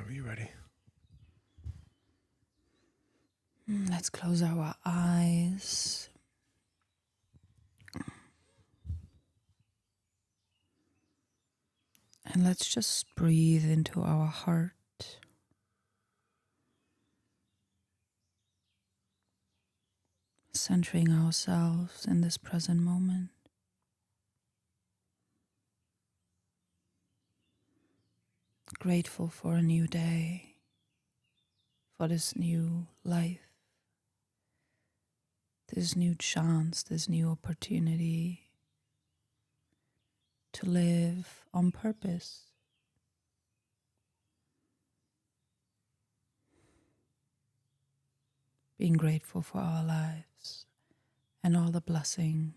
Whenever you're ready. Let's close our eyes. And let's just breathe into our heart. Centering ourselves in this present moment. Grateful for a new day, for this new life, this new chance, this new opportunity to live on purpose. Being grateful for our lives and all the blessings.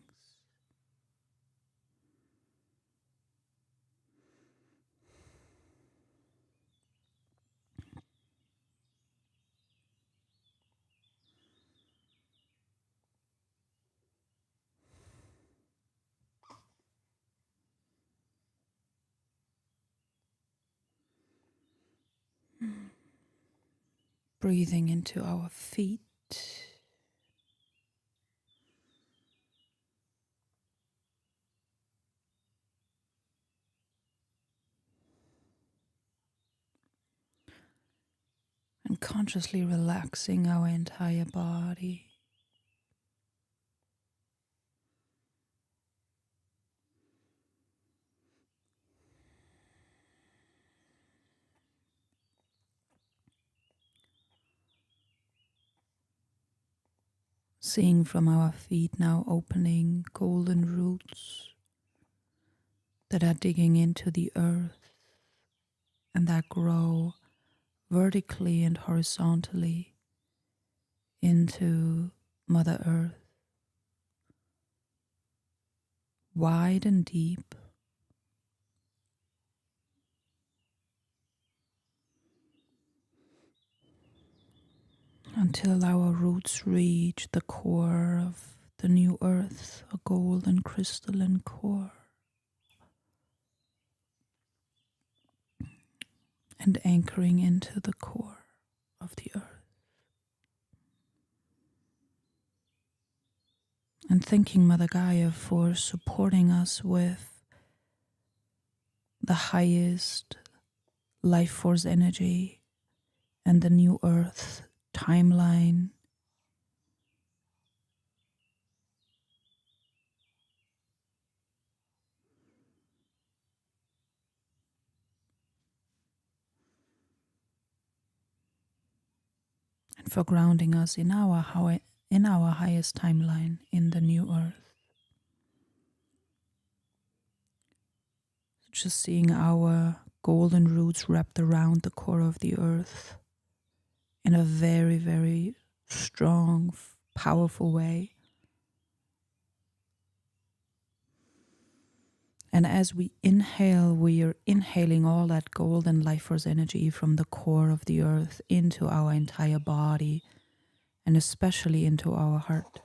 Breathing into our feet. And consciously relaxing our entire body. Seeing from our feet now opening golden roots that are digging into the earth and that grow vertically and horizontally into Mother Earth, wide and deep, until our roots reach the core of the new earth, a golden crystalline core, and anchoring into the core of the earth. And thanking Mother Gaia for supporting us with the highest life force energy and the new earth timeline. And for grounding us in our highest timeline in the new earth. Just seeing our golden roots wrapped around the core of the earth in a very, very strong, powerful way. And as we inhale, we are inhaling all that golden life force energy from the core of the earth into our entire body and especially into our heart.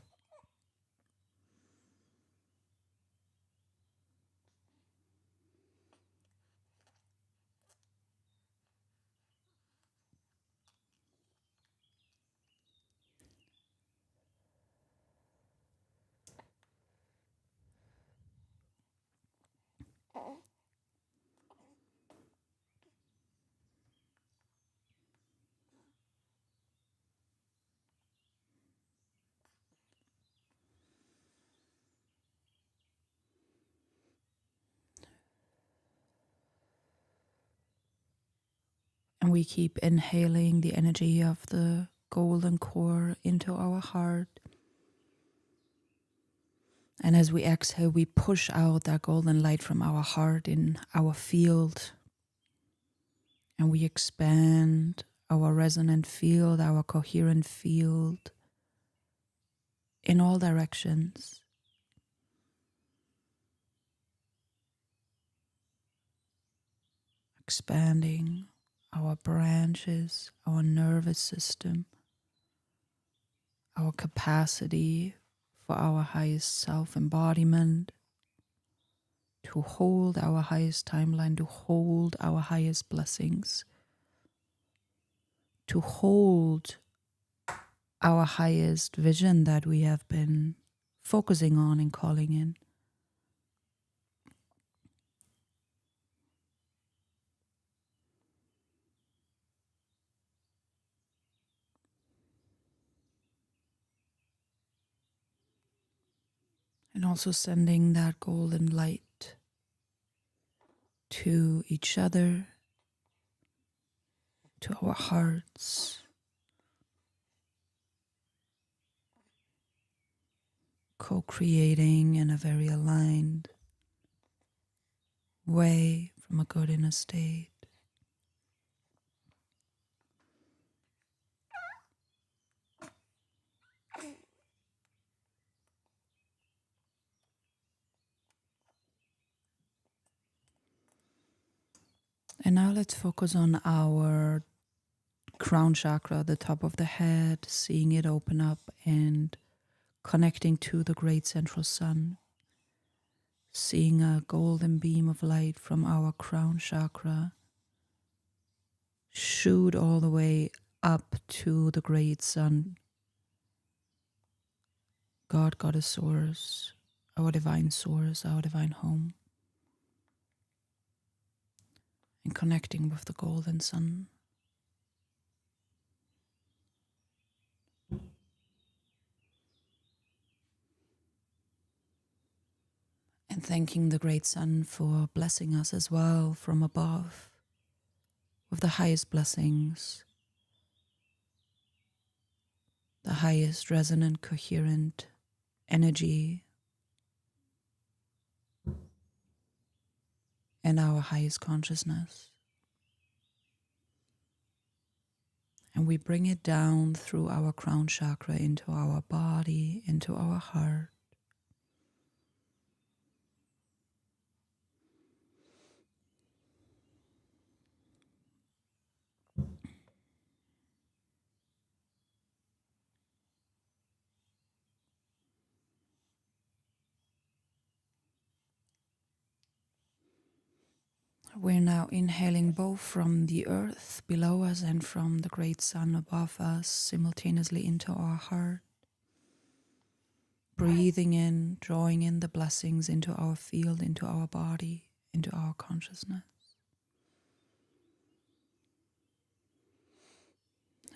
And we keep inhaling the energy of the golden core into our heart. And as we exhale, we push out that golden light from our heart in our field. And we expand our resonant field, our coherent field in all directions. Expanding our branches, our nervous system, our capacity for our highest self-embodiment, to hold our highest timeline, to hold our highest blessings, to hold our highest vision that we have been focusing on and calling in. And also sending that golden light to each other, to our hearts, co-creating in a very aligned way from a good inner state. And now let's focus on our crown chakra, the top of the head, seeing it open up and connecting to the great central sun. Seeing a golden beam of light from our crown chakra shoot all the way up to the great sun. God, Goddess, Source, our divine source, our divine home. And connecting with the golden sun. And thanking the great sun for blessing us as well from above with the highest blessings, the highest resonant, coherent energy, and our highest consciousness. And we bring it down through our crown chakra into our body, into our heart. We're now inhaling both from the earth below us and from the great sun above us, simultaneously into our heart. Breathing in, drawing in the blessings into our field, into our body, into our consciousness.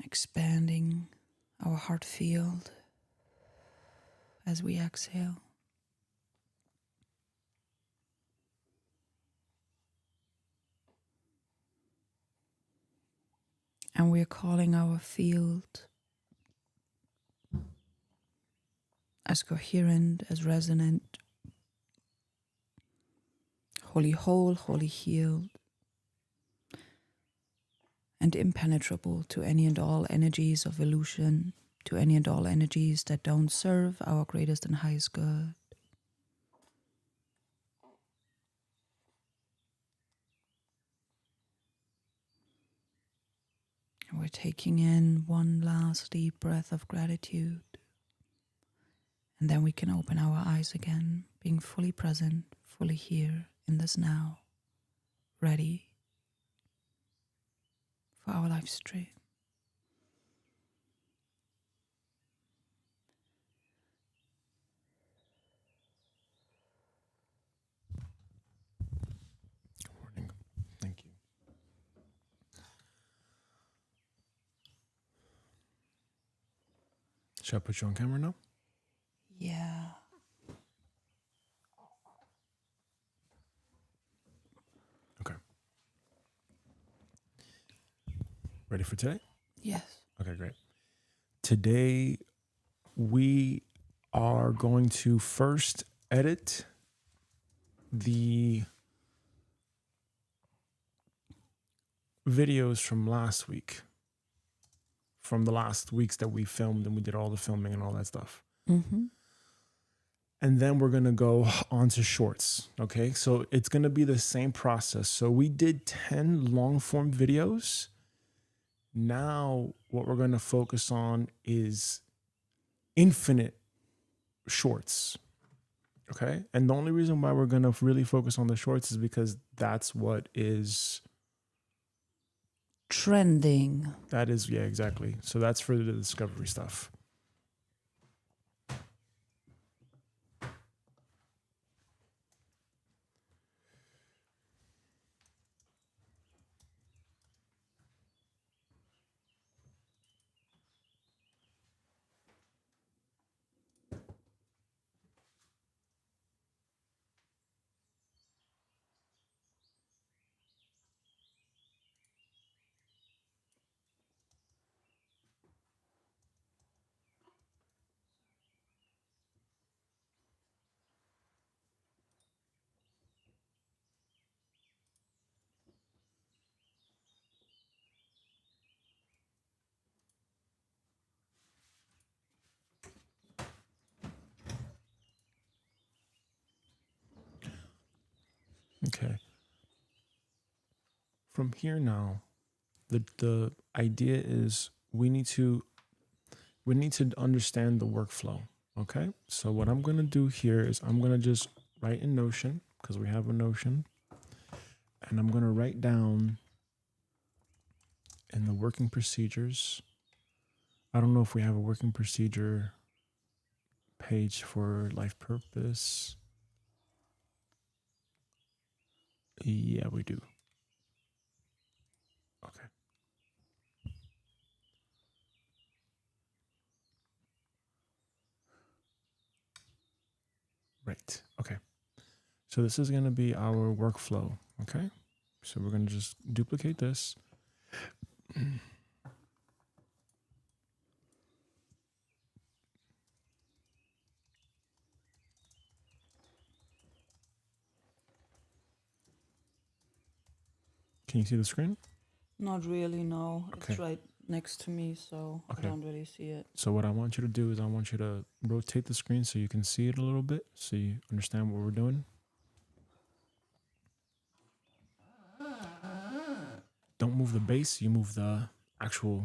Expanding our heart field as we exhale. And we're calling our field as coherent, as resonant, wholly whole, wholly healed, and impenetrable to any and all energies of illusion, to any and all energies that don't serve our greatest and highest good. And we're taking in one last deep breath of gratitude. And then we can open our eyes again, being fully present, fully here in this now, ready for our live stream. Morning. Thank you. Should I put you on camera now? Yeah. Okay. Ready for today? Yes. Okay, great. Today, we are going to first edit the videos from last week, from the last weeks that we filmed and we did all the filming and all that stuff. Mm-hmm. And then we're going to go on to shorts. Okay. So it's going to be the same process. So we did 10 long form videos. Now what we're going to focus on is infinite shorts. Okay. And the only reason why we're going to really focus on the shorts is because that's what is trending. That is, yeah, exactly. So that's for the discovery stuff. Okay. From here now, the idea is we need to understand the workflow. Okay. So what I'm gonna do here is I'm gonna just write in Notion, because we have a Notion, and I'm gonna write down in the working procedures. I don't know if we have a working procedure page for life purpose. Yeah, we do. Okay. Right. Okay. So this is going to be our workflow. Okay. So we're going to just duplicate this. Can you see the screen? Not really, no. Okay. It's right next to me, so Okay. I don't really see it. So what I want you to do is I want you to rotate the screen so you can see it a little bit, so you understand what we're doing. Don't move the base, you move the actual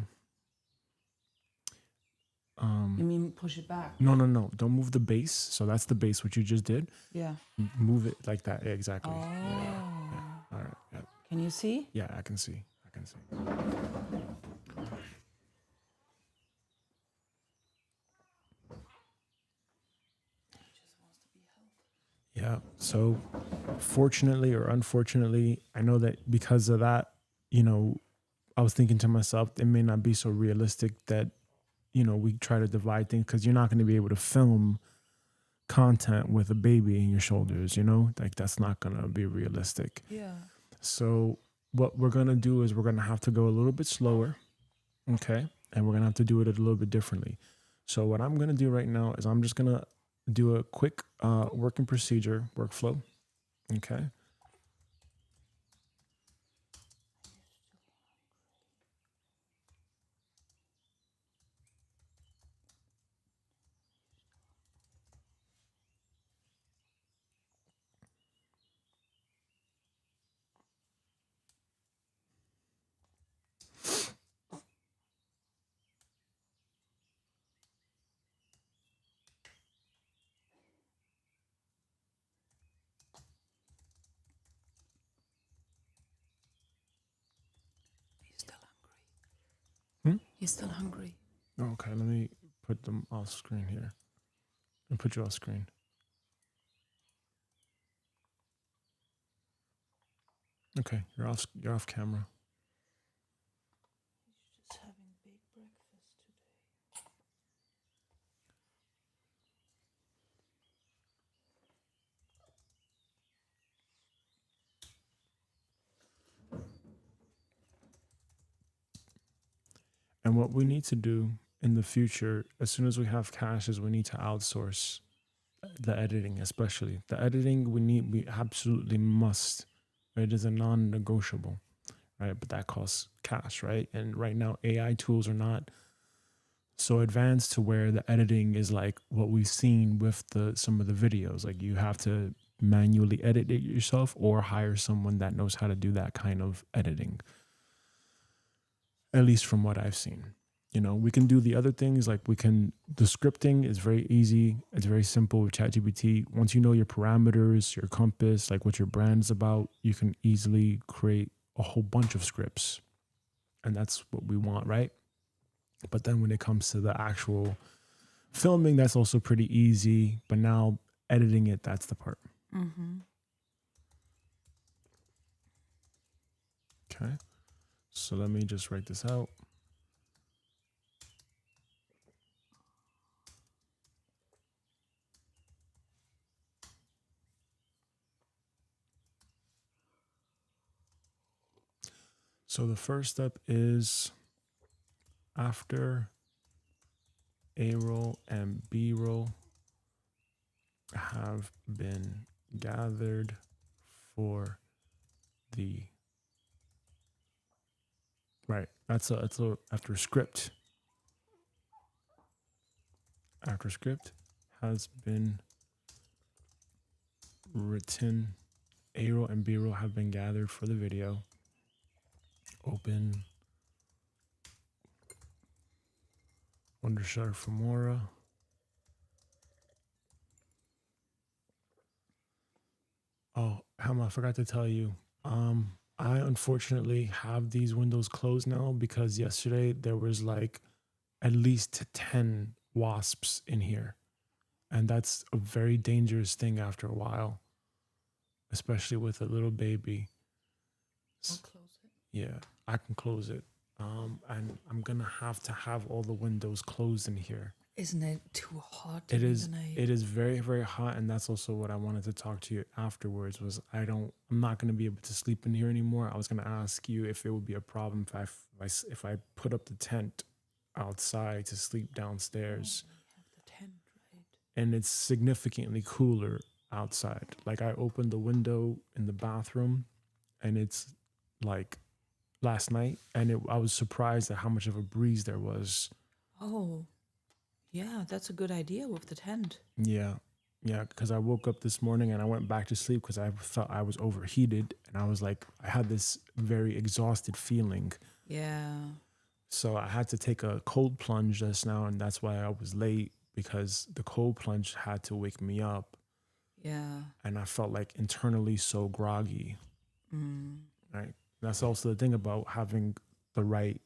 You mean push it back? no, don't move the base. So that's the base, what you just did. Yeah. Move it like that. Yeah, exactly. Oh. All right. Yeah. Can you see? Yeah, I can see. Yeah. So fortunately or unfortunately, I know that because of that, I was thinking to myself, it may not be so realistic that, we try to divide things, because you're not going to be able to film content with a baby in your shoulders, like that's not going to be realistic. Yeah. So what we're going to do is we're going to have to go a little bit slower. Okay. And we're going to have to do it a little bit differently. So what I'm going to do right now is I'm just going to do a quick working procedure workflow. Okay. He's still hungry. Hmm? He's still hungry. Okay. Let me put them off screen here. And put you off screen. Okay. You're off camera. He's just having big breakfast today. And what we need to do in the future, as soon as we have cash, is we need to outsource the editing, especially the editing. We absolutely must. Right? It is a non-negotiable, right? But that costs cash, right? And right now, AI tools are not so advanced to where the editing is like what we've seen with some of the videos. Like you have to manually edit it yourself or hire someone that knows how to do that kind of editing. At least from what I've seen. We can do the other things, like the scripting is very easy. It's very simple with ChatGPT. Once you know your parameters, your compass, like what your brand is about, you can easily create a whole bunch of scripts. and that's what we want, right? But then when it comes to the actual filming, that's also pretty easy. But now editing it, that's the part. Mm-hmm. Okay. So let me just write this out. So the first step is after A-roll and B-roll have been gathered for the right. That's a after script. After script has been written, A-roll and B-roll have been gathered for the video. Open Wondershare Filmora. Oh, Helma, I forgot to tell you. I unfortunately have these windows closed now because yesterday there was like at least 10 wasps in here. And that's a very dangerous thing after a while, especially with a little baby. I'll close it. Yeah, I can close it. And I'm gonna have to have all the windows closed in here. Isn't it too hot? It during is. the night? It is very, very hot, and that's also what I wanted to talk to you afterwards. Was I'm not gonna be able to sleep in here anymore. I was gonna ask you if it would be a problem if I put up the tent outside to sleep downstairs, We have the tent, right? and it's significantly cooler outside. Like I opened the window in the bathroom, and it's like last night, and I was surprised at how much of a breeze there was. Oh, yeah, that's a good idea with the tent. Yeah. Yeah. Because I woke up this morning and I went back to sleep because I felt I was overheated. And I was like, I had this very exhausted feeling. Yeah. So I had to take a cold plunge just now. And that's why I was late, because the cold plunge had to wake me up. Yeah. And I felt like internally so groggy. Right. That's also the thing about having the right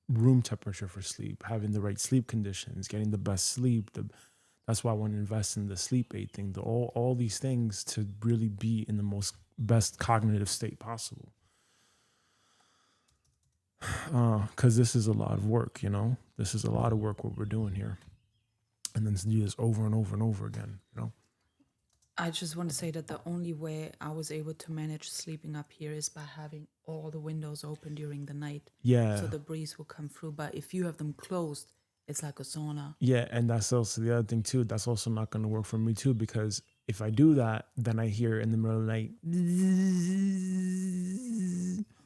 room temperature for sleep, having the right sleep conditions, getting the best sleep. That's why I want to invest in the sleep aid thing, all these things to really be in the most best cognitive state possible. Because this is a lot of work, this is a lot of work what we're doing here. And then to do this over and over and over again, I just want to say that the only way I was able to manage sleeping up here is by having all the windows open during the night. Yeah. So the breeze will come through. But if you have them closed, it's like a sauna. Yeah, and that's also the other thing too. That's also not going to work for me too, because if I do that, then I hear in the middle of the night,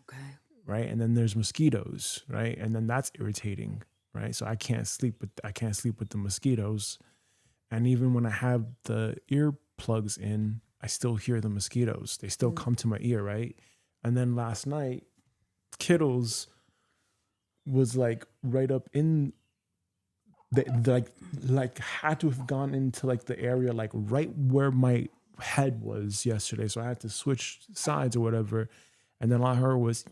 Okay. right? And then there's mosquitoes, right? And then that's irritating, right? So I can't sleep with the mosquitoes. And even when I have the earplugs in, I still hear the mosquitoes. They still come to my ear, right? And then last night, Kittles was like right up in like had to have gone into like the area like right where my head was yesterday. So I had to switch sides or whatever. And then all I heard was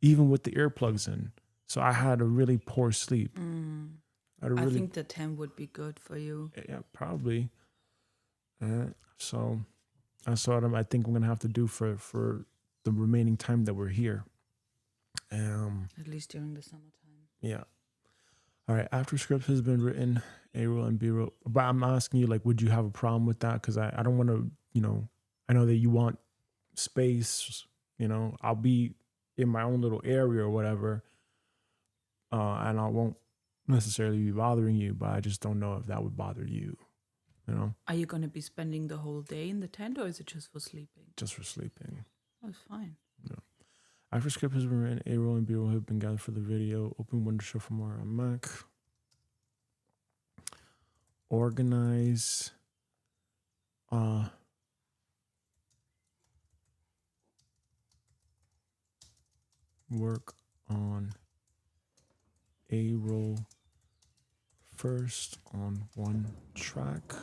even with the earplugs in. So I had a really poor sleep. I think the tent would be good for you. Yeah, probably. So that's what I think I'm gonna have to do for the remaining time that we're here. At least during the summertime. Yeah. All right. After script has been written, A-roll and B-roll. But I'm asking you, like, would you have a problem with that? Because I don't want to, I know that you want space. I'll be in my own little area or whatever, and I won't necessarily be bothering you. But I just don't know if that would bother you. Are you going to be spending the whole day in the tent, or is it just for sleeping? Just for sleeping. That's fine. Yeah. After script has been written, A-roll and B-roll have been gathered for the video. Open Wondershare Filmora on Mac. Organize. Work on A-roll first on one track.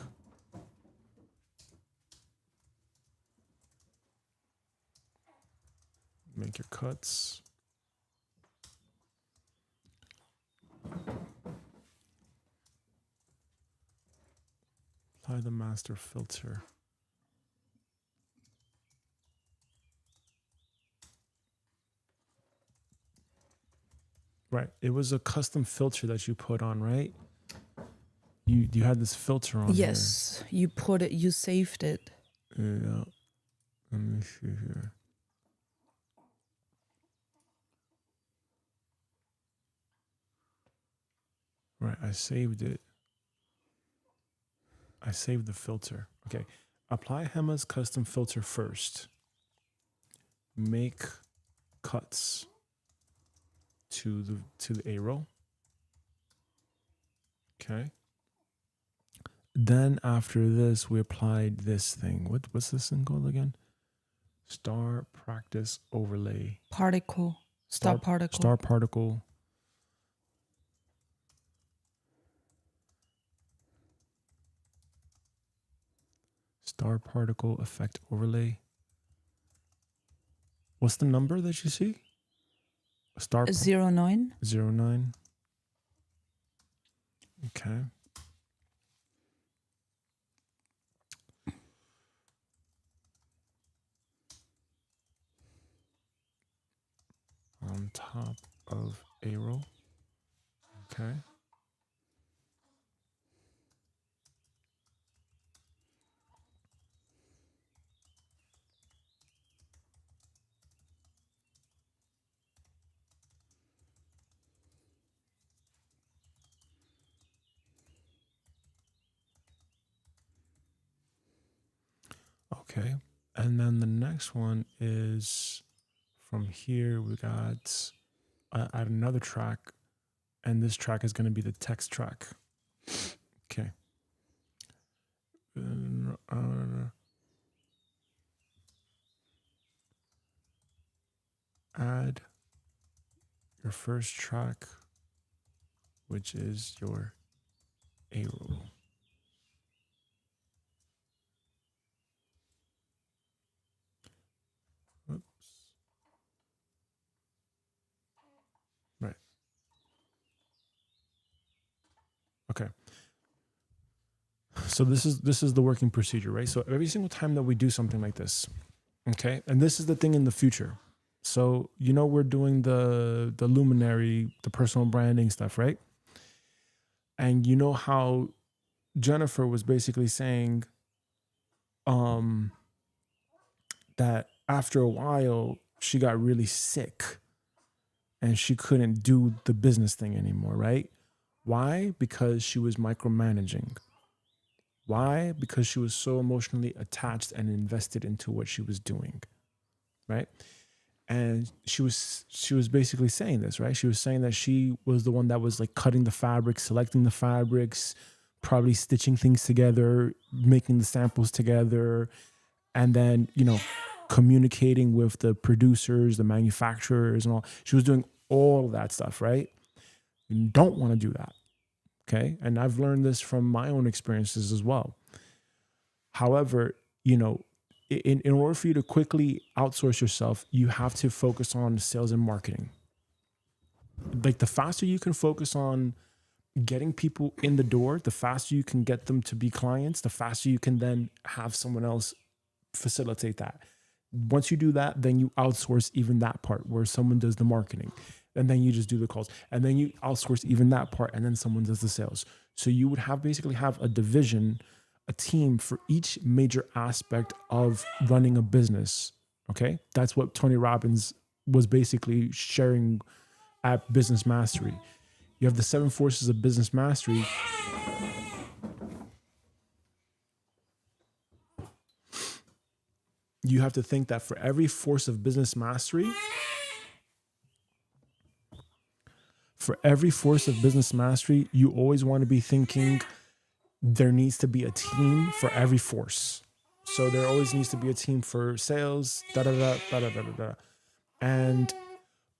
Make your cuts. Apply the master filter. Right. It was a custom filter that you put on, right? You had this filter on. Yes, here. You put it, you saved it. Yeah. Let me see here. Right, I saved it. I saved the filter. Okay. Apply Hema's custom filter first. Make cuts to the arrow. Okay. Then after this, we applied this thing. What's this thing called again? Star practice overlay. Particle. Star particle. Star particle. Star particle effect overlay. What's the number that you see? Star 09. 09. Okay. On top of arrow. Okay. Okay. And then the next one is from here, we got add another track, and this track is going to be the text track. Okay. Add your first track, which is your arrow. Oops. Right. Okay. So this is the working procedure, right? So every single time that we do something like this, okay, and this is the thing in the future. So we're doing the luminary, the personal branding stuff, right? And you know how Jennifer was basically saying that after a while she got really sick and she couldn't do the business thing anymore, right? Why? Because she was micromanaging. Why? Because she was so emotionally attached and invested into what she was doing, right? And she was basically saying this, right? She was saying that she was the one that was like cutting the fabrics, selecting the fabrics, probably stitching things together, making the samples together, and then, communicating with the producers, the manufacturers and all. She was doing all of that stuff, right? You don't want to do that. Okay. And I've learned this from my own experiences as well. However, in order for you to quickly outsource yourself, you have to focus on sales and marketing. Like the faster you can focus on getting people in the door, the faster you can get them to be clients, the faster you can then have someone else facilitate that. Once you do that, then you outsource even that part where someone does the marketing, and then you just do the calls, and then you outsource even that part, and then someone does the sales. So you would basically have a division, a team for each major aspect of running a business. Okay. That's what Tony Robbins was basically sharing at Business Mastery. You have the 7 forces of business mastery. You have to think that for every force of business mastery, you always want to be thinking there needs to be a team for every force. So there always needs to be a team for sales, And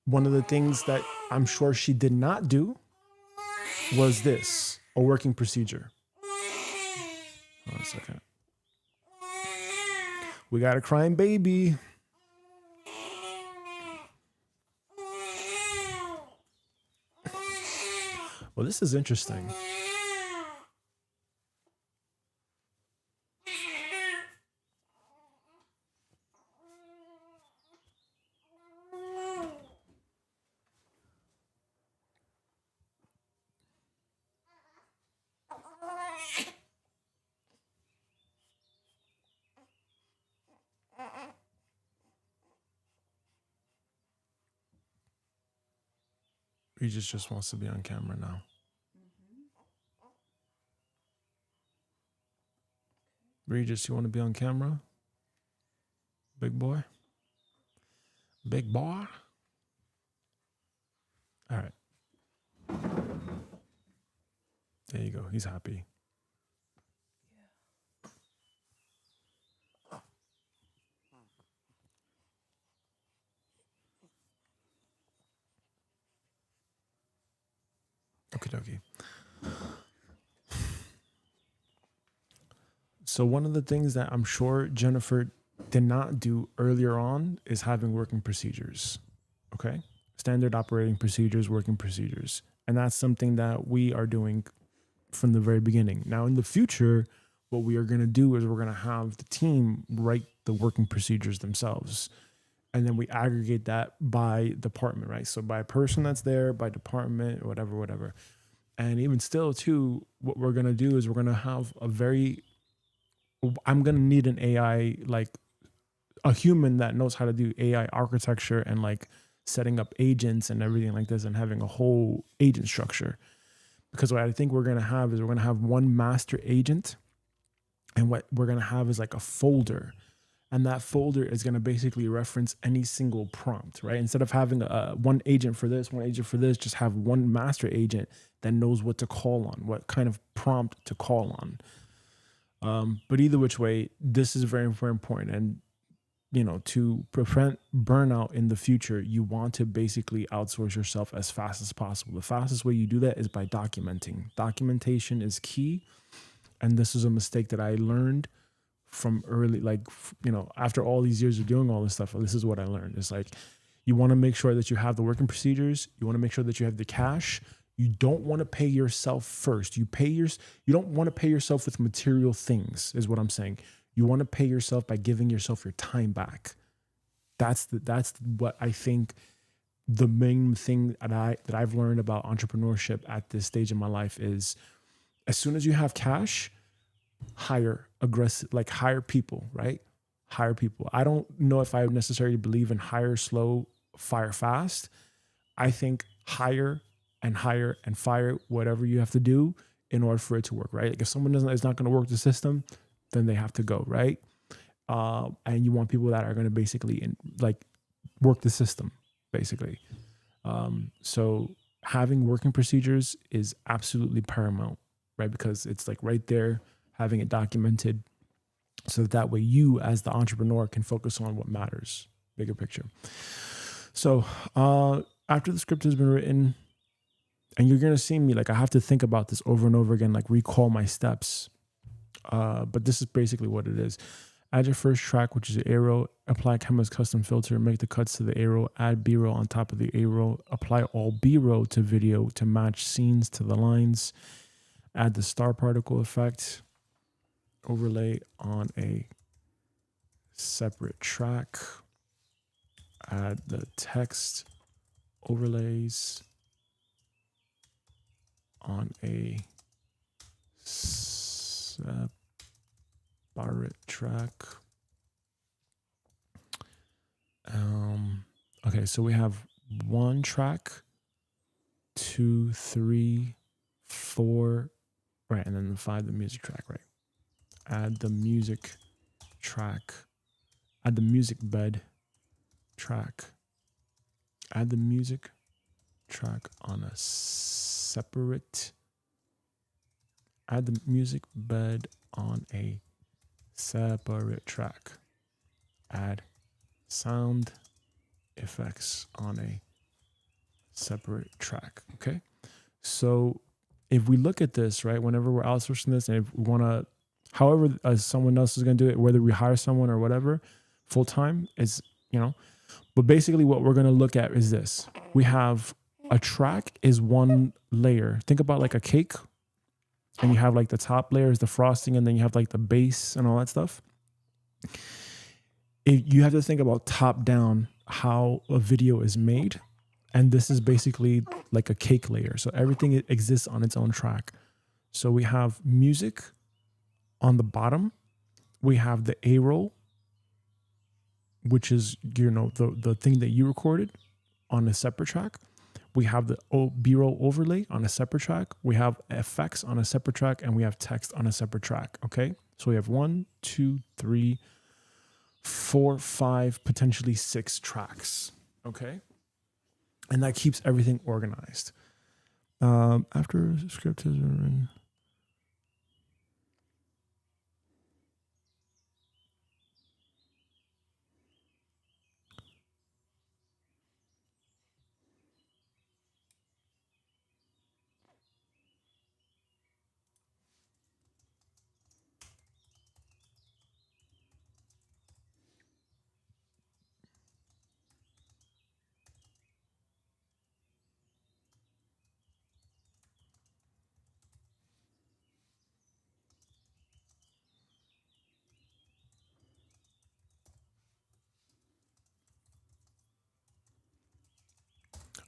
one of the things that I'm sure she did not do was this, a working procedure. Hold on a second. We got a crying baby. Well, this is interesting. Regis just wants to be on camera now. Regis, you want to be on camera? Big boy? Big boy? All right. There you go. He's happy. Okie dokie. So one of the things that I'm sure Jennifer did not do earlier on is having working procedures. Okay? Standard operating procedures, working procedures. And that's something that we are doing from the very beginning. Now, in the future, what we are going to do is we're going to have the team write the working procedures themselves. And then we aggregate that by department, right? So by person that's there, by department, whatever. And even still, too, what we're going to do is we're going to have I'm going to need an AI, like a human that knows how to do AI architecture and like setting up agents and everything like this and having a whole agent structure. Because what I think we're going to have is we're going to have one master agent, and what we're going to have is like a folder. And that folder is going to basically reference any single prompt, right? Instead of having one agent for this, one agent for this, just have one master agent that knows what to call on, what kind of prompt to call on. But either which way, this is very, very important. And, you know, to prevent burnout in the future, you want to basically outsource yourself as fast as possible. The fastest way you do that is by documenting. Documentation is key. And this is a mistake that I learned from early, like, you know, after all these years of doing all this stuff. This is what I learned. It's like, you want to make sure that you have the working procedures. You want to make sure that you have the cash. You don't want to pay yourself first. You don't want to pay yourself with material things, is what I'm saying. You want to pay yourself by giving yourself your time back. That's what I think the main thing that I've learned about entrepreneurship at this stage in my life is, as soon as you have cash, hire people, right? Hire people. I don't know if I necessarily believe in hire slow, fire fast. I think hire and fire whatever you have to do in order for it to work, right? Like if someone is not going to work the system, then they have to go, right? And you want people that are going to basically work the system, basically. So having working procedures is absolutely paramount, right? Because it's like right there, having it documented, so that way you as the entrepreneur can focus on what matters, bigger picture. So after the script has been written, and you're going to see me, like I have to think about this over and over again, like recall my steps. But this is basically what it is. Add your first track, which is the A-roll, apply Canva's custom filter, make the cuts to the A-roll, add B-roll on top of the A-roll, apply all B-roll to video to match scenes to the lines, add the star particle effect, overlay on a separate track, add the text overlays on a separate track. Okay, so we have 1 track, 2, 3, 4, right, and then 5, the music track, right? Add the music track, add the music bed track, add the music track on a separate, add the music bed on a separate track, add sound effects on a separate track. Okay, so if we look at this, right, whenever we're outsourcing this, and if we want to, however someone else is going to do it, whether we hire someone or whatever, full time is, you know, but basically what we're going to look at is this. We have a track is one layer. Think about like a cake, and you have like the top layer is the frosting, and then you have like the base and all that stuff. You have to think about top down how a video is made. And this is basically like a cake layer. So everything exists on its own track. So we have music on the bottom. We have the A roll, which is, the thing that you recorded on a separate track. We have the B roll overlay on a separate track. We have effects on a separate track, and we have text on a separate track. Okay. So we have 1, 2, 3, 4, 5, potentially 6 tracks. Okay. And that keeps everything organized. After the script is written.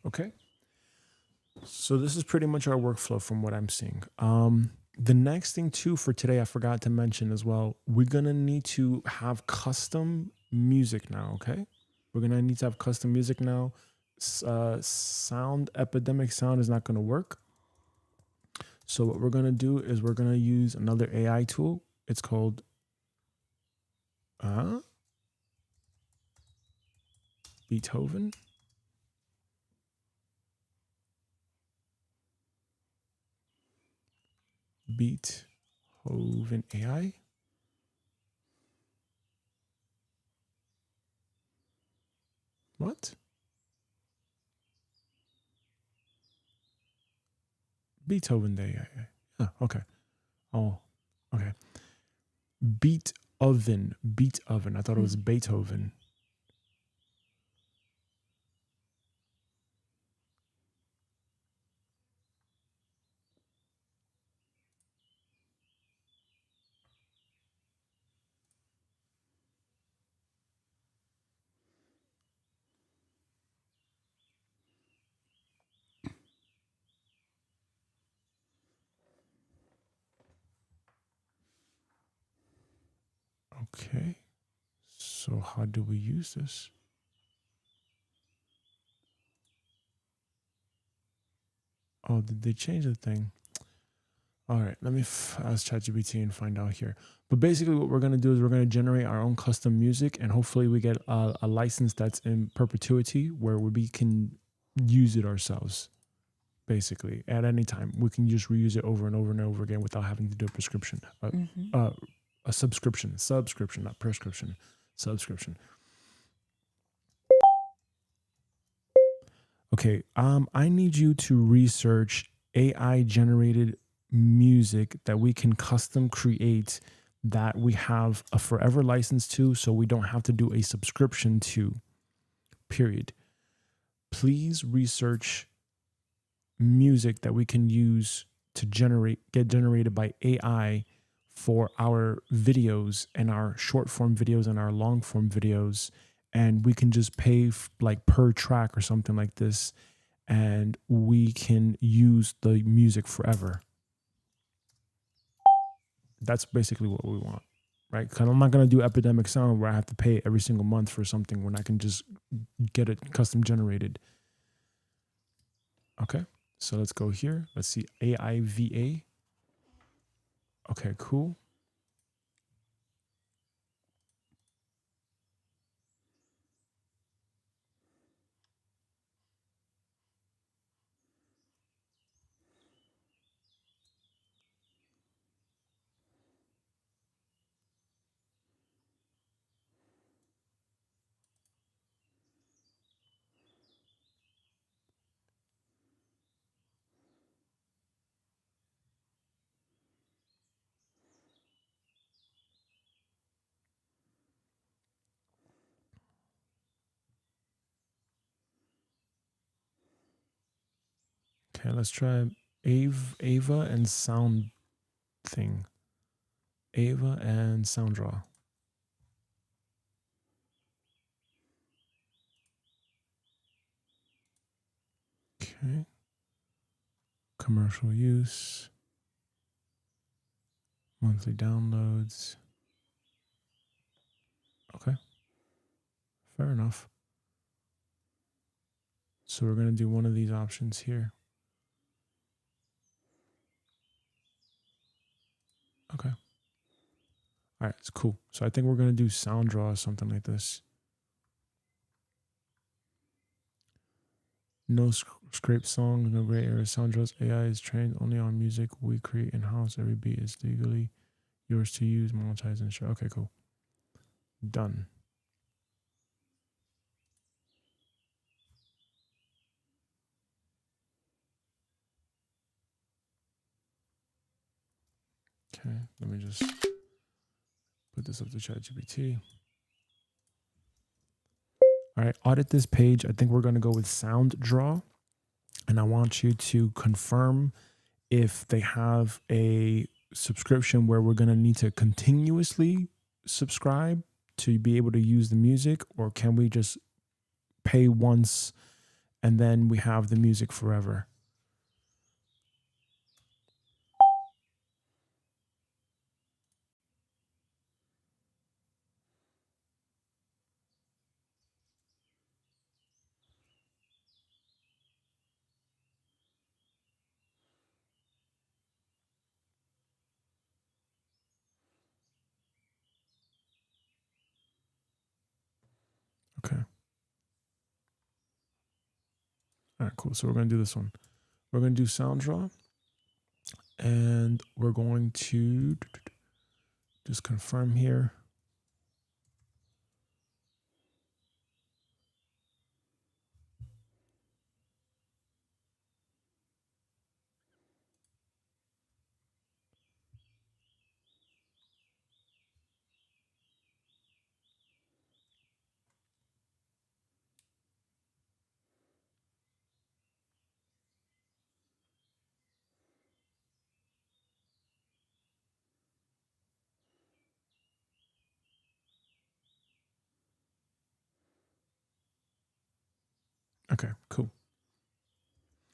Okay. So this is pretty much our workflow from what I'm seeing. The next thing too for today, I forgot to mention as well, we're going to need to have custom music now. Okay. We're going to need to have custom music now. Epidemic sound is not going to work. So what we're going to do is we're going to use another AI tool. It's called, Beethoven. Beethoven AI. What? Beethoven AI. Oh, okay. Oh, okay. Beat oven. I thought it was Beethoven. Okay. So how do we use this? Oh, did they change the thing? All right, let me ask ChatGPT and find out here. But basically what we're going to do is we're going to generate our own custom music, and hopefully we get a license that's in perpetuity where we can use it ourselves. Basically, at any time, we can just reuse it over and over and over again without having to do a prescription. A subscription, not prescription, subscription. Okay, I need you to research AI generated music that we can custom create that we have a forever license to, so we don't have to do a subscription to, period. Please research music that we can use to get generated by AI for our videos and our short form videos and our long form videos. And we can just pay like per track or something like this, and we can use the music forever. That's basically what we want, right? Because I'm not going to do Epidemic Sound where I have to pay every single month for something when I can just get it custom generated. Okay, so let's go here. Let's see, AIVA. Okay, cool. Okay, let's try Ava and Sound Thing. Ava and Sound Draw. Okay. Commercial use. Monthly downloads. Okay. Fair enough. So we're going to do one of these options here. Okay. All right, it's cool. So I think we're going to do Sound Draw or something like this. No scrape songs, no gray area. Sound Draws AI is trained only on music we create in-house. Every beat is legally yours to use, monetize, and share. Okay, cool. Done. Okay, let me just put this up to ChatGPT. All right, audit this page. I think we're going to go with Sound Draw. And I want you to confirm if they have a subscription where we're going to need to continuously subscribe to be able to use the music, or can we just pay once and then we have the music forever? Okay. All right, cool. So we're going to do this one. We're going to do Sound Draw, and we're going to just confirm here. Okay, cool.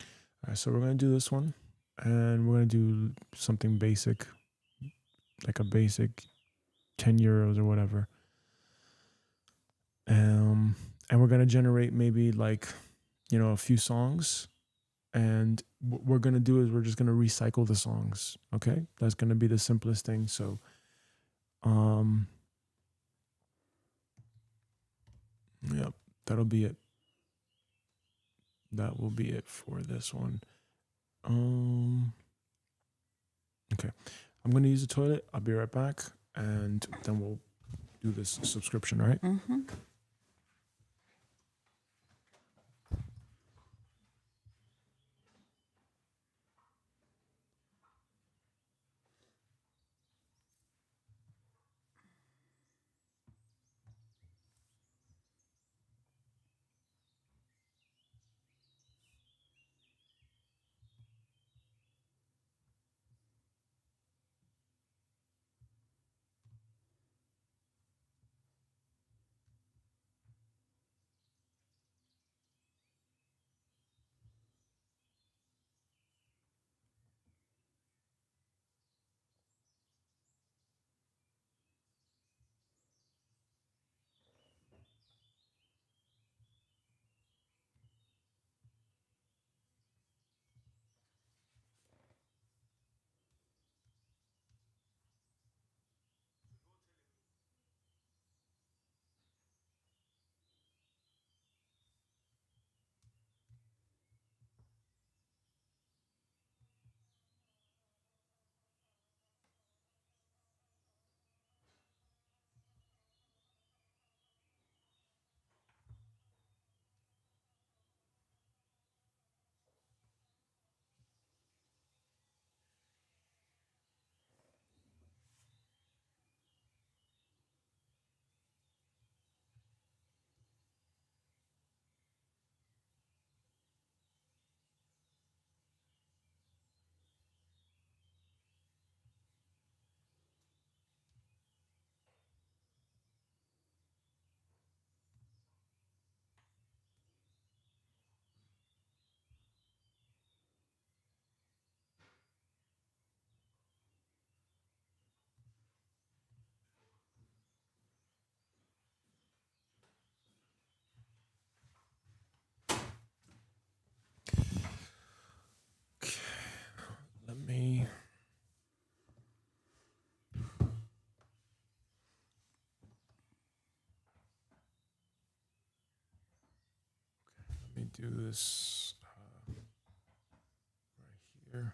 All right, so we're going to do this one, and we're going to do something basic, like a basic 10 euros or whatever. And we're going to generate maybe like, a few songs. And what we're going to do is we're just going to recycle the songs. Okay. That's going to be the simplest thing. So, yep, that'll be it. That will be it for this one. Okay. I'm going to use the toilet. I'll be right back. And then we'll do this subscription, right? Mm-hmm. do this right here.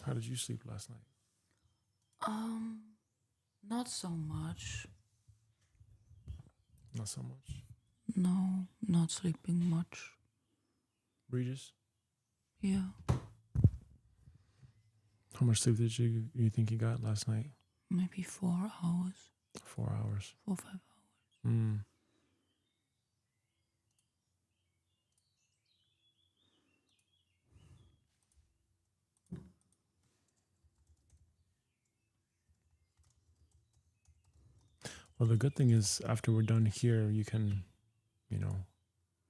How did you sleep last night? Not so much. Not so much. No, not sleeping much. Regis, Yeah, how much sleep did you think you got last night? maybe 4 hours, 4 hours. 4 5 hours. Mm. Well, the good thing is after we're done here, you can,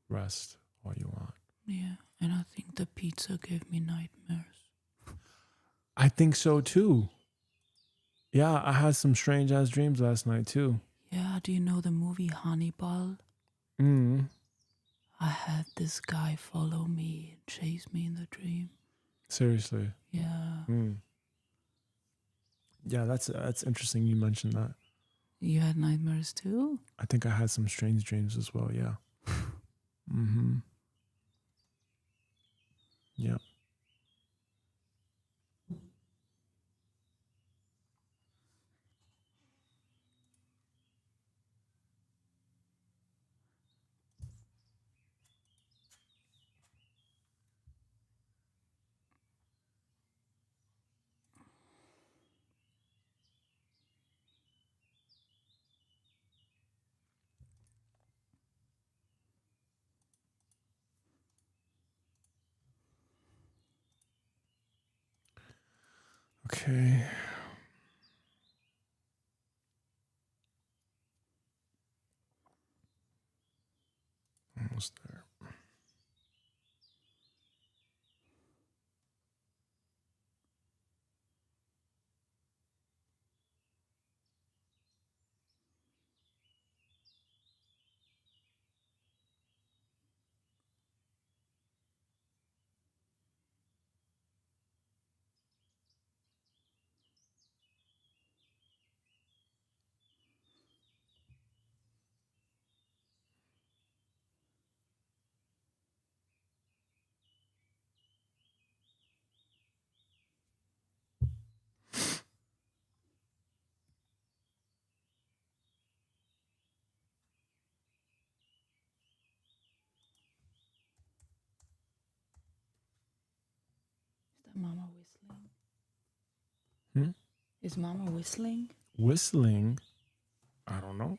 rest all you want. Yeah, and I think the pizza gave me nightmares. I think so too. Yeah, I had some strange ass dreams last night too. Yeah, do you know the movie Hannibal? Mm. I had this guy follow me and chase me in the dream. Seriously. Yeah. Mm. Yeah, that's interesting you mentioned that. You had nightmares too? I think I had some strange dreams as well, yeah. Mm-hmm. Yeah. Okay. Almost there. Is that Mama whistling? Hmm? Is Mama whistling? Whistling? I don't know.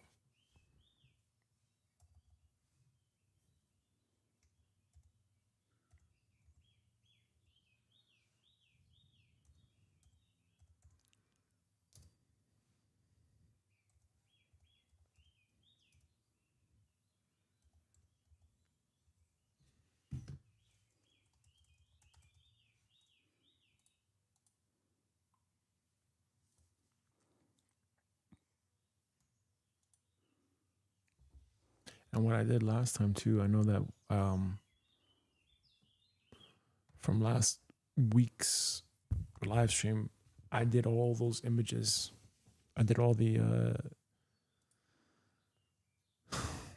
And what I did last time too, I know that from last week's live stream, I did all those images. I did all the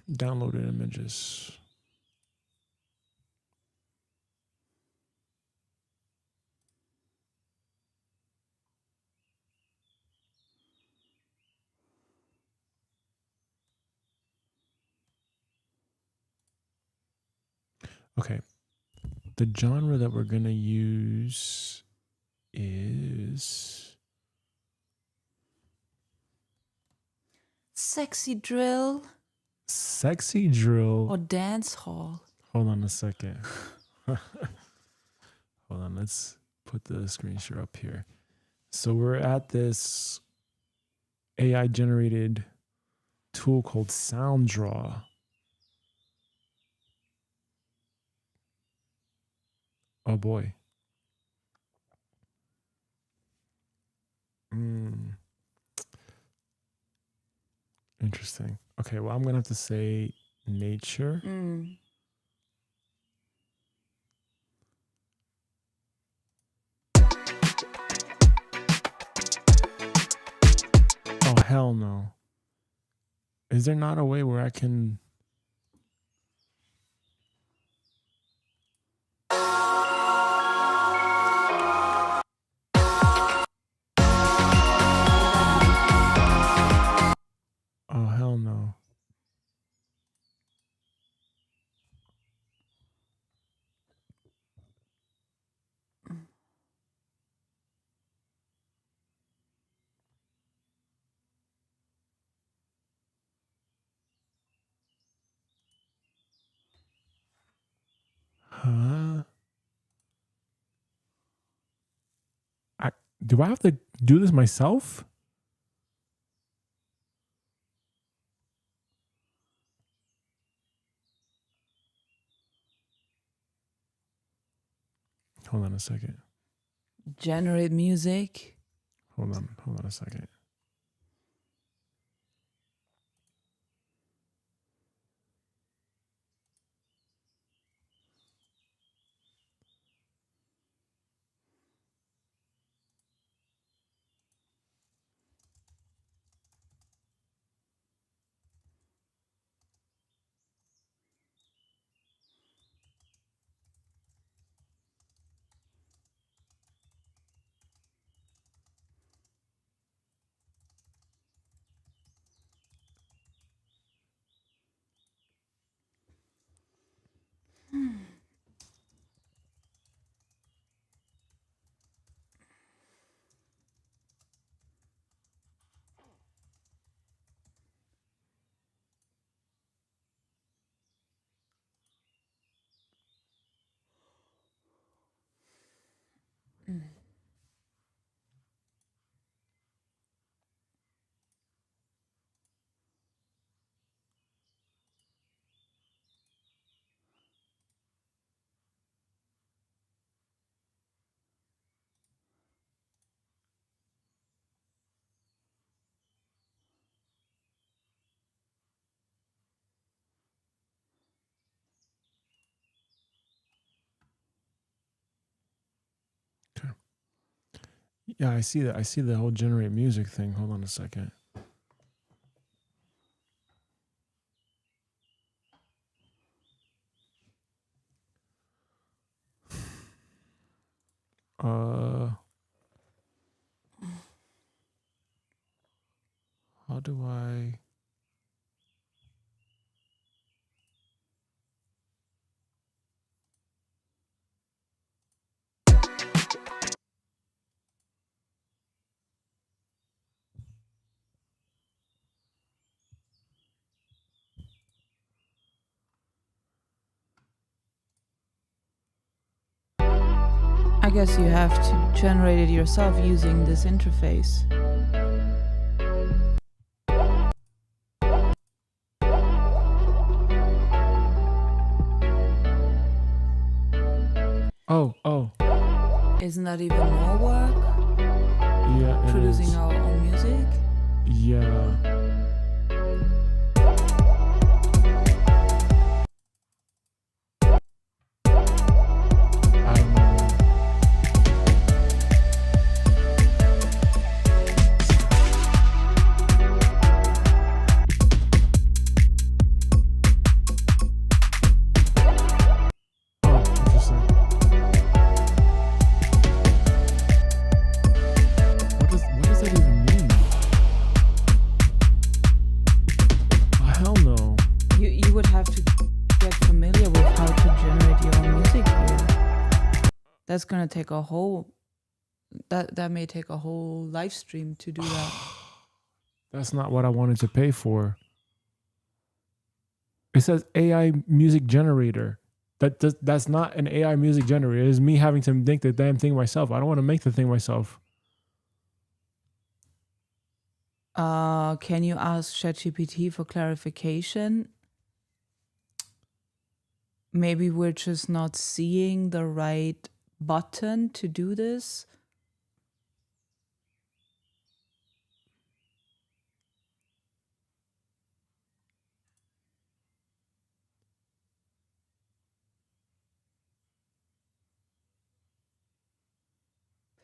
downloaded images. Okay. The genre that we're going to use is Sexy drill sexy drill. or dance hall? Hold on a second. Hold on. Let's put the screen share up here. So we're at this AI generated tool called SoundDraw. Oh boy. Interesting. Okay, well, I'm going to have to say nature. hell no. Is there not a way where I can... Oh, hell no. Huh? Do I have to do this myself? Hold on a second. Generate music. Hold on a second. Okay. Yeah, I see that. I see the whole generate music thing. Hold on a second. How do I... I guess you have to generate it yourself using this interface. Oh. Isn't that even more work? Yeah, it Producing is. our own music? Yeah. I don't know. Oh, interesting. What does that even mean? Oh, hell no. You would have to get familiar with how to generate your own music here. That's gonna take a whole that may take a whole live stream to do that. That's not what I wanted to pay for. It says AI music generator. That's not an AI music generator. It is me having to make the damn thing myself. I don't want to make the thing myself. Can you ask ChatGPT for clarification? Maybe we're just not seeing the right button to do this.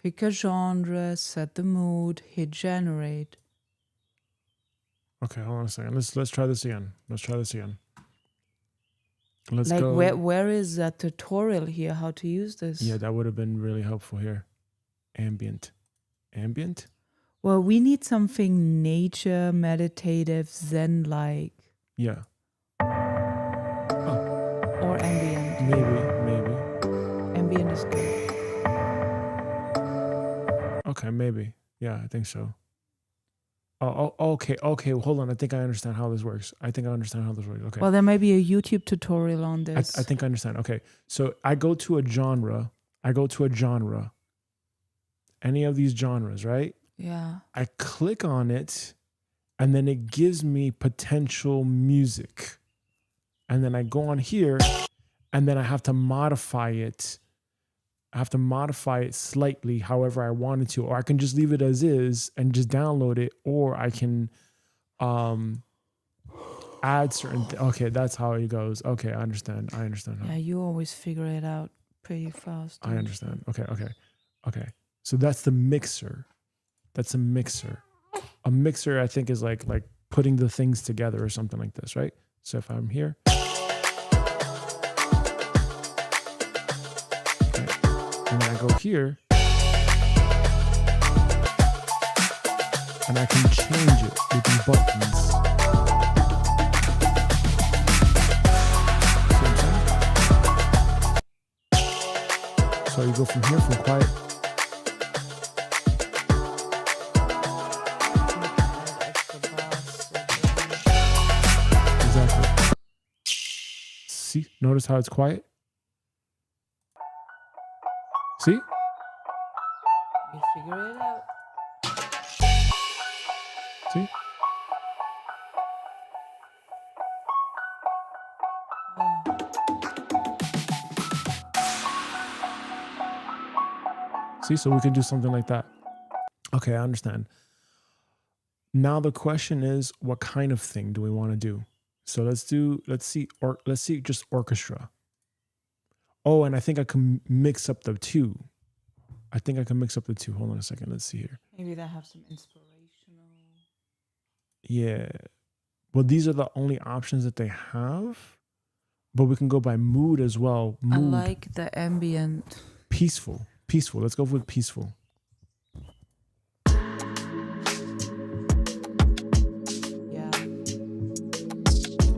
Pick a genre, set the mood, hit generate. Okay, hold on a second. Let's try this again. Let's try this again. Let's Like go. where is that tutorial here? How to use this? Yeah, that would have been really helpful here. Ambient. Ambient? Well, we need something nature, meditative, zen-like, Yeah. or ambient. Maybe. Ambient is good. Okay, maybe. Yeah, I think so. Oh, okay. Hold on. I think I understand how this works. Okay. Well, there may be a YouTube tutorial on this. I think I understand. Okay. So I go to a genre. Any of these genres, right? Yeah. I click on it and then it gives me potential music. And then I go on here and then I have to modify it. Slightly however I wanted to, or I can just leave it as is and just download it, or I can add certain okay, that's how it goes. Okay, I understand. Yeah, you always figure it out pretty fast. I understand. Okay. So that's the mixer. That's a mixer. A mixer, I think, is like putting the things together or something like this, right? So if I'm here, okay, and then I go here, and I can change it with these buttons. See what I'm saying? So you go from here, from quiet. See, notice how it's quiet? See? You figure it out. See? Oh. See, so we can do something like that. Okay, I understand. Now the question is, what kind of thing do we want to do? So let's see just orchestra. Oh, and I think I can mix up the two. Hold on a second. Let's see here. Maybe they have some inspirational. Yeah. Well, these are the only options that they have. But we can go by mood as well. Mood. I like the ambient. Peaceful. Let's go with peaceful.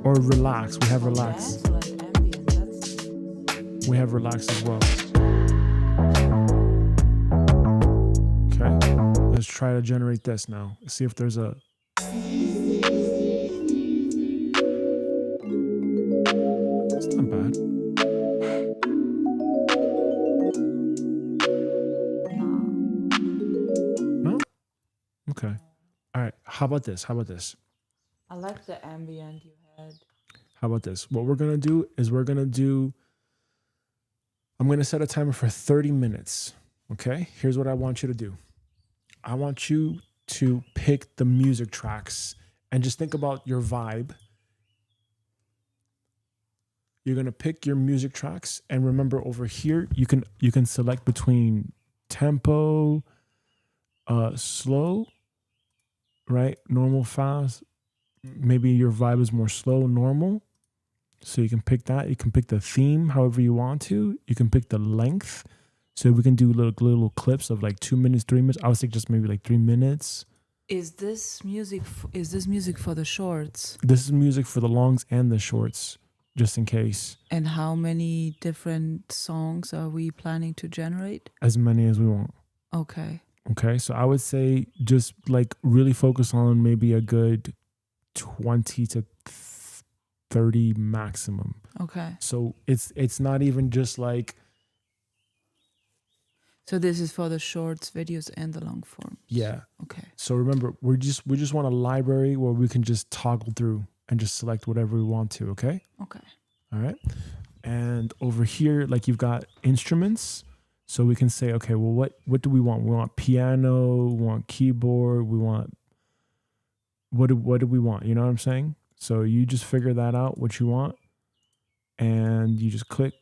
Or relax. We have relax. We have relax as well. Okay. Let's try to generate this now. See if there's a... That's not bad. No? Okay. All right. How about this? I like the ambient you had. How about this? What we're going to do is I'm going to set a timer for 30 minutes. Okay? Here's what I want you to do. I want you to pick the music tracks and just think about your vibe. You're going to pick your music tracks, and remember over here you can select between tempo, slow, right? Normal, fast. Maybe your vibe is more slow, normal. So you can pick that. You can pick the theme however you want to. You can pick the length. So we can do little clips of like 2 minutes, 3 minutes. I would say just maybe like 3 minutes. Is this music for the shorts? This is music for the longs and the shorts, just in case. And how many different songs are we planning to generate? As many as we want. Okay. Okay, so I would say just like really focus on maybe a good 20 to 30 maximum. Okay. So it's not even just like... So this is for the shorts, videos, and the long form. Yeah. Okay. So remember, we just want a library where we can just toggle through and just select whatever we want to. Okay. Okay. All right. And over here, like you've got instruments, so we can say, okay, well, what do we want? We want piano. We want keyboard. We want what do we want? You know what I'm saying? So you just figure that out, what you want, and you just click.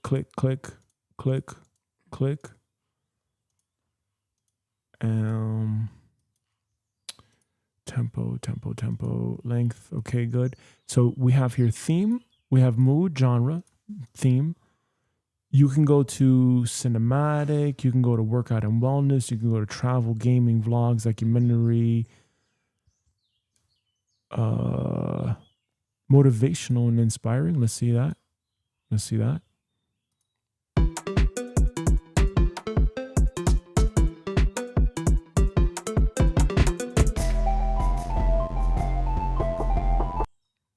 tempo, length. Okay, good. So we have here theme, we have mood, genre, theme. You can go to cinematic, you can go to workout and wellness, you can go to travel, gaming, vlogs, documentary, motivational and inspiring. Let's see that.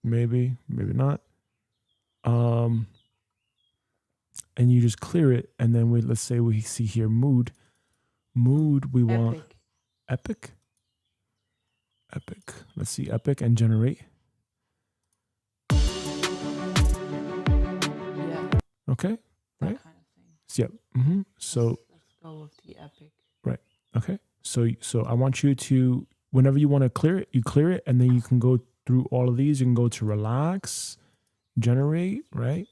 Maybe not. And you just clear it, and then let's say we see here mood. We want epic. Let's see epic and generate. Yeah. Okay, right? That kind of thing. Yep. So let's go with the epic. Right. Okay. So I want you to, whenever you want to clear it, you clear it, and then you can go through all of these. You can go to relax, generate, right?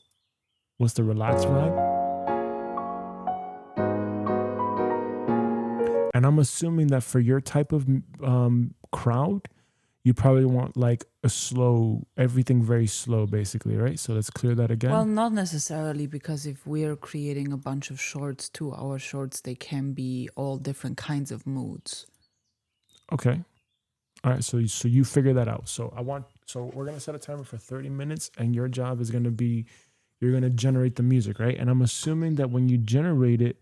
What's the relax vibe? And I'm assuming that for your type of crowd, you probably want like a slow, everything very slow, basically, right? So let's clear that again. Well, not necessarily, because if we're creating a bunch of shorts, 2-hour shorts, they can be all different kinds of moods. Okay. All right. So you figure that out. So we're going to set a timer for 30 minutes, and your job is going to be, you're going to generate the music, right? And I'm assuming that when you generate it,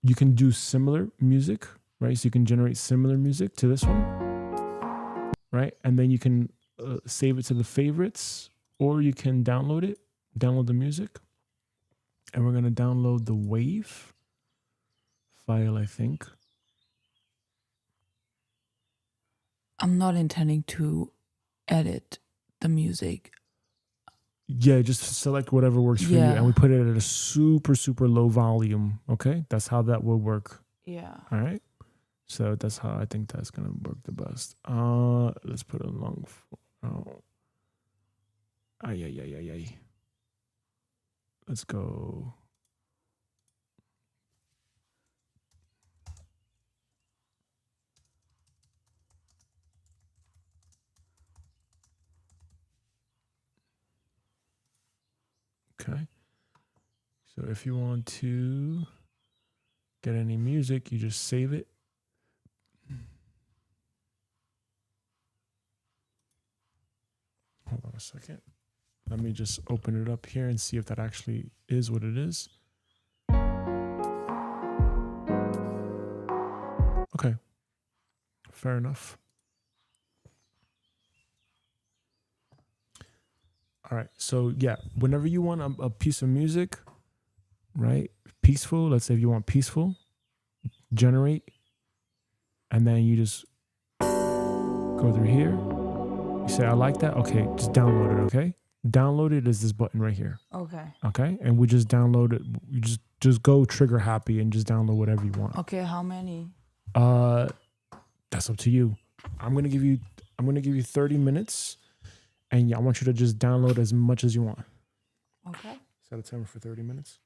you can do similar music, right? So you can generate similar music to this one, right? And then you can save it to the favorites, or you can download the music. And we're going to download the wave file, I think. I'm not intending to edit the music. Yeah, just select whatever works for you. And we put it at a super, super low volume. Okay. That's how that will work. Yeah. All right. So that's how I think that's going to work the best. Let's put it along. Let's go. Okay. So if you want to get any music, you just save it. Hold on a second. Let me just open it up here and see if that actually is what it is. Okay. Fair enough. All right. So yeah, whenever you want a piece of music, right? Peaceful. Let's say if you want peaceful, generate. And then you just go through here. You say, I like that. Okay. Just download it. Okay. Download it is this button right here. Okay. Okay. And we just download it. You just go trigger happy and just download whatever you want. Okay. How many? That's up to you. I'm going to give you 30 minutes. And I want you to just download as much as you want. Okay. Set a timer for 30 minutes.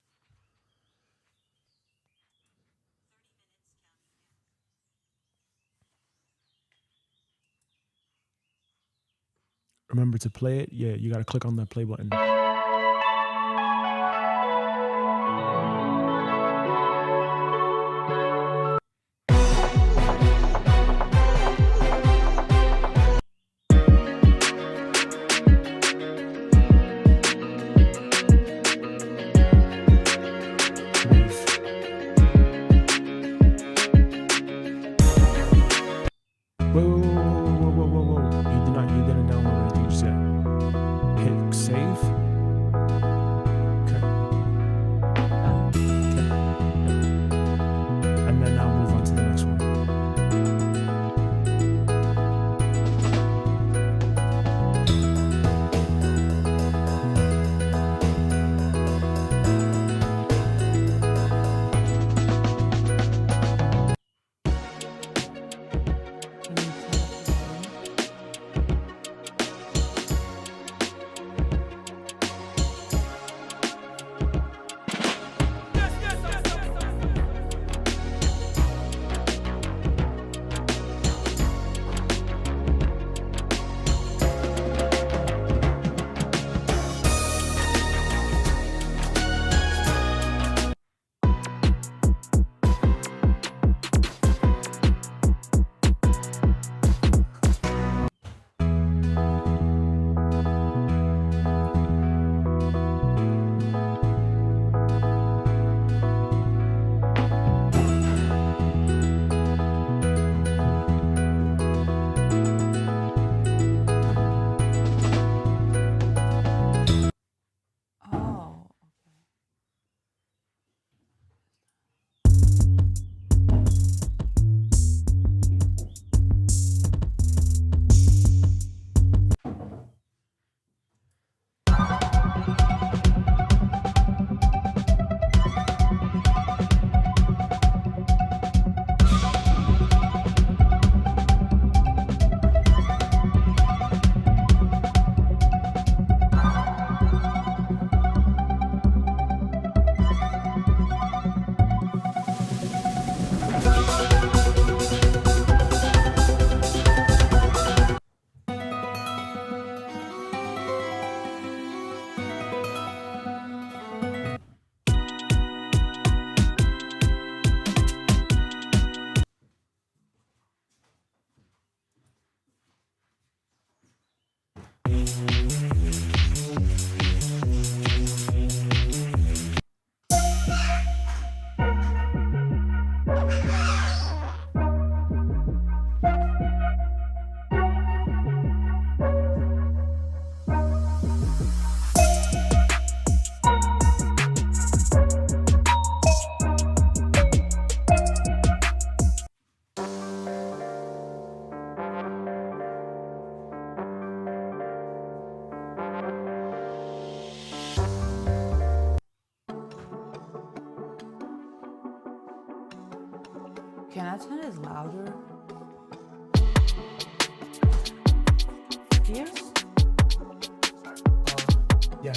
Remember to play it. Yeah, you got to click on that play button. Whoa. You didn't download anything just yet. Hit save. Okay. And then now move on to the next one. Turn it louder. Here? Yeah.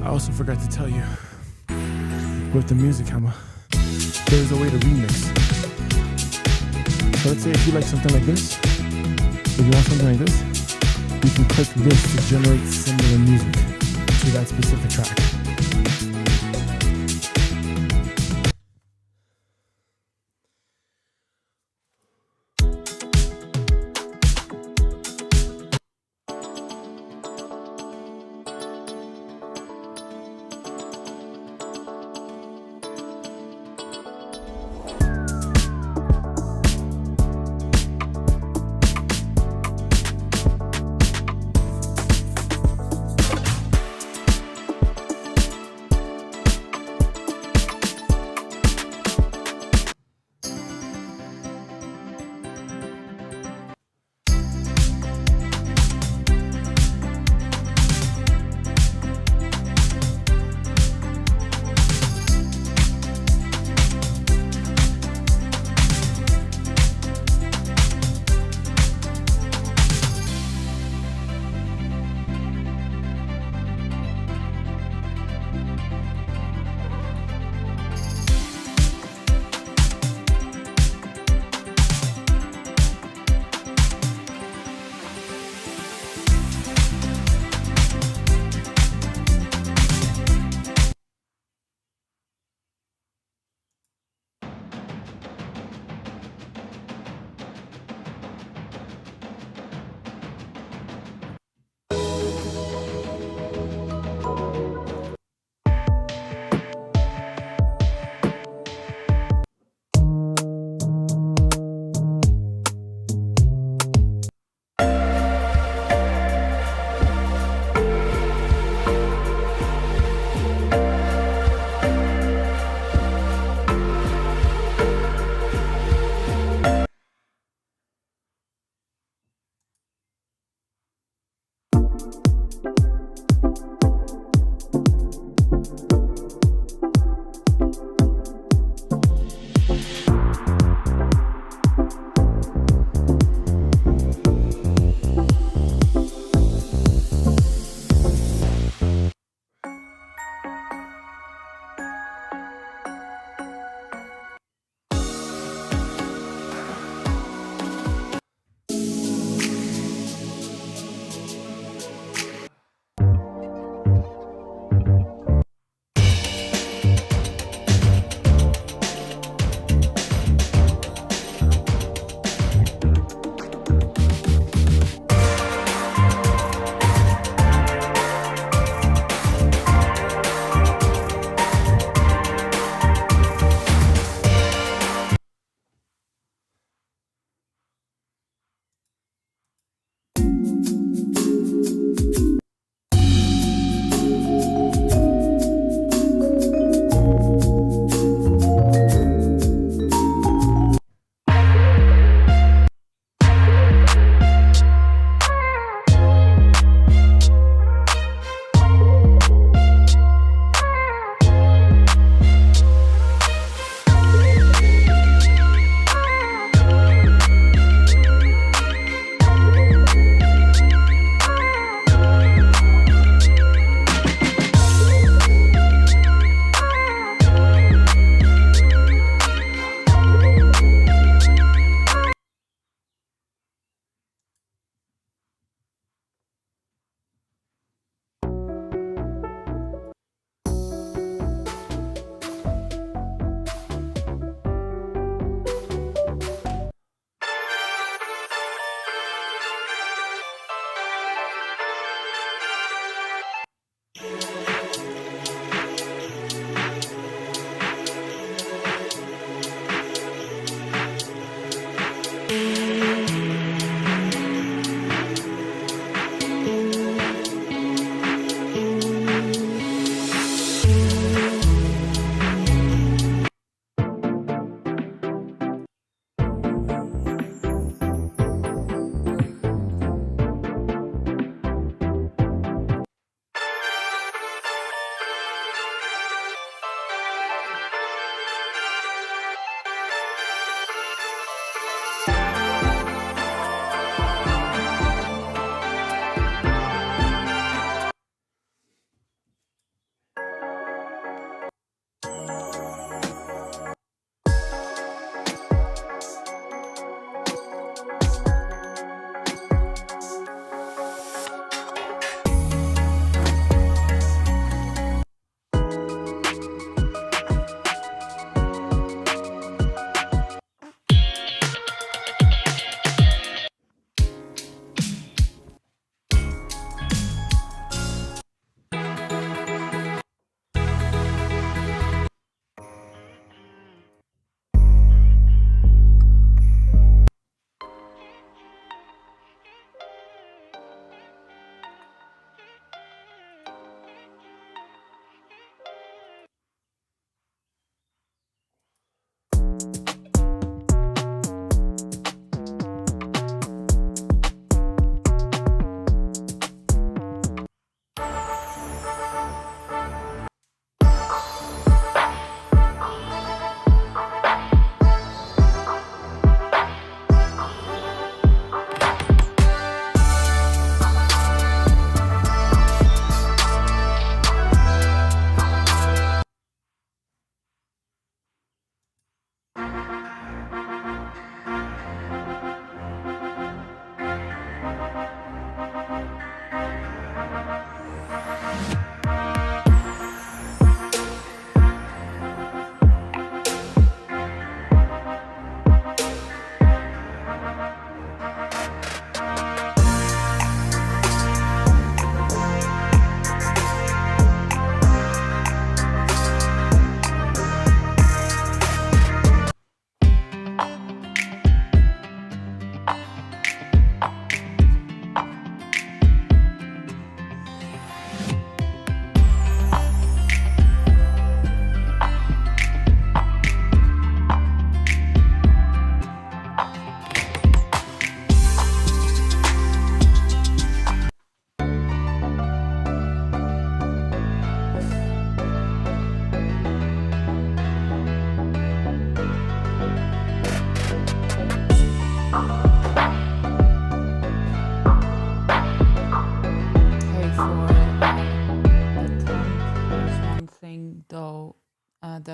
I also forgot to tell you, with the music hammer, there's a way to remix. So let's say if you like something like this, if you want something like this, you can click this to generate similar music. to that specific track.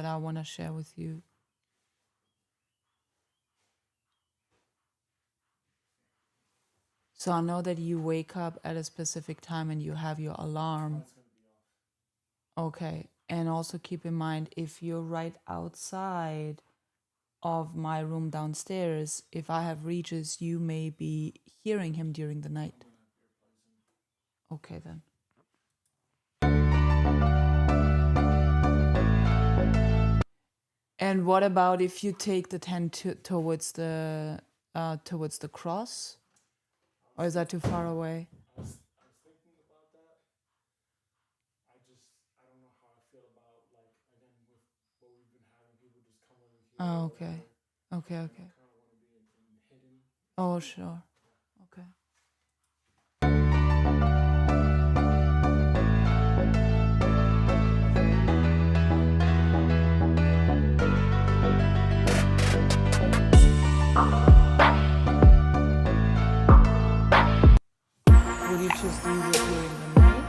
that I want to share with you. So I know that you wake up at a specific time and you have your alarm. Okay. And also keep in mind, if you're right outside of my room downstairs, if I have Regis, you may be hearing him during the night. Okay, then. And what about if you take the 10 towards the cross? Or is that too far away? I was thinking about that. I don't know how I feel about, like, again, with what we've been having, people just come over here. Oh, okay. Okay, okay. I kind of want to be hidden. Oh, sure. Okay. Would you just do this during the night?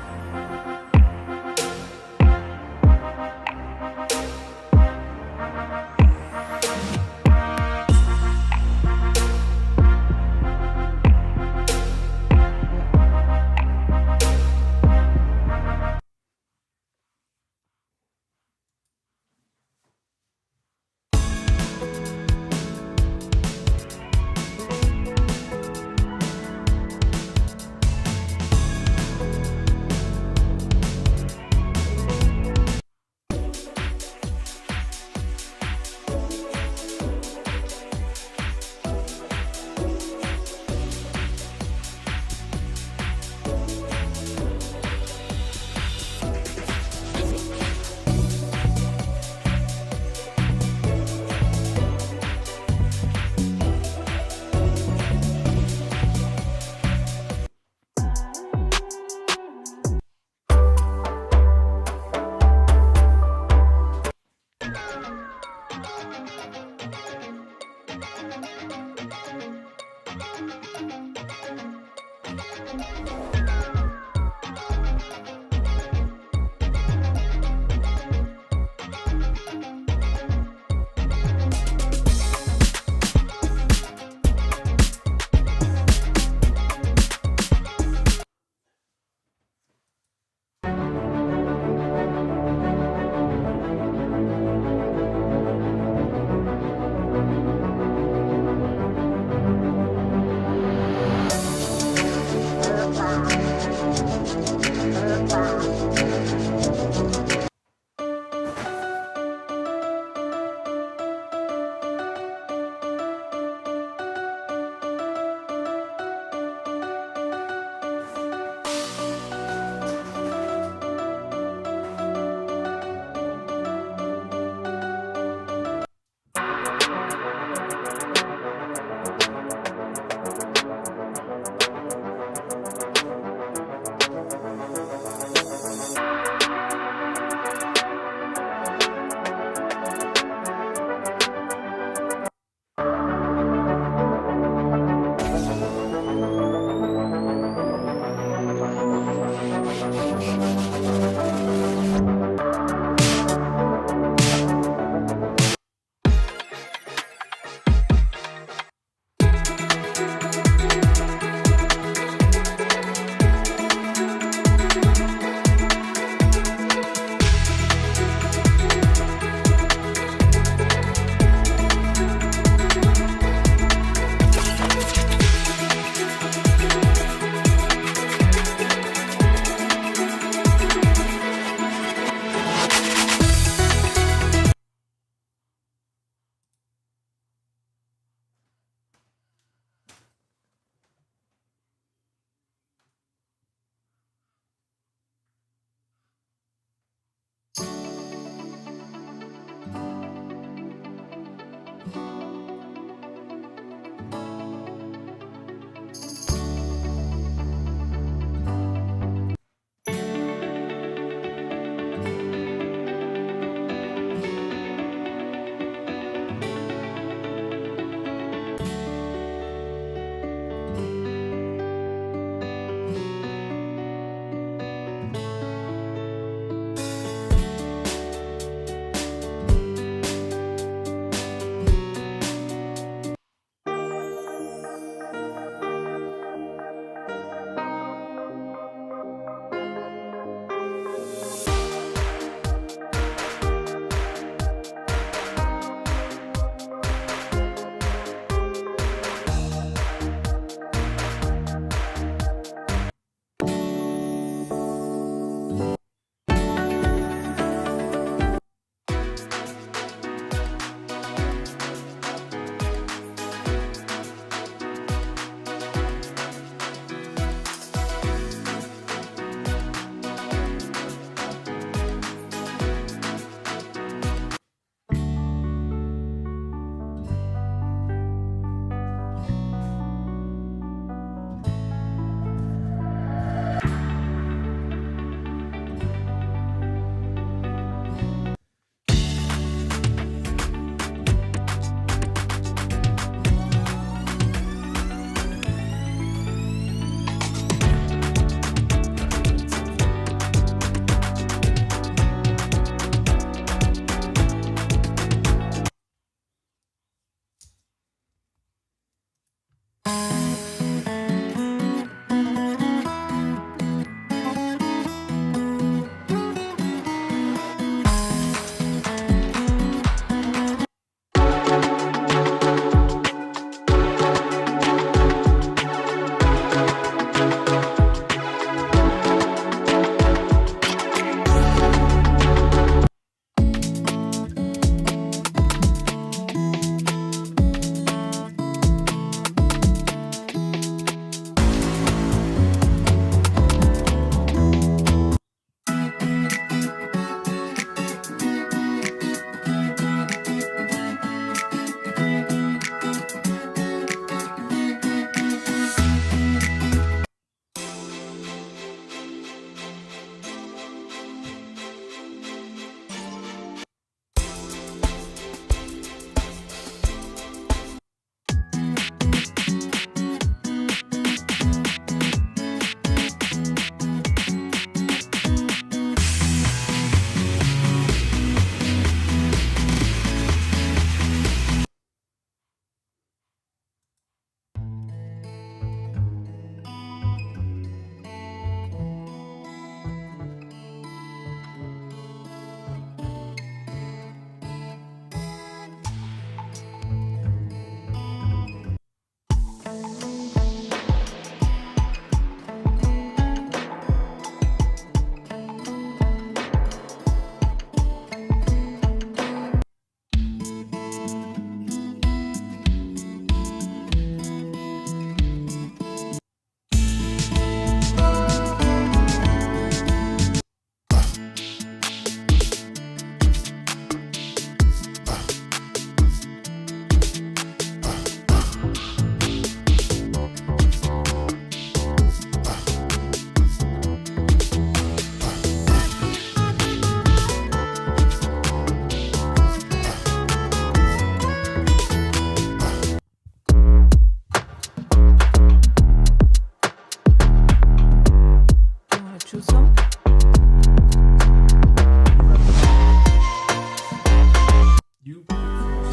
You pick first.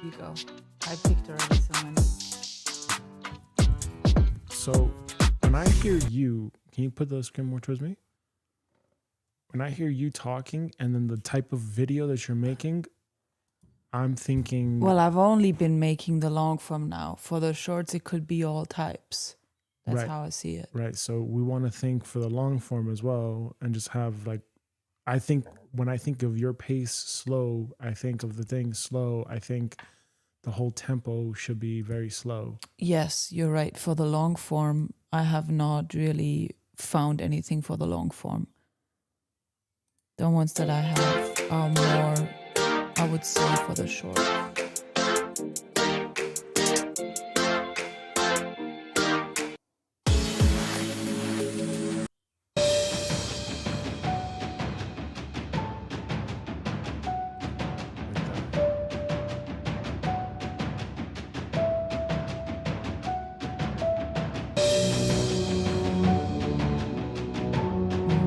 You go. I picked already so many. So when I hear you, can you put the screen more towards me? When I hear you talking and then the type of video that you're making, I'm thinking. Well, I've only been making the long form now. For the shorts, it could be all types. That's Right. how I see it. Right. So we want to think for the long form as well and just have like, I think when I think of your pace slow, I think of the thing slow. I think the whole tempo should be very slow. Yes, you're right. For the long form, I have not really found anything for the long form. The ones that I have are more, I would say, for the short. Like that.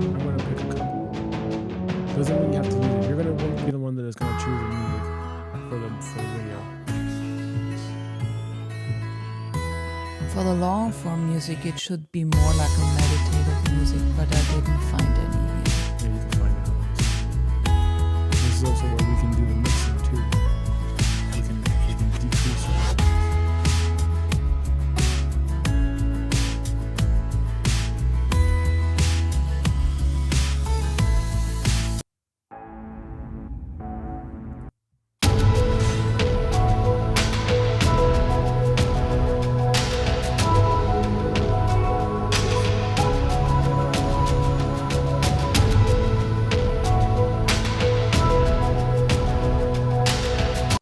I'm gonna pick a couple. Doesn't mean you have to use it. You're gonna be the one that is gonna choose the music for the video. For the long form music, it should be more like a meditative music, but I didn't find any here. Yeah, you can find it out. This is also where we can do the mixing too. We can decrease it.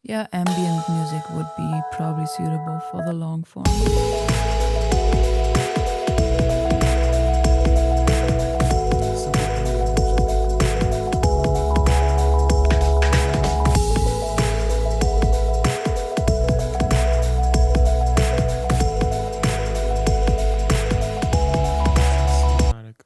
Yeah, ambient music would be probably suitable for the long form. Cinematic.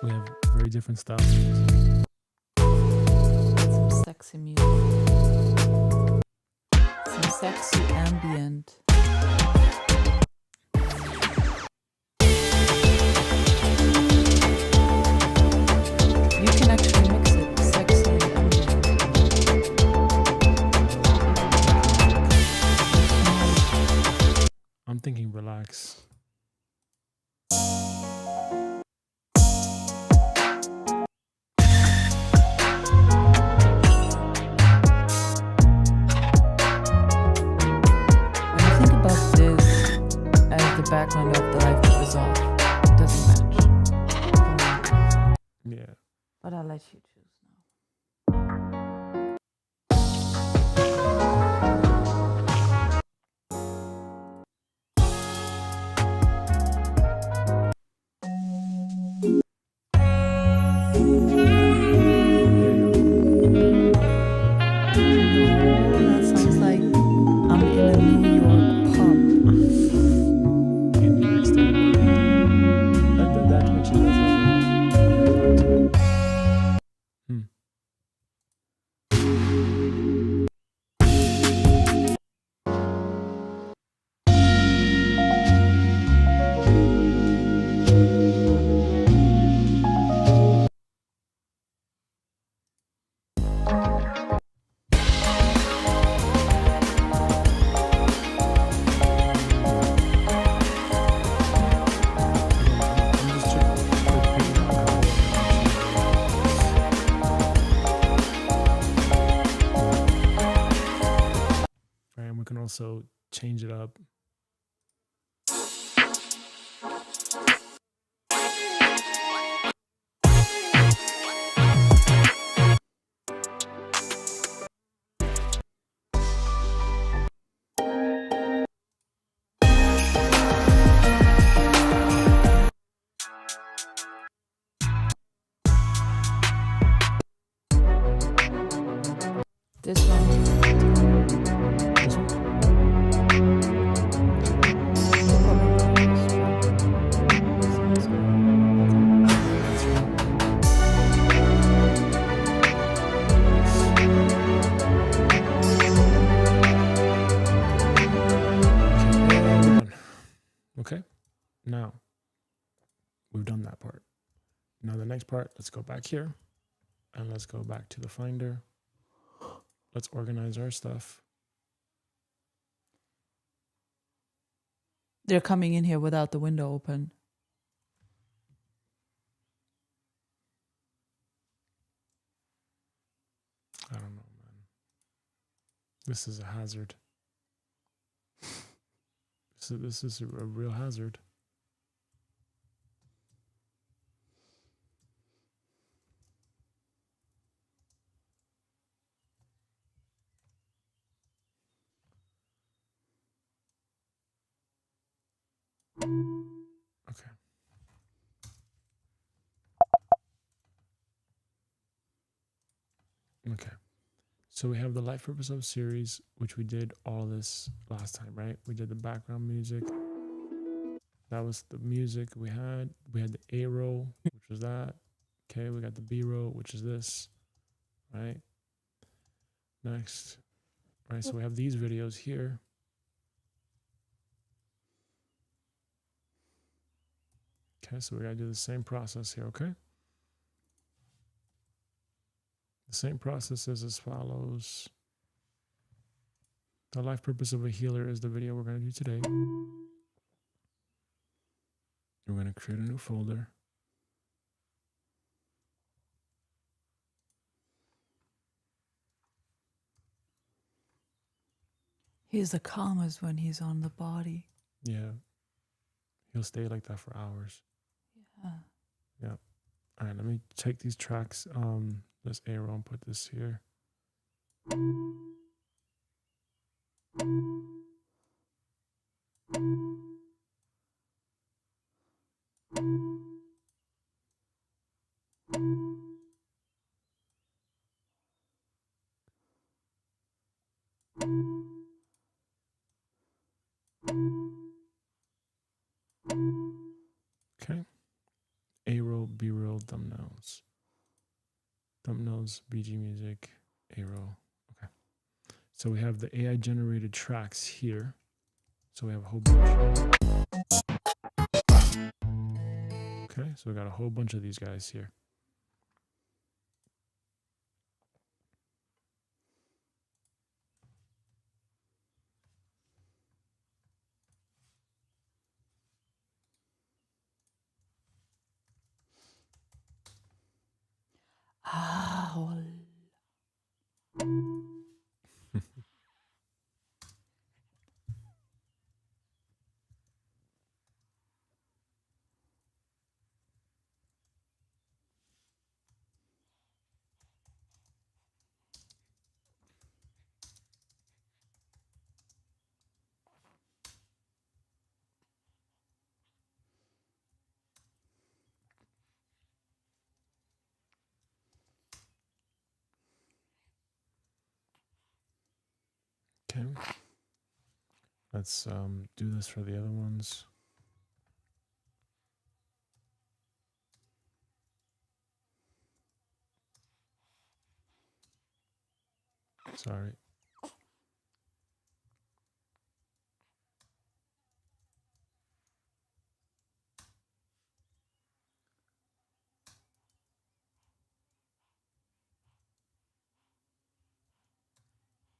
We have very different styles of music. Some sexy music. Some sexy ambient. You can actually mix it, sexy and ambient. I'm thinking relax. When you think about this as the background of the life that is off, it doesn't match. Yeah. But I'll let you choose now. Oh, that sounds like I'm in a New York pub. In New York State. That actually does have a to it. I'm just checking. Picking out a couple. Right, and we can also change it up. Okay, now we've done that part. Now the next part, let's go back here and let's go back to the Finder. Let's organize our stuff. They're coming in here without the window open. I don't know, man. This is a hazard. This is a real hazard. Okay. Okay. So we have the life purpose of series, which we did all this last time, right? We did the background music. That was the music we had. We had the A roll, which was that. Okay, we got the B roll, which is this, right? Next, right? So we have these videos here. Okay, so we gotta do the same process here, okay? The same process is as follows. The life purpose of a healer is the video we're gonna do today. We're gonna create a new folder. He's the calmest when he's on the body. Yeah. He'll stay like that for hours. Yeah. Yeah. All right, let me take these tracks, this arrow and put this here. Okay. A-roll, B-roll, thumbnails. Thumbnails, BG music, A-roll. Okay. So we have the AI generated tracks here. So we have a whole bunch. Okay, so we got a whole bunch of these guys here. Ah, Okay. Let's do this for the other ones. Sorry.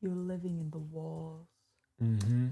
you're living in the walls. Mm-hmm.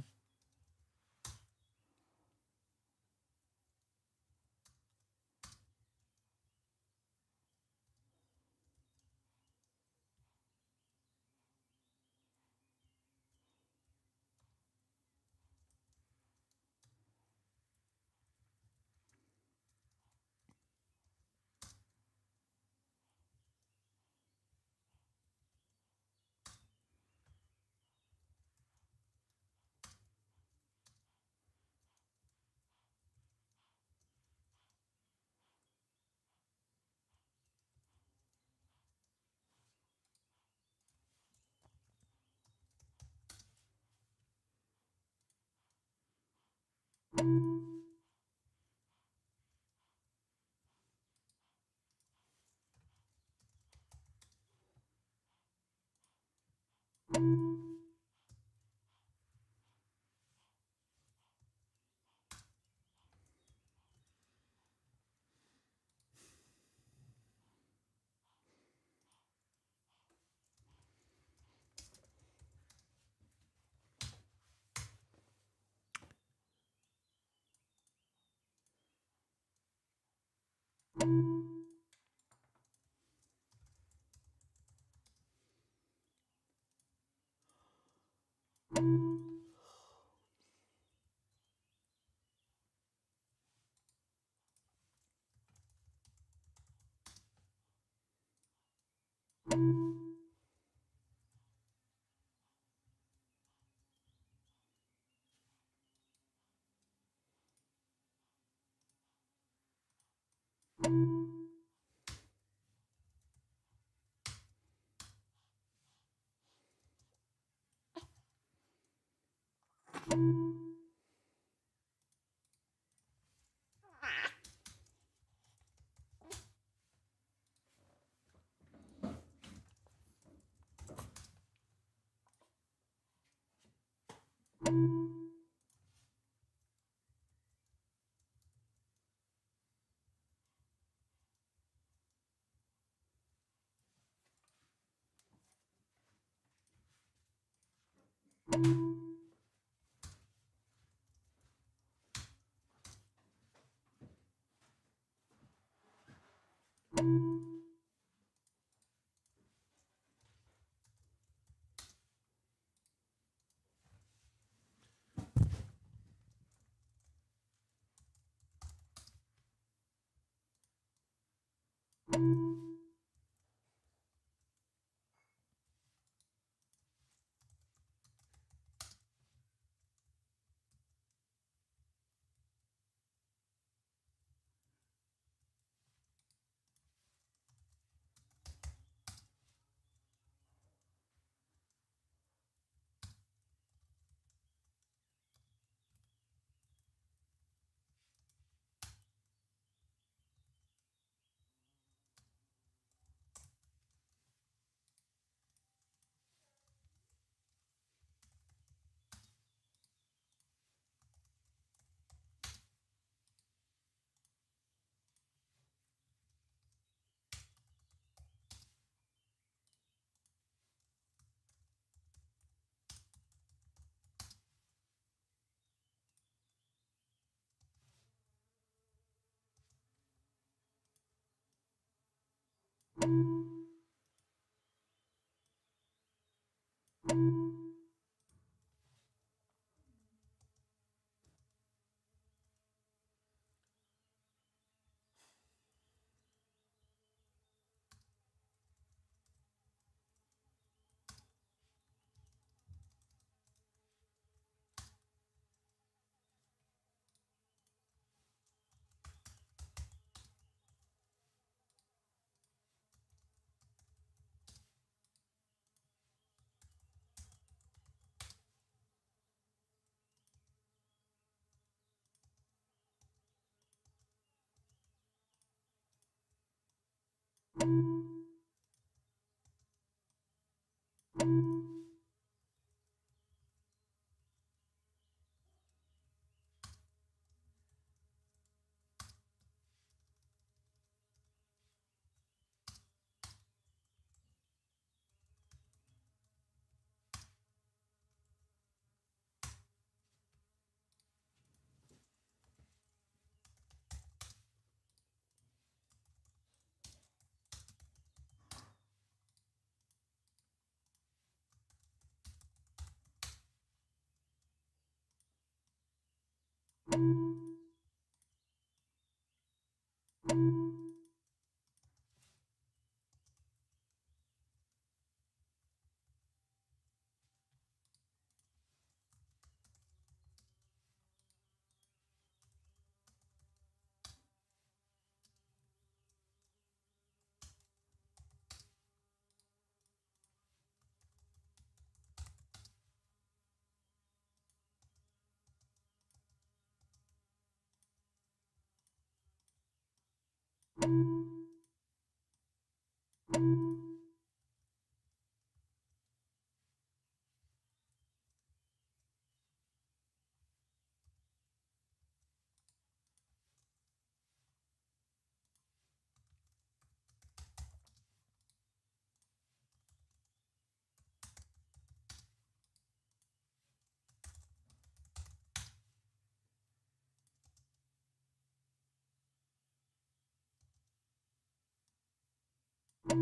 All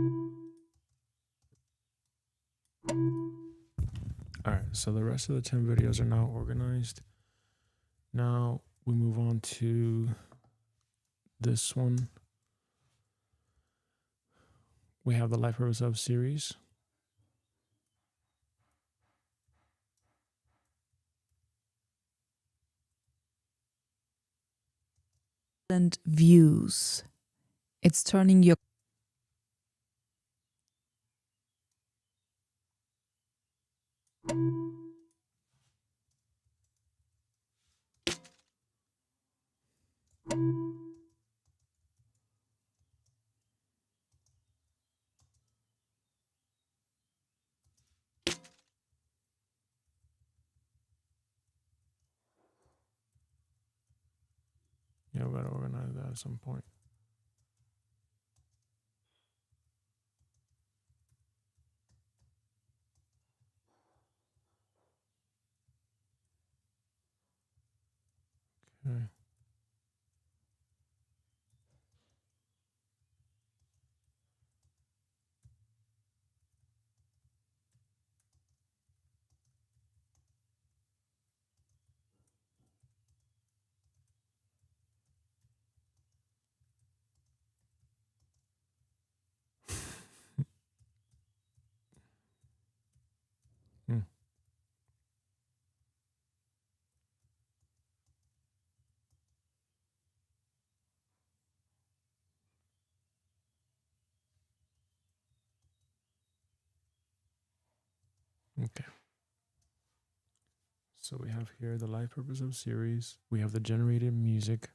right, so the rest of the 10 videos are now organized. Now we move on to this one. We have the Life Purpose of series. And views. It's turning your Yeah, we gotta organize that at some point. Okay. Hmm. Okay. So we have here the Life Purpose of series. We have the generated music.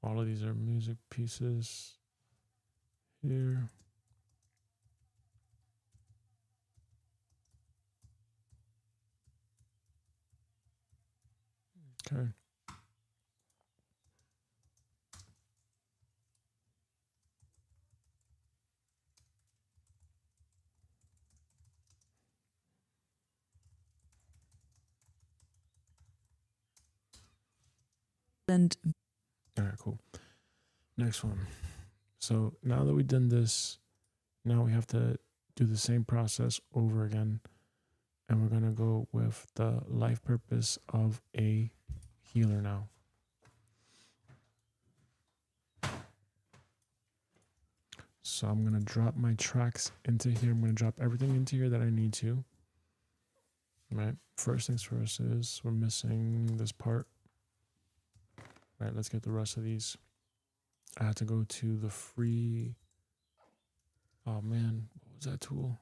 All of these are music pieces here. Okay. and All right, cool. Next one. So now that we've done this, now we have to do the same process over again. And we're going to go with the life purpose of a healer now. So I'm going to drop my tracks into here. I'm going to drop everything into here that I need to. Right. First things first is we're missing this part. Right. Let's get the rest of these. I had to go to the free. Oh man, what was that tool?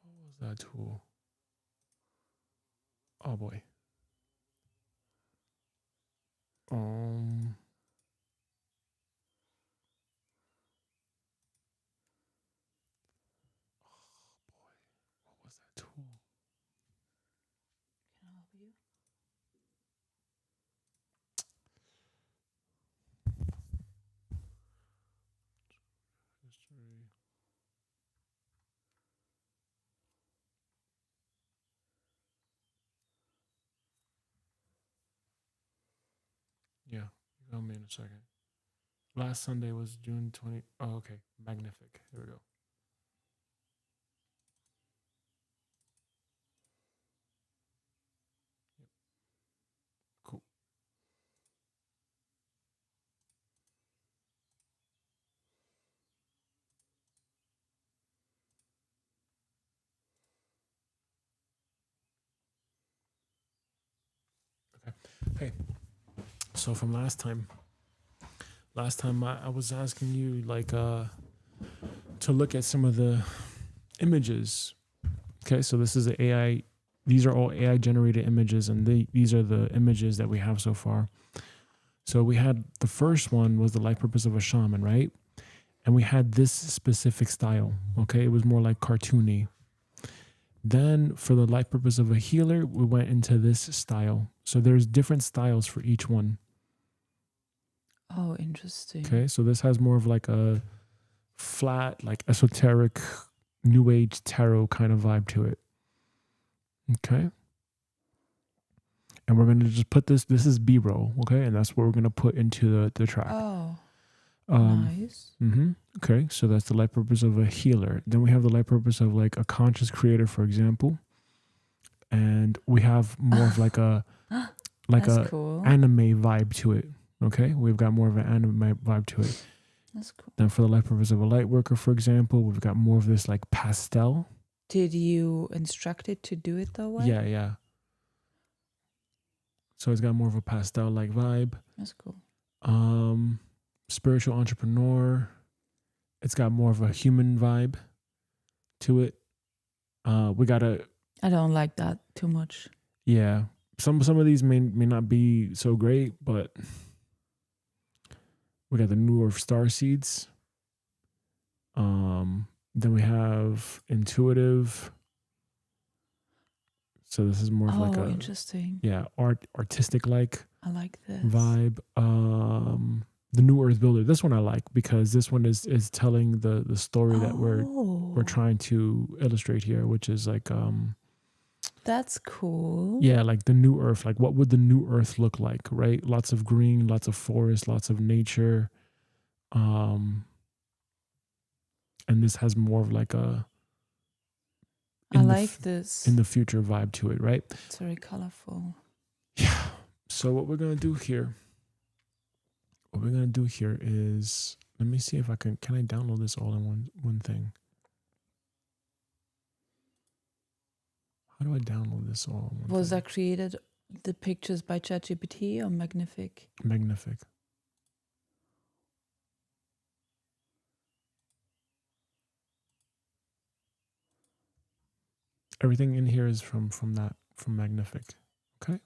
What was that tool? Oh boy. Um. What was that tool? Can I help you? History. Yeah, you got me in a second. Last Sunday was June 20. Oh, okay. Magnific. Here we go. Yep. Cool. Okay. Hey. So from last time I was asking you like to look at some of the images. Okay, so this is the AI. These are all AI generated images, and these are the images that we have so far. So we had the first one was the life purpose of a shaman, right? And we had this specific style. Okay, it was more like cartoony. Then for the life purpose of a healer, we went into this style. So there's different styles for each one. Oh, interesting. Okay, so this has more of like a flat, like esoteric, new age tarot kind of vibe to it. Okay. And we're going to just put this is B-roll, okay? And that's what we're going to put into the track. Oh, Um, nice. Okay, so that's the life purpose of a healer. Then we have the life purpose of like a conscious creator, for example. And we have more of like a That's cool. anime vibe to it. Okay, we've got more of an anime vibe to it. That's cool. Then for the life purpose of a light worker, for example, we've got more of this like pastel. Did you instruct it to do it that way? Yeah. So it's got more of a pastel like vibe. That's cool. Spiritual entrepreneur. It's got more of a human vibe to it. We gotta. I don't like that too much. Yeah, some of these may not be so great, but we got the New Earth star seeds. Then we have intuitive. So this is more of like a interesting. Yeah, artistic like I like this vibe. The New Earth Builder. This one I like because this one is telling the story that we're trying to illustrate here, which is like That's cool. Yeah, like the new Earth. Like what would the new Earth look like, right? Lots of green, lots of forest, lots of nature. And this has more of like a I like this. In the future vibe to it, right? It's very colorful. Yeah. So what we're gonna do here is, let me see if I can I download this all in one thing? How do I download this all in one Was thing? that created the pictures by ChatGPT or Magnific? Magnific. Everything in here is from Magnific. Okay.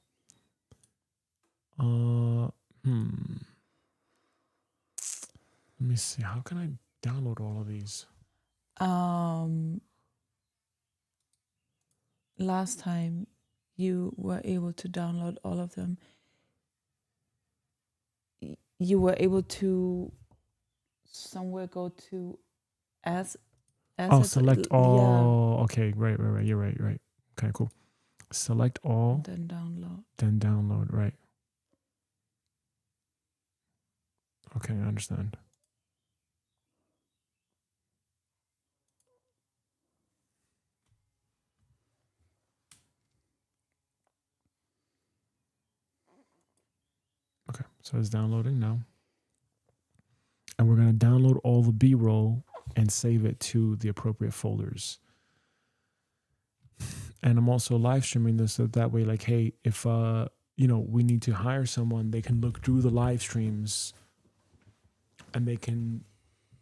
Let me see. How can I download all of these? Last time you were able to download all of them. You were able to somewhere go to as select all. Yeah. Okay, right. You're right. Okay, cool. Select all. Then download. Then download, right. Okay, I understand. Okay, so it's downloading now. And we're going to download all the B-roll and save it to the appropriate folders. And I'm also live streaming this so that way, like, hey, if we need to hire someone, they can look through the live streams and they can,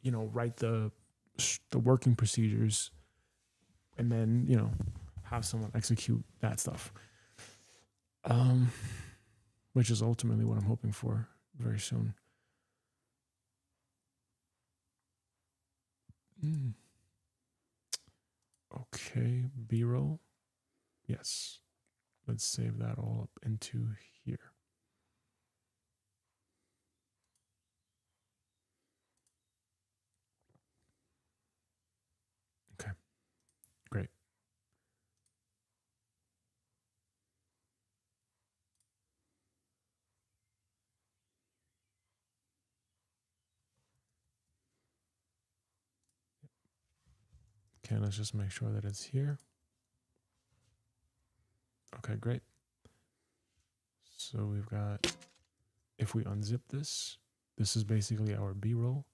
write the working procedures and then, have someone execute that stuff. Which is ultimately what I'm hoping for very soon. Okay, B-roll. Yes. Let's save that all up into here. Okay, great. Okay, let's just make sure that it's here. Okay, great. So we've got, if we unzip this is basically our B-roll.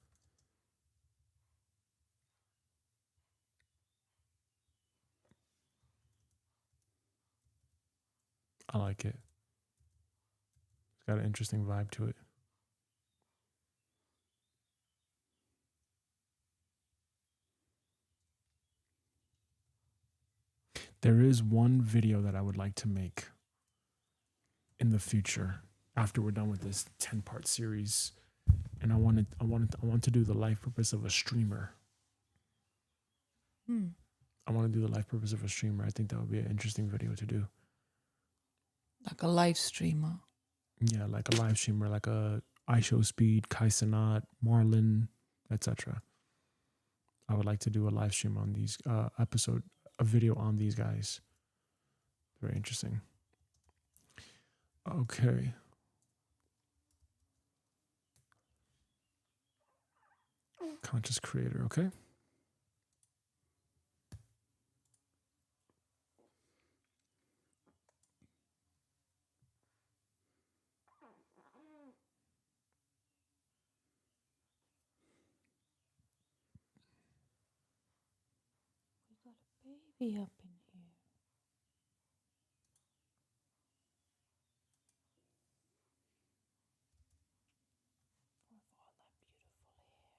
I like it. It's got an interesting vibe to it. There is one video that I would like to make in the future after we're done with this 10-part series, and I want to do the life purpose of a streamer. I want to do the life purpose of a streamer. I think that would be an interesting video to do. Like a live streamer. Yeah, like a live streamer, like a iShowSpeed, Kai Cenat, Marlon, etc. I would like to do a live stream on these a video on these guys. Very interesting. Okay. Conscious creator, okay? We got a baby up in here. With all that beautiful hair.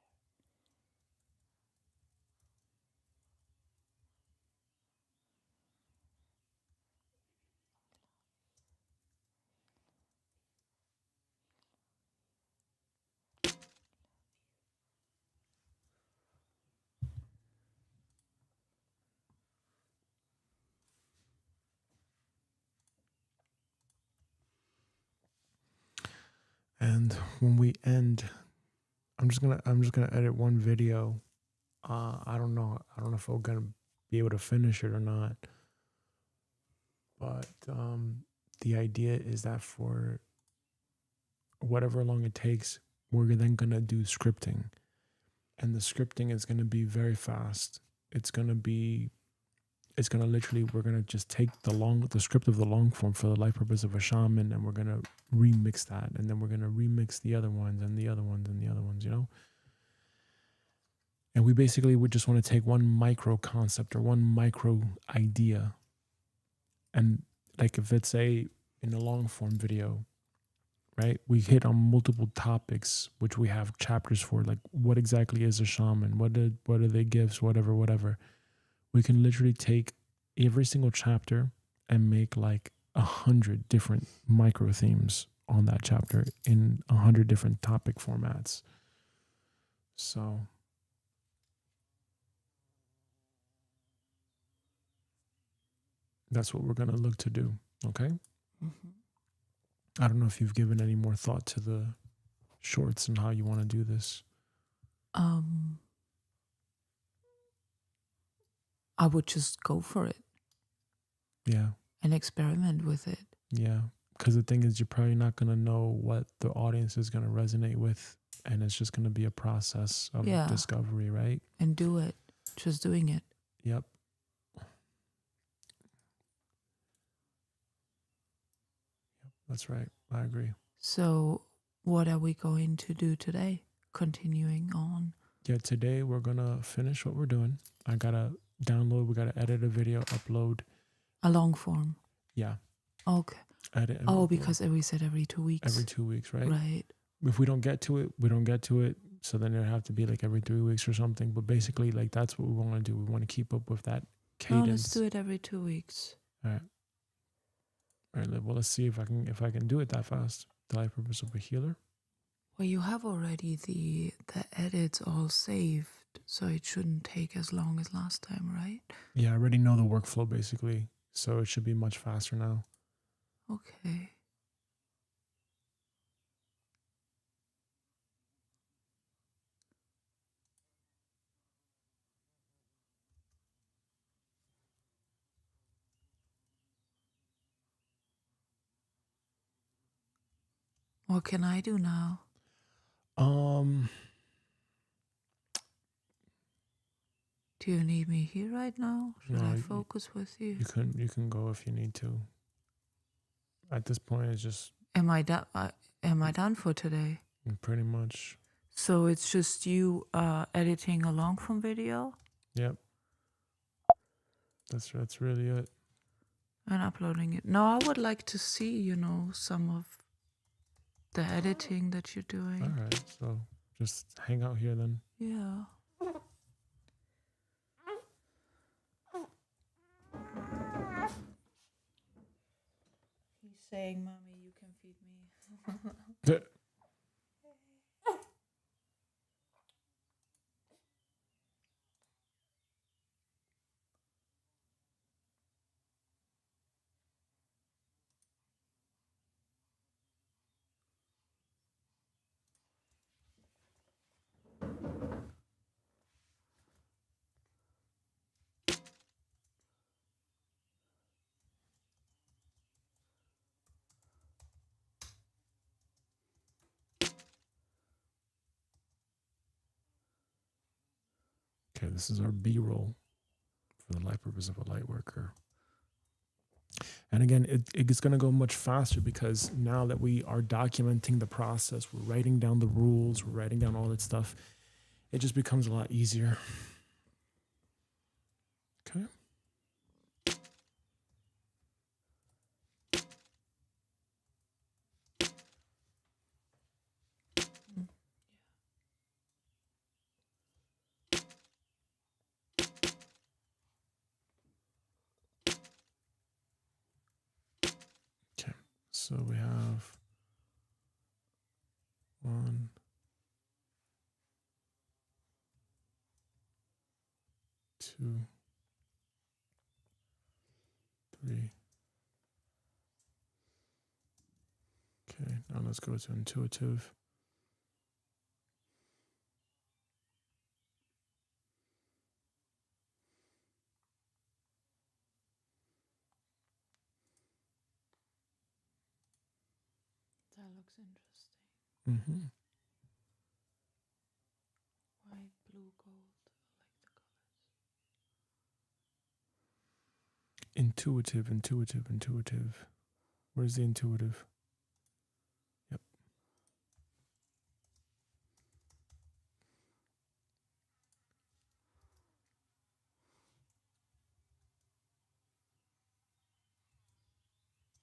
And when we end, I'm just gonna edit one video. I don't know if we're gonna be able to finish it or not. But the idea is that for whatever long it takes, we're then gonna do scripting. And the scripting is gonna be very fast. It's gonna literally, we're gonna just take the script of the long form for the life purpose of a shaman, and we're gonna remix that, and then we're gonna remix the other ones and the other ones and the other ones, And we basically would just want to take one micro concept or one micro idea, and like if it's in a long form video, right? We hit on multiple topics, which we have chapters for, like what exactly is a shaman, what are their gifts, whatever. We can literally take every single chapter and make like 100 different micro themes on that chapter in 100 different topic formats. So that's what we're going to look to do. Okay. Mm-hmm. I don't know if you've given any more thought to the shorts and how you want to do this. I would just go for it. Yeah. And experiment with it. Yeah. Because the thing is, you're probably not going to know what the audience is going to resonate with. And it's just going to be a process of discovery, right? And do it. Just doing it. Yep. That's right. I agree. So what are we going to do today? Continuing on. Yeah, today we're going to finish what we're doing. I got to download, we got to edit a video, upload. A long form? Yeah. Okay. Edit and upload. Because we said every 2 weeks. Every 2 weeks, right? Right. If we don't get to it, we don't get to it. So then it'd have to be like every 3 weeks or something. But basically, like that's what we want to do. We want to keep up with that cadence. No, let's do it every 2 weeks. All right. All right. Well, let's see if I can do it that fast. The life purpose of a healer. Well, you have already the edits all saved, so it shouldn't take as long as last time, right? Yeah, I already know the workflow basically, so it should be much faster now. Okay. What can I do now? Do you need me here right now? Should I focus with you? You can go if you need to. At this point, it's just. Am I done for today? Pretty much. So it's just you editing a long form video? Yep. That's really it. And uploading it. No, I would like to see, some of the editing that you're doing. All right, so just hang out here then. Yeah. He's saying, "Mommy, you can feed me." Okay, this is our B-roll for the light purpose of a light worker. And again, it's going to go much faster because now that we are documenting the process, we're writing down the rules, we're writing down all that stuff, it just becomes a lot easier. Okay. Okay. So we have 1, 2, 3. Okay, now let's go to intuitive. That looks interesting. Mm-hmm. White, blue, gold. I like the colors. Intuitive. Where's the intuitive? Yep.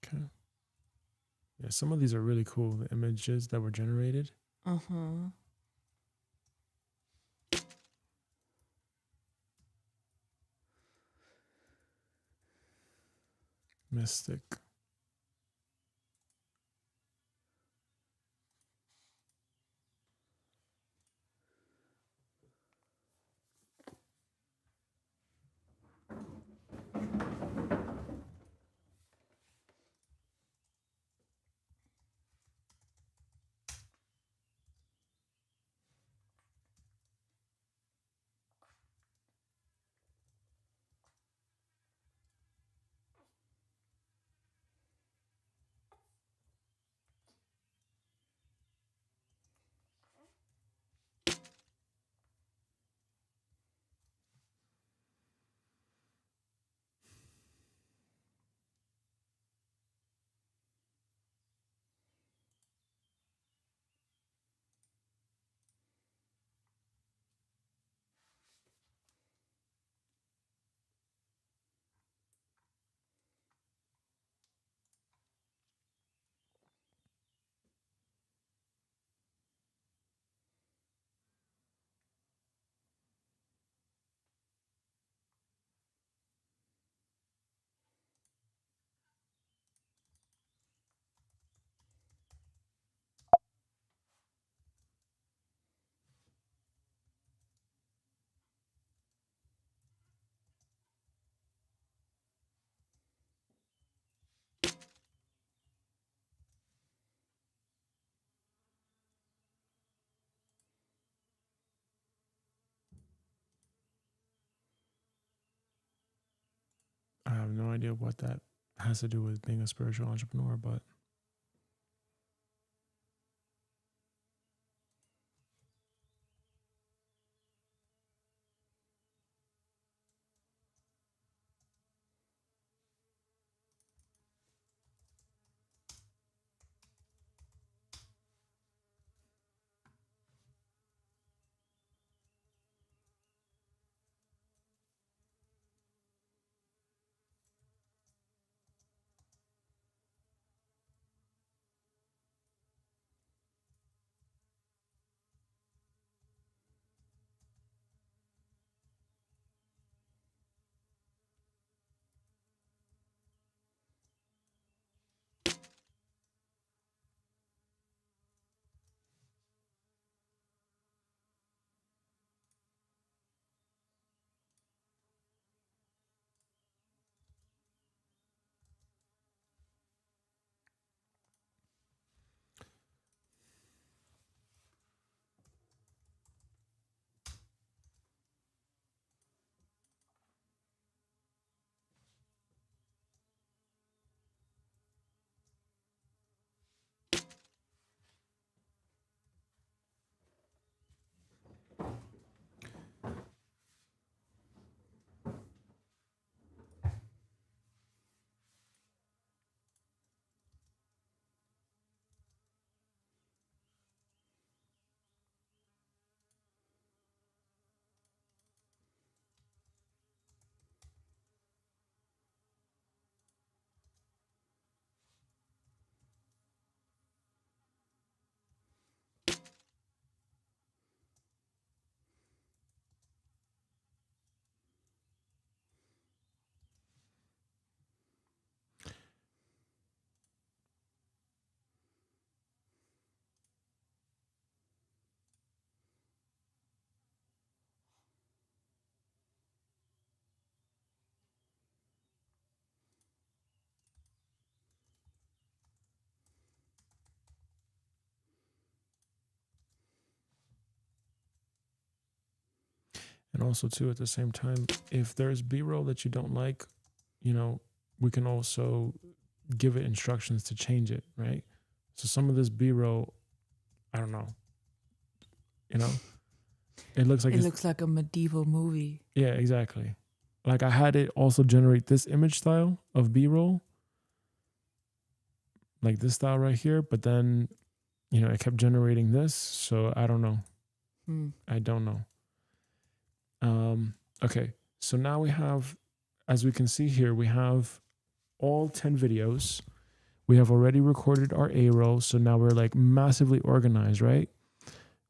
Okay. Yeah, some of these are really cool. The images that were generated. Uh-huh. Mystic. I have no idea what that has to do with being a spiritual entrepreneur, but And also too, at the same time, if there's B-roll that you don't like, you know, we can also give it instructions to change it, right? So some of this B-roll, I don't know, you know, it looks like It looks like a medieval movie. yeah, exactly. Like I had it also generate this image style of B-roll, like this style right here, but then, you know, it kept generating this. So I don't know. I don't know. Okay. So now we have, as we can see here, we have all 10 videos. We have already recorded our A roll. So now we're like massively organized, right?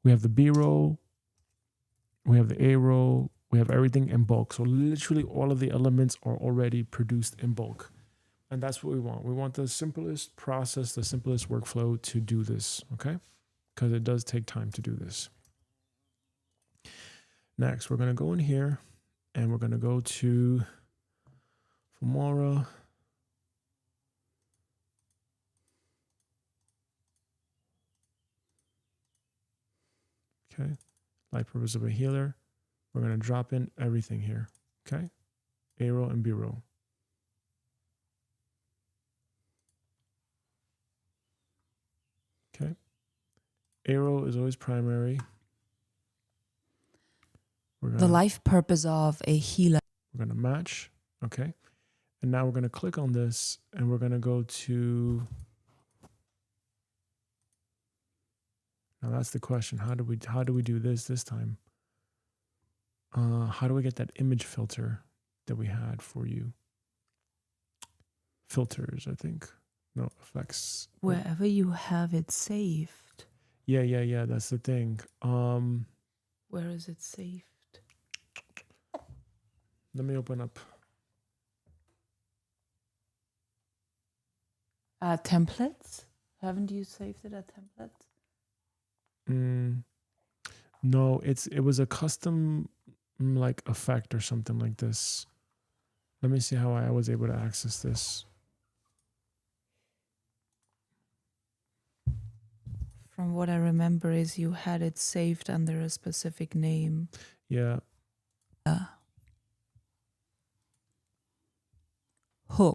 We have the B roll, we have the A roll, we have everything in bulk. So literally all of the elements are already produced in bulk. And that's what we want. We want the simplest process, the simplest workflow to do this, okay? Because it does take time to do this. Next, we're going to go in here and we're going to go to Filmora. Okay. Light purpose of a healer. We're going to drop in everything here. Okay. A roll and B roll. Okay. A roll is always primary. The life purpose of a healer. We're going to match. Okay. And now we're going to click on this and we're going to go to. Now that's the question. How do we do this time? How do we get that image filter that we had for you? Filters, I think. No, effects. Wherever you have it saved. Yeah. That's the thing. Where is it saved? Let me open up. Templates? Haven't you saved it at templates? No, it was a custom like effect or something like this. Let me see how I was able to access this. From what I remember is you had it saved under a specific name. Yeah. Hook.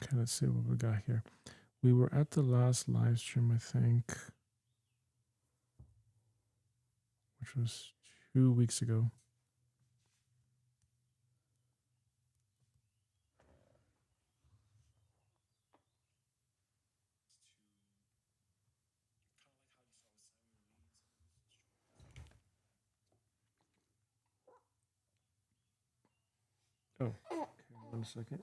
Okay, let's see what we got here. We were at the last live stream, I think, which was 2 weeks ago. Oh, okay, 1 second.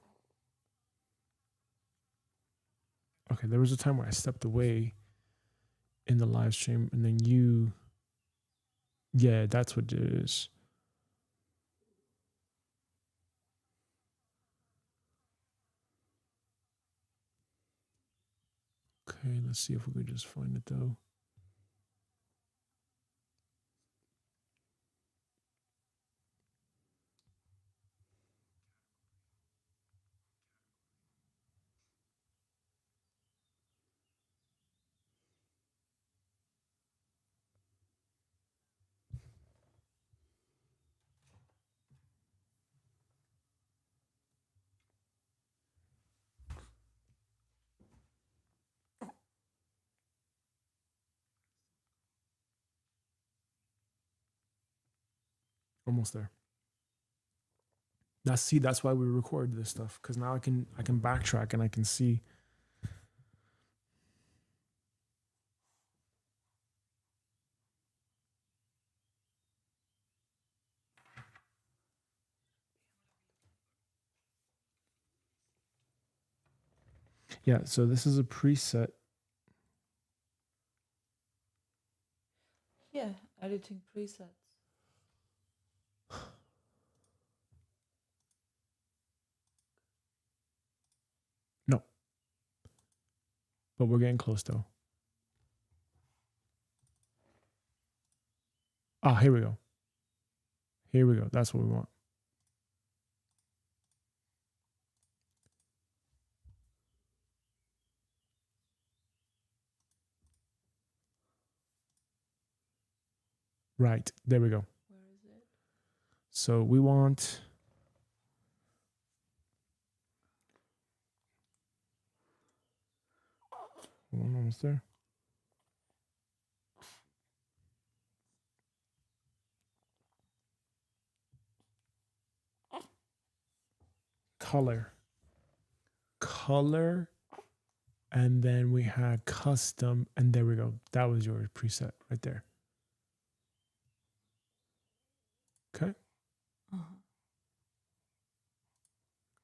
Okay, there was a time where I stepped away in the live stream and then you, yeah, that's what it is. Okay, let's see if we could just find it though. Almost there. That's why we record this stuff, because now I can backtrack and I can see. Yeah, so this is a preset. Yeah, editing presets. No. But we're getting close though. Ah, here we go. Here we go. That's what we want. Right. There we go. Where is it? So we want almost there. Color. And then we had custom, and there we go. That was your preset right there. Okay.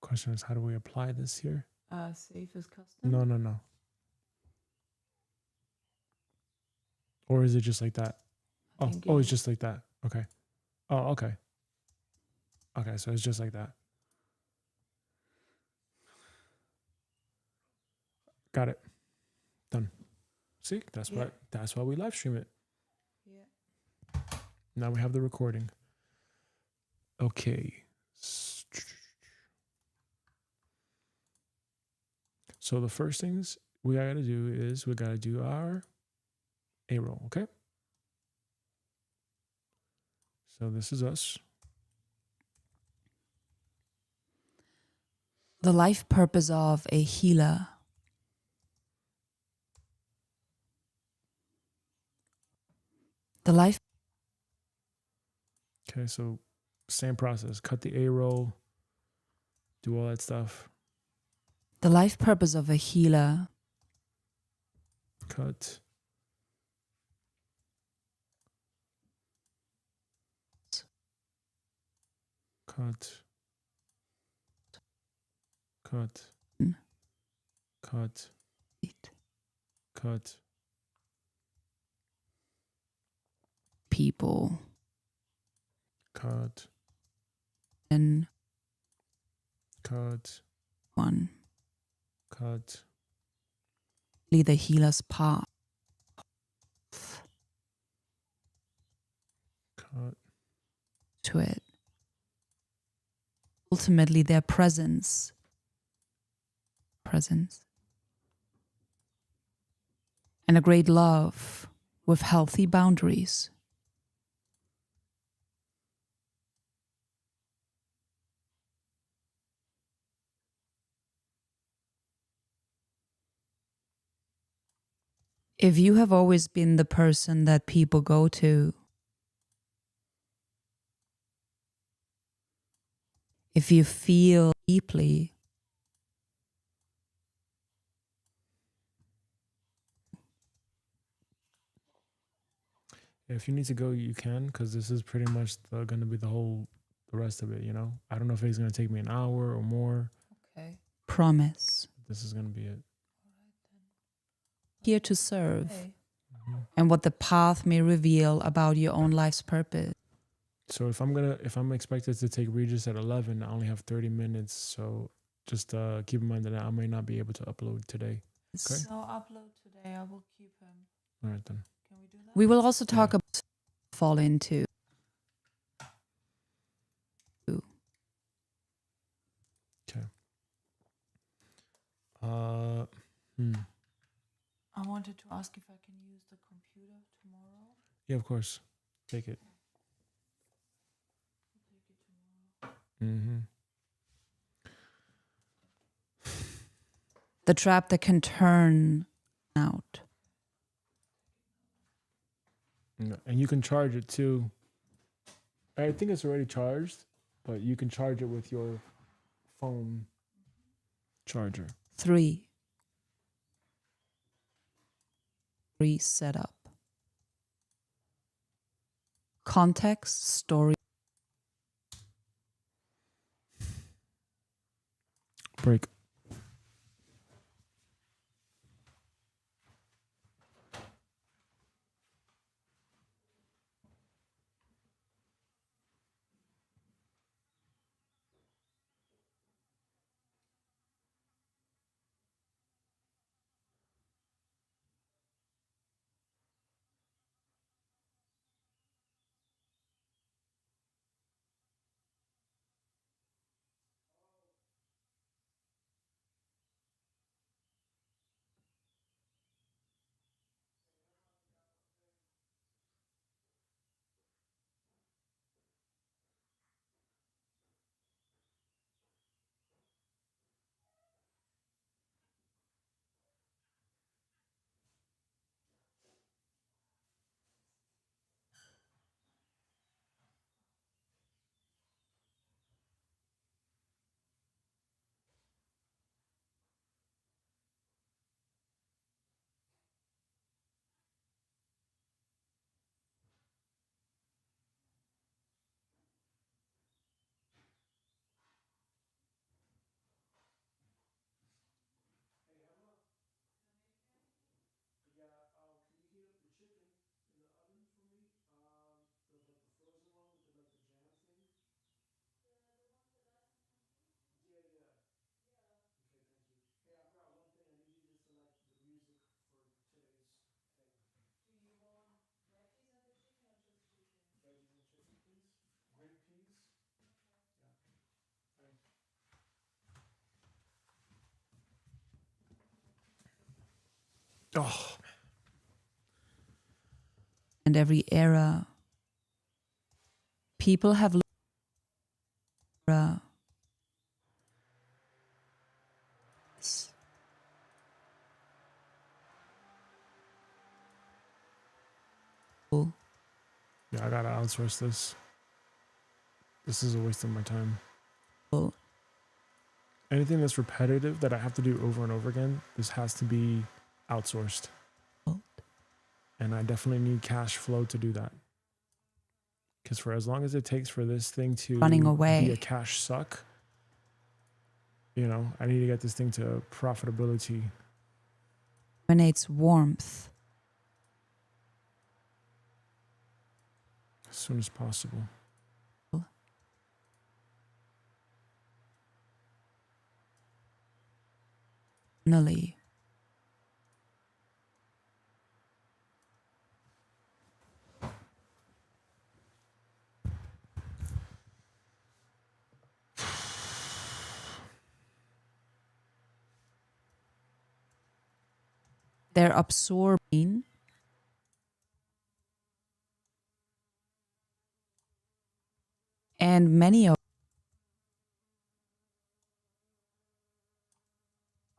Question is, how do we apply this here? Save as custom. No. Or is it just like that? Oh, it's just like that. Okay. Oh, okay. Okay, so it's just like that. Got it. Done. See, that's why we live stream it. Yeah. Now we have the recording. Okay. So the first things we gotta do is we gotta do our A roll, okay? So this is us. The life purpose of a healer. The life. Okay, so same process. Cut the A roll, do all that stuff. The life purpose of a healer. Cut. Cut. Cut. Cut. Cut. People. Cut. And Cut. one. Cut. Lead the healer's path. Cut. To it. Ultimately, their presence. And a great love with healthy boundaries. If you have always been the person that people go to, if you feel deeply, If you need to go, you can, because this is pretty much going to be the rest of it, you know? I don't know if it's going to take me an hour or more. okay. Promise. This is going to be it. Here to serve. Mhm. And what the path may reveal about your own life's purpose. So if I'm expected to take Regis at 11, I only have 30 minutes. So just keep in mind that I may not be able to upload today. Okay. So upload today. I will keep him. All right then. Can we do that? We will also talk Yeah. about fall into. Okay. I wanted to ask if I can use the computer tomorrow. Yeah, of course. Take it. Mm-hmm. The trap that can turn out. And you can charge it too. I think it's already charged, but you can charge it with your phone charger. 3. Setup. Context, story. Break. Oh, and every era. People have yeah, I gotta outsource this. This is a waste of my time. Anything that's repetitive that I have to do over and over again, this has to be outsourced. And I definitely need cash flow to do that. Because for as long as it takes for this thing to running away, be a cash suck, you know, I need to get this thing to profitability. emanates warmth. As soon as possible. Finally. They're absorbing and many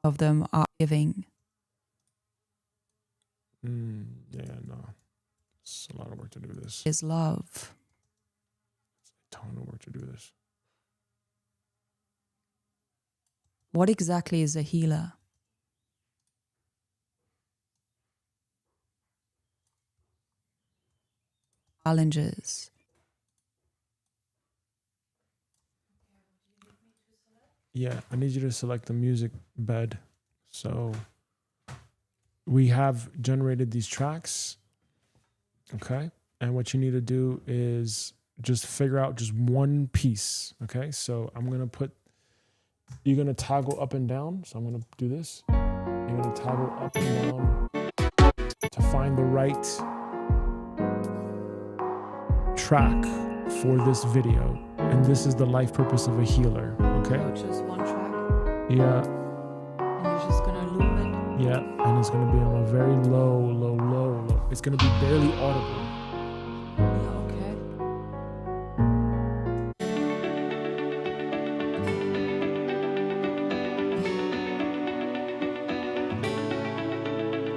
of them are giving. Yeah, no. It's a lot of work to do this. Is love. A ton of work to do this. What exactly is a healer? Challenges. Yeah, I need you to select the music bed. So we have generated these tracks. Okay. And what you need to do is just figure out just one piece. Okay. So you're going to toggle up and down. So I'm going to do this. You're going to toggle up and down to find the right track for this video. And this is the life purpose of a healer. Okay. Just one track. Yeah. And you're just gonna loop it. Yeah, and it's gonna be on a very low. It's gonna be barely audible. Okay.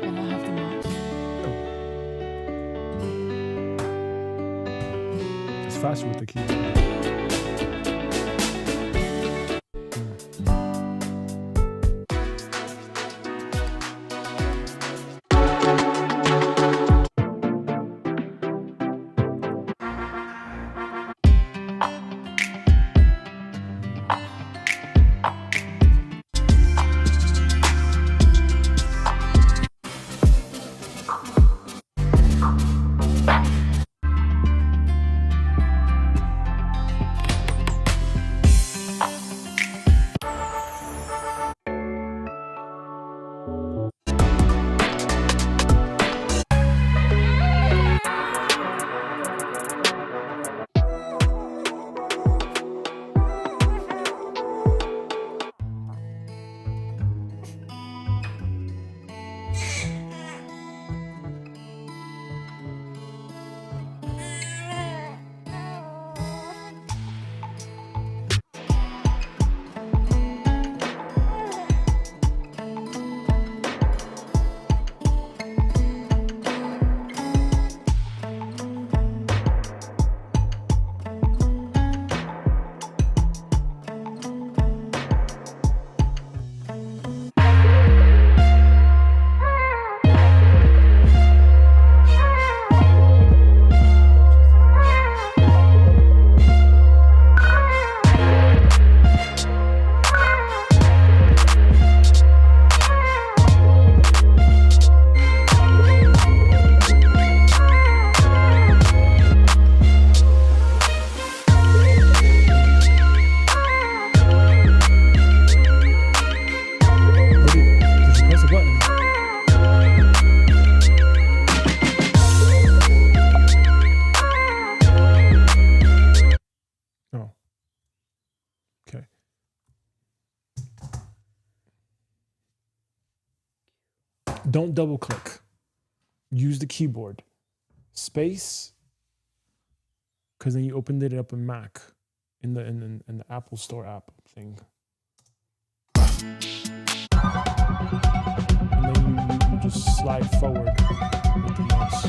And I have the mouse. It's faster with the keyboard. don't double click. Use the keyboard. Space, because then you opened it up in Mac in the Apple Store app thing. And then you just slide forward with the mouse.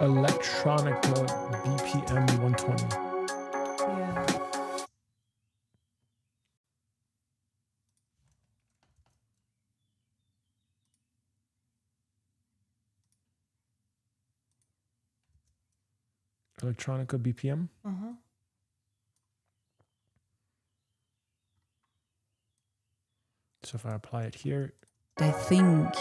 Electronica BPM 120. Yeah. Electronica BPM. Uh-huh. So if I apply it here, I think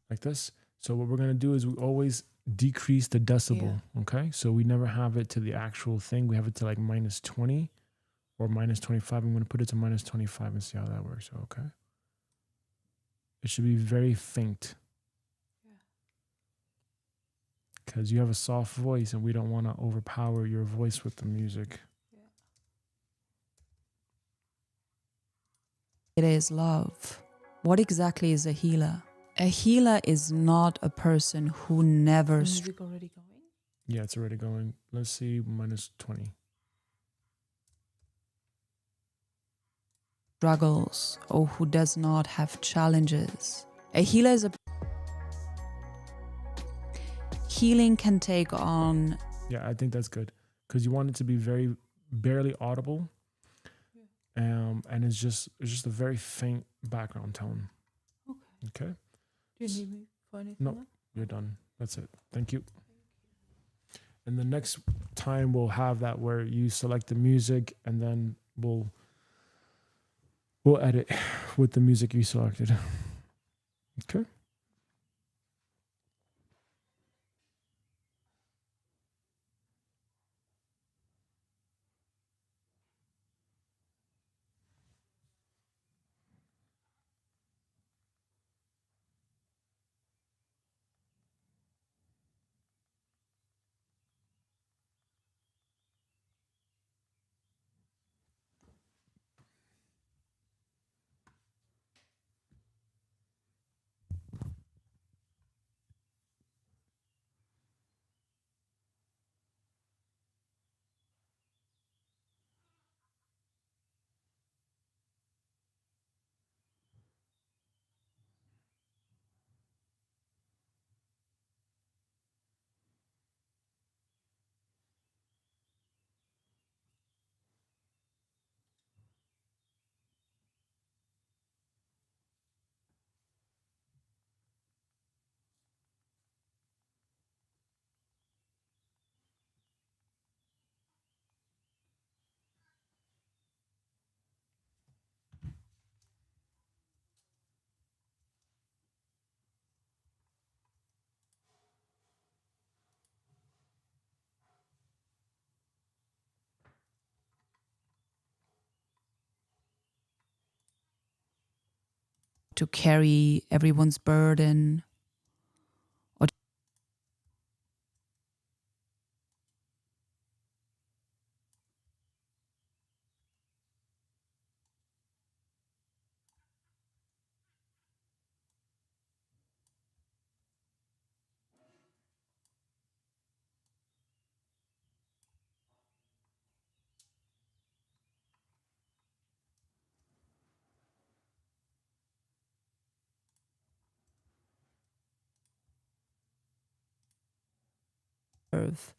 like this. So what we're going to do is we always decrease the decibel. Okay. So we never have it to the actual thing. We have it to like minus 20 or minus 25. I'm going to put it to minus 25 and see how that works. Okay. It should be very faint. Because you have a soft voice and we don't want to overpower your voice with the music. it is love. What exactly is a healer? A healer is not a person who never Music already going? Yeah, it's already going. Let's see, minus 20. struggles or who does not have challenges. A healer is a healing can take on. Yeah, I think that's good. Because you want it to be very barely audible. And it's just a very faint background tone. Okay. Do you need me for anything? No, you're done. That's it. Thank you. And the next time we'll have that where you select the music and then we'll edit with the music you selected. Okay. To carry everyone's burden or serve.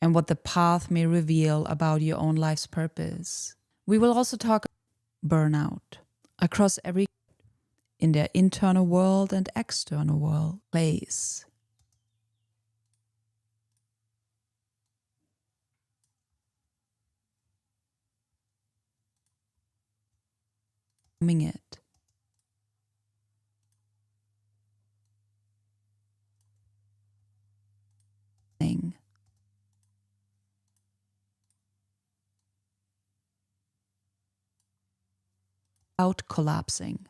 and what the path may reveal about your own life's purpose. We will also talk burnout across every in their internal world and external world place. It. Out collapsing.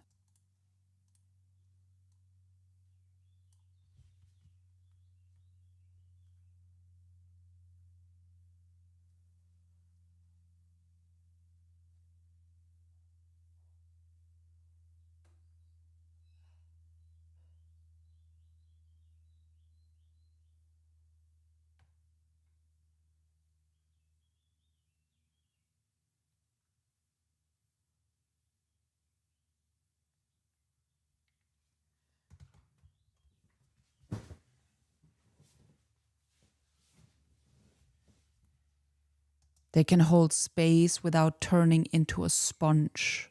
They can hold space without turning into a sponge.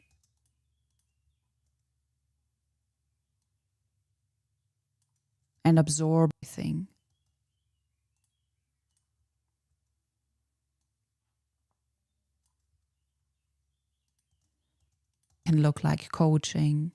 And absorb everything. Can look like coaching.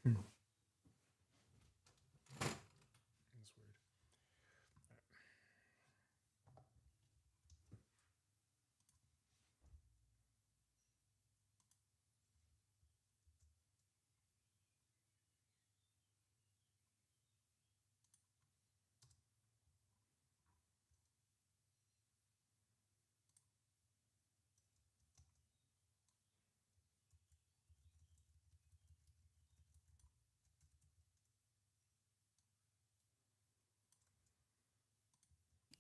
Hmm. That's weird.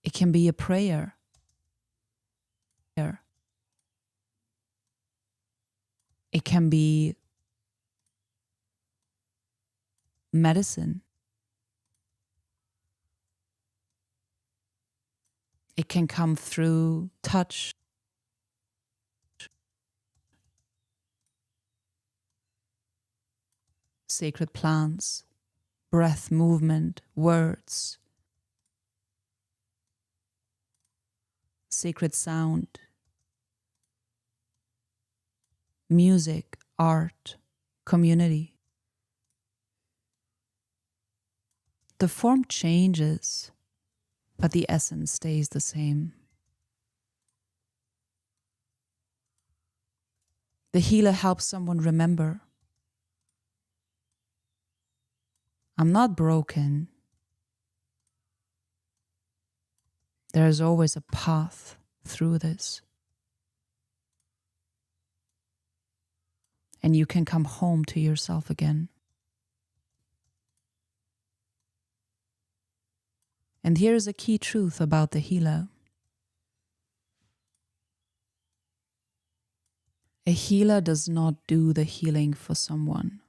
It can be a prayer. It can be medicine. It can come through touch, sacred plants, breath movement, words, sacred sound, music, art, community. The form changes, but the essence stays the same. The healer helps someone remember, I'm not broken. There is always a path through this. And you can come home to yourself again. And here is a key truth about the healer. A healer does not do the healing for someone.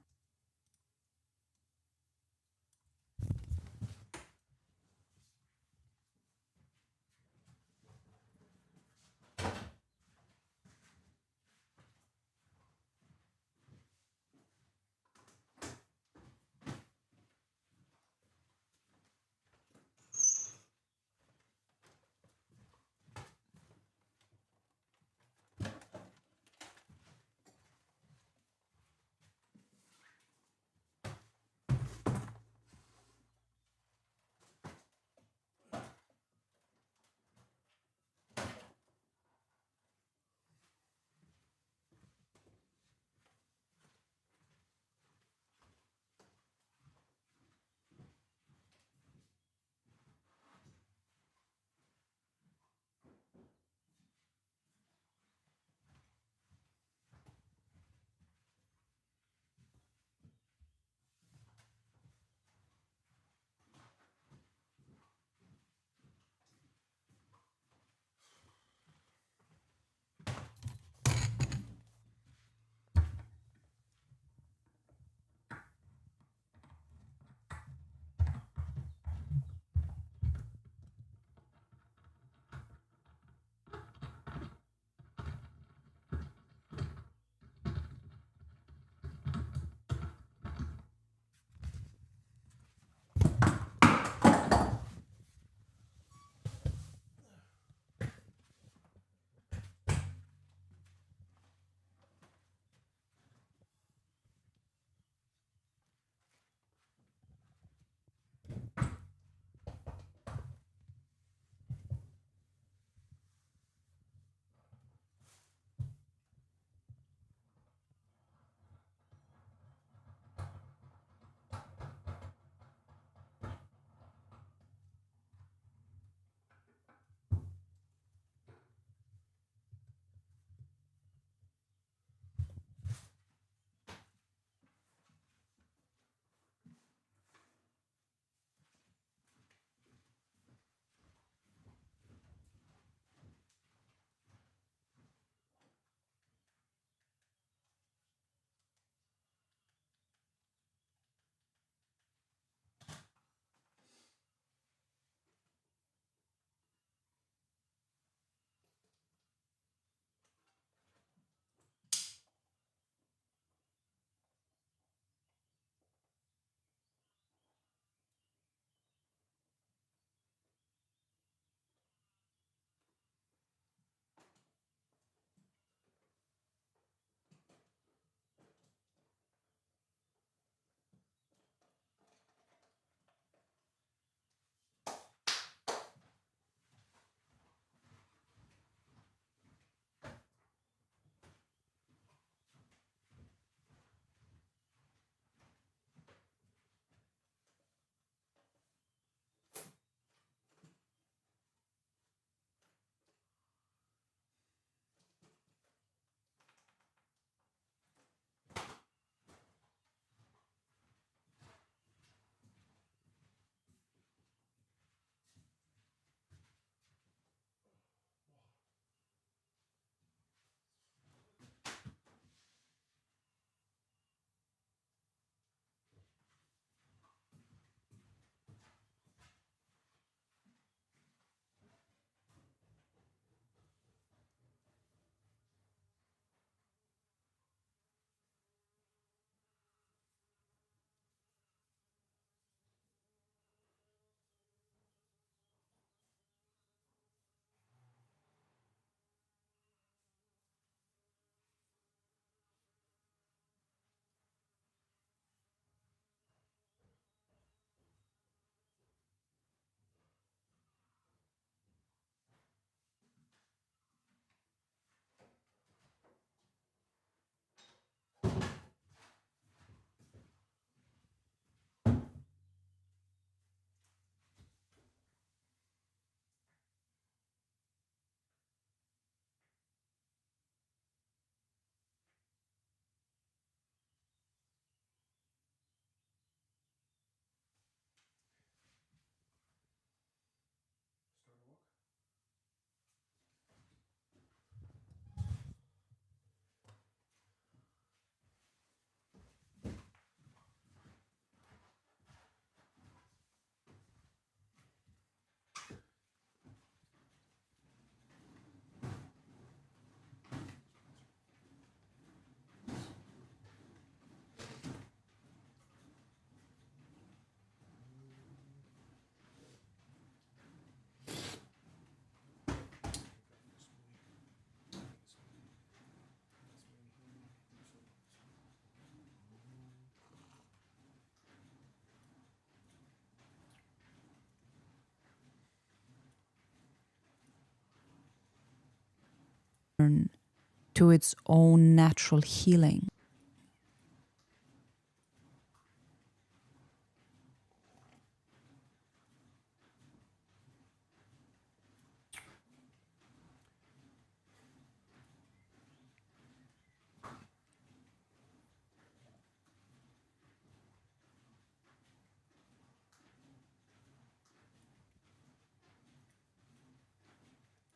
to its own natural healing.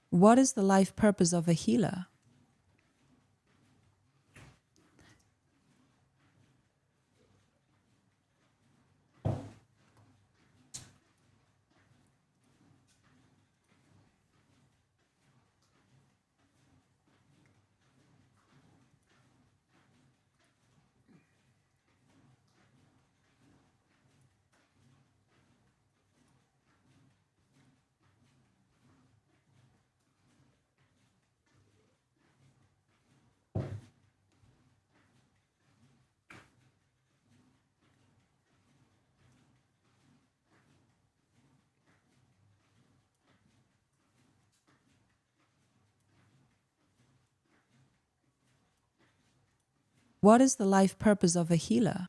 What is the life purpose of a healer? What is the life purpose of a healer?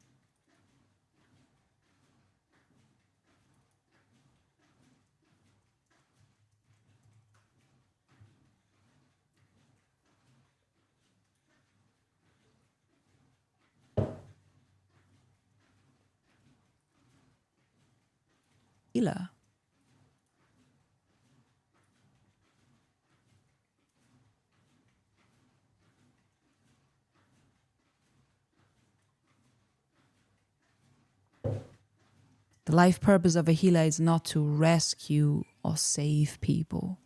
Healer. The life purpose of a healer is not to rescue or save people.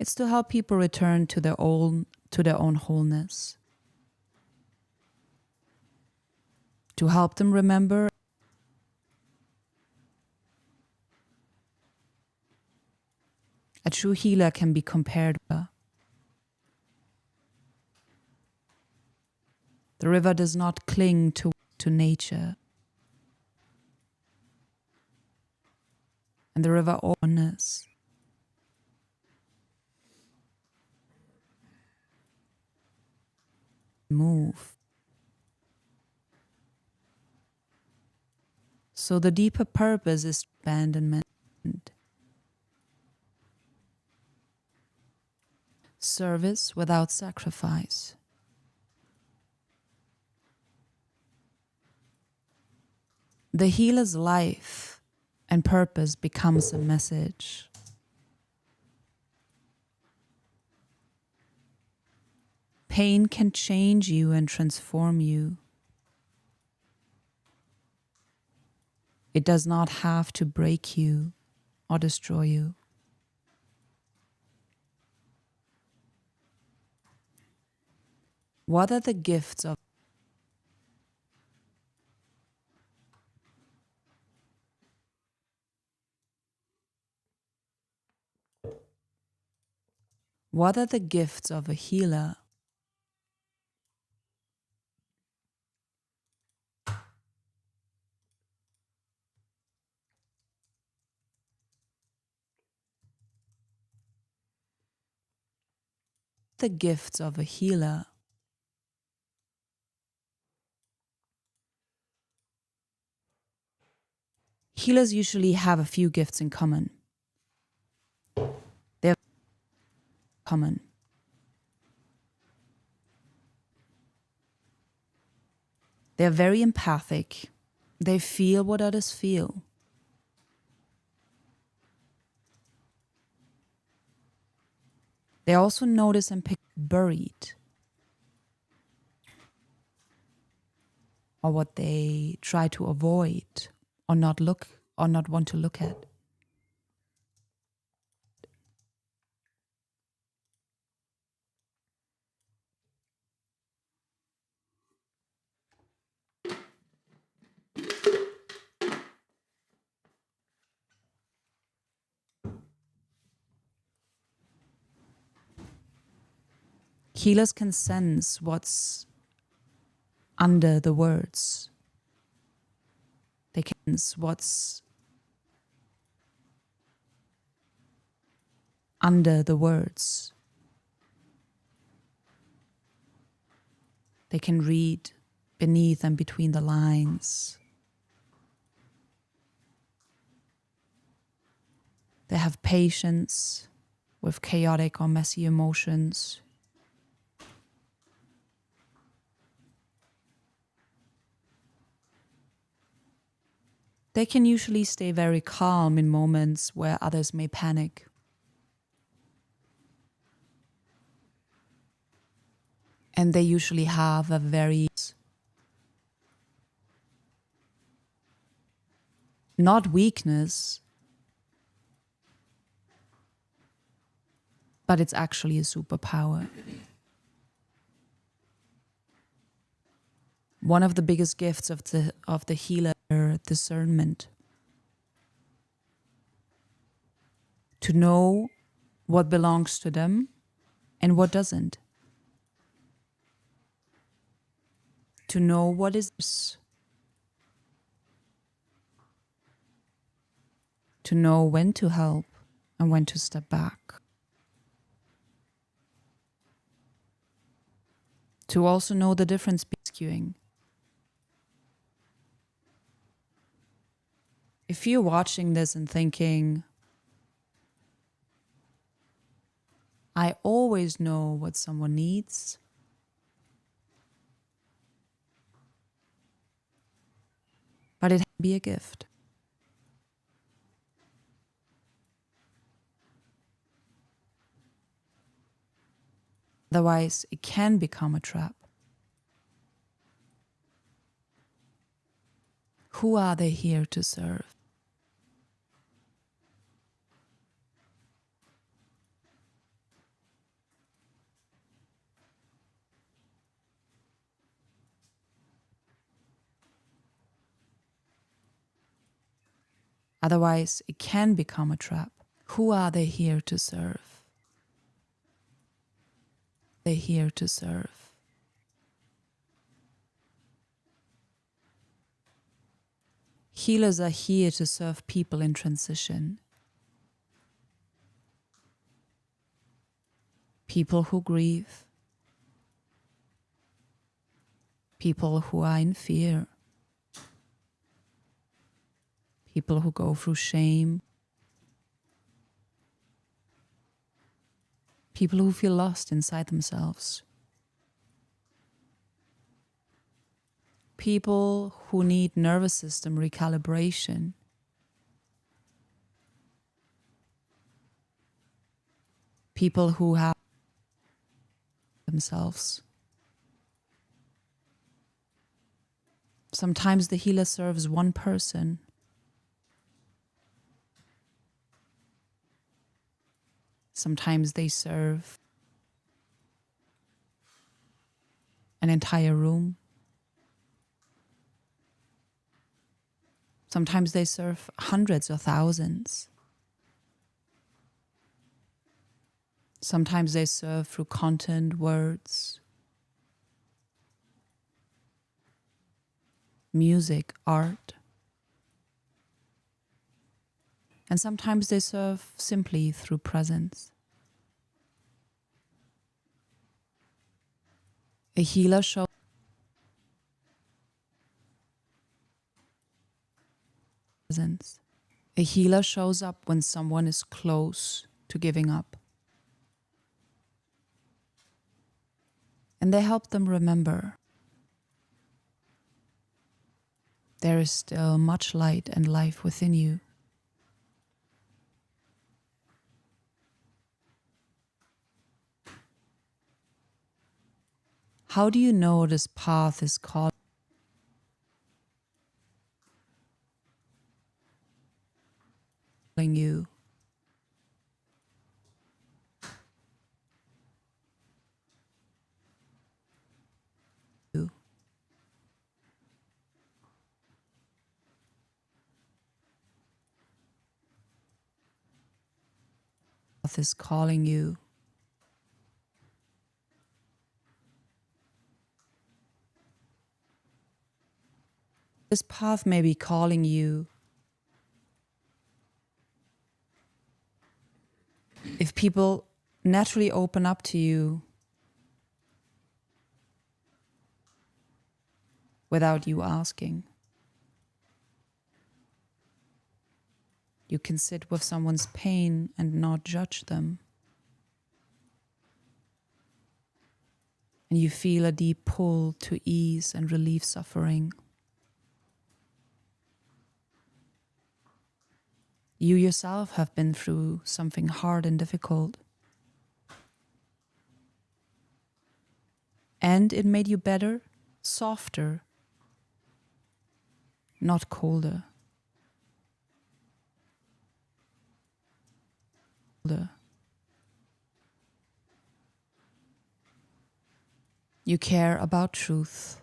It's to help people return to their own wholeness. To help them remember a true healer can be compared with the river does not cling to nature. And the river openness. Move. So the deeper purpose is abandonment. Service without sacrifice. The healer's life and purpose becomes a message. Pain can change you and transform you. It does not have to break you or destroy you. What are the gifts of What are the gifts of a healer? The gifts of a healer. Healers usually have a few gifts in common. They're common. They're very empathic. They feel what others feel. They also notice and pick buried, or what they try to avoid or not want to look at. Healers can sense what's under the words. They can sense what's under the words. They can read beneath and between the lines. They have patience with chaotic or messy emotions. They can usually stay very calm in moments where others may panic. And they usually have a very not weakness, but it's actually a superpower. One of the biggest gifts of the healer, discernment. To know what belongs to them and what doesn't. To know what is. To know when to help and when to step back. To also know the difference between skewing. If you're watching this and thinking, I always know what someone needs, but it can be a gift. Otherwise, it can become a trap. Who are they here to serve? Otherwise, it can become a trap. Who are they here to serve? They're here to serve. Healers are here to serve people in transition. People who grieve. People who are in fear. People who go through shame. People who feel lost inside themselves. People who need nervous system recalibration. People who have themselves. Sometimes the healer serves one person. Sometimes they serve an entire room. Sometimes they serve hundreds or thousands. Sometimes they serve through content, words, music, art. And sometimes they serve simply through presence. A healer shows presence. A healer shows up when someone is close to giving up. And they help them remember there is still much light and life within you. How do you know this path is calling you? Path is calling you. This path may be calling you. If people naturally open up to you without you asking, you can sit with someone's pain and not judge them. And you feel a deep pull to ease and relieve suffering. You yourself have been through something hard and difficult. And it made you better, softer, not colder. You care about truth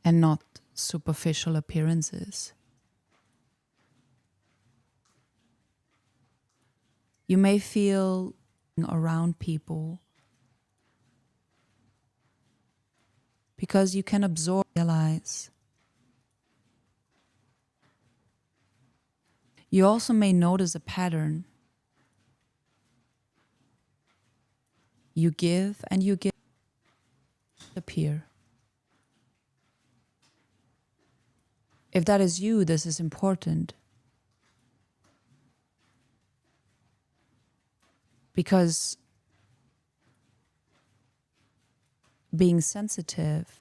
and not superficial appearances. You may feel around people because you can absorb, realize. You also may notice a pattern. You give and you give, appear. If that is you, this is important. Because being sensitive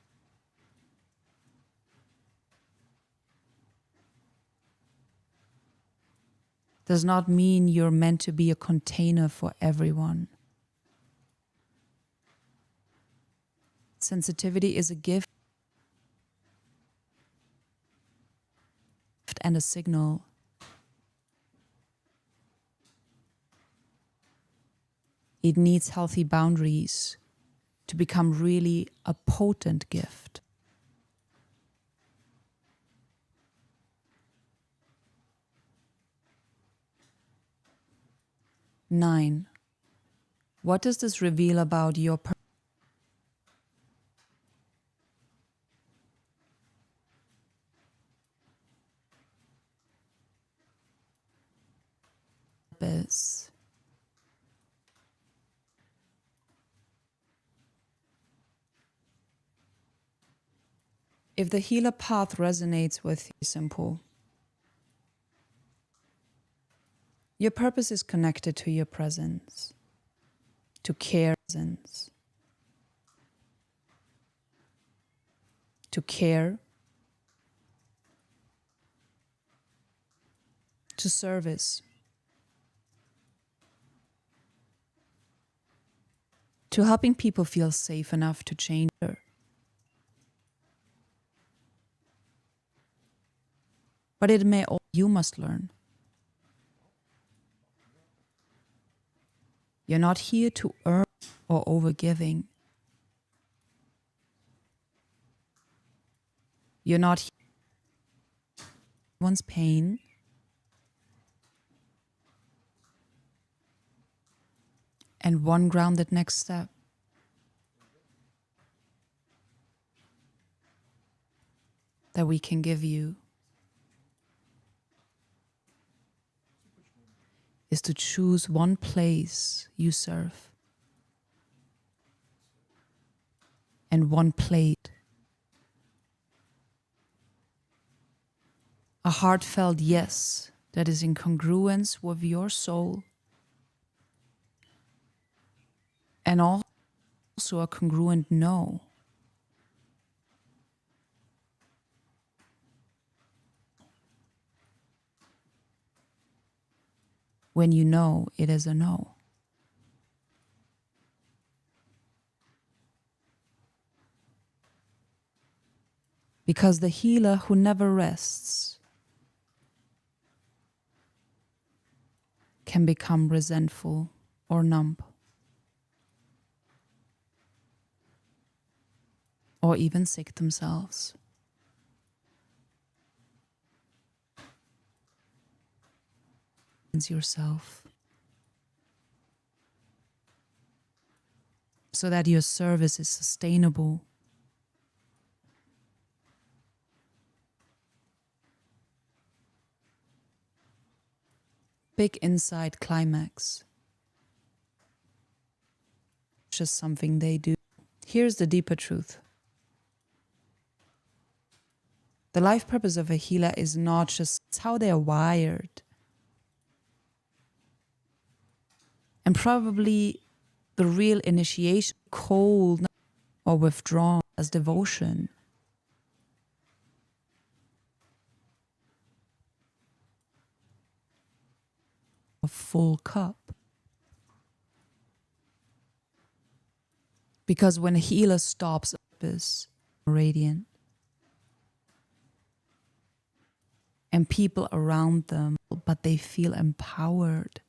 does not mean you're meant to be a container for everyone. Sensitivity is a gift and a signal. It needs healthy boundaries to become really a potent gift. Nine, what does this reveal about your purpose? If the healer path resonates with you, simple. Your purpose is connected to your presence, to care, to care, to service, to helping people feel safe enough to change. But it may all you must learn. You're not here to earn or overgiving. You're not here one's pain. And one grounded next step. That we can give you is to choose one place you serve and one plate. A heartfelt yes that is in congruence with your soul, and also a congruent no. When you know it is a no. Because the healer who never rests can become resentful or numb, or even sick themselves. Yourself so that your service is sustainable big inside climax. Just something they do. Here's the deeper truth. The life purpose of a healer is not just how they're wired. And probably the real initiation, cold or withdrawn as devotion. A full cup. Because when a healer stops, is radiant. And people around them, but they feel empowered.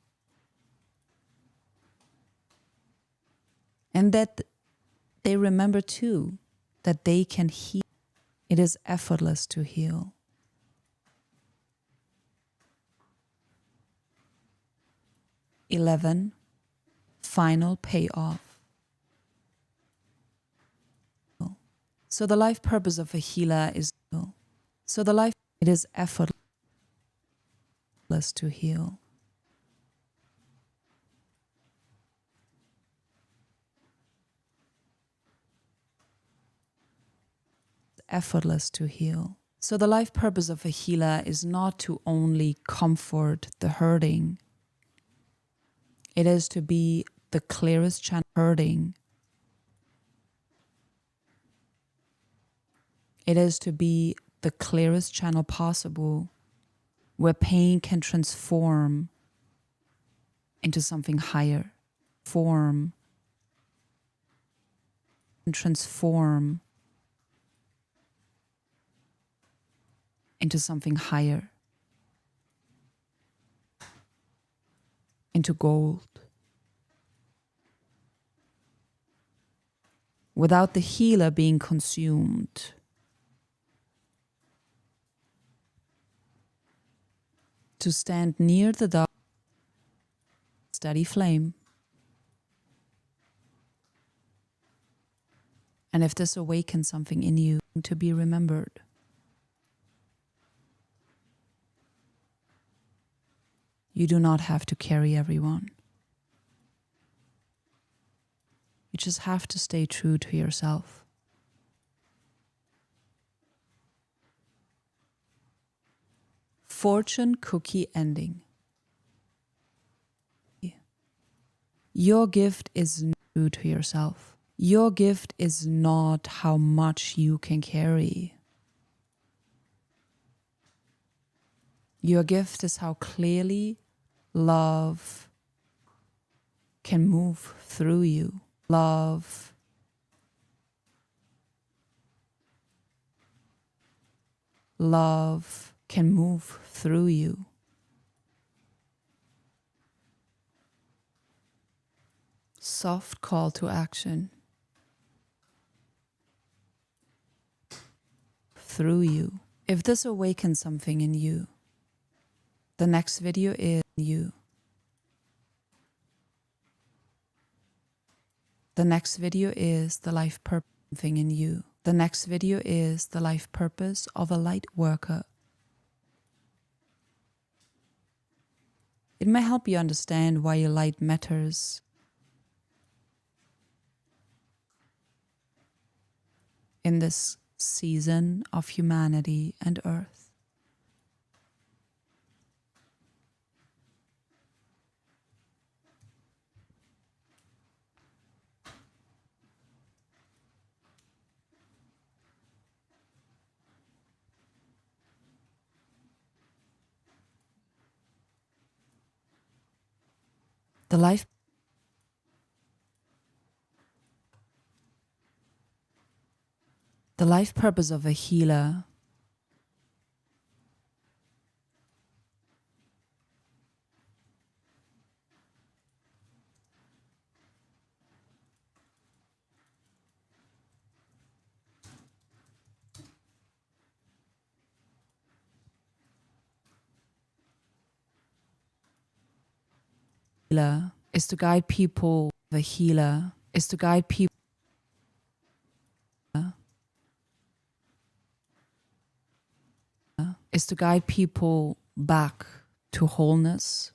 And that they remember too that they can heal. It is effortless to heal. (11) Final payoff. So the life purpose of a healer is it is effortless to heal. Effortless to heal. So the life purpose of a healer is not to only comfort the hurting. It is to be the clearest channel hurting. It is to be the clearest channel possible where pain can transform into something higher. Transform into something higher. Into gold. Without the healer being consumed. To stand near the dark, steady flame. And if this awakens something in you, to be remembered. You do not have to carry everyone. You just have to stay true to yourself. Fortune cookie ending. Your gift is true to yourself. Your gift is not how much you can carry. Your gift is how clearly love can move through you. Love can move through you. Soft call to action. Through you. If this awakens something in you, the next video is you. The next video is the life purpose thing in you. The next video is the life purpose of a light worker. It may help you understand why your light matters. In this season of humanity and earth. The life purpose of a healer is to guide people. The healer is to guide people. Is to guide people back to wholeness,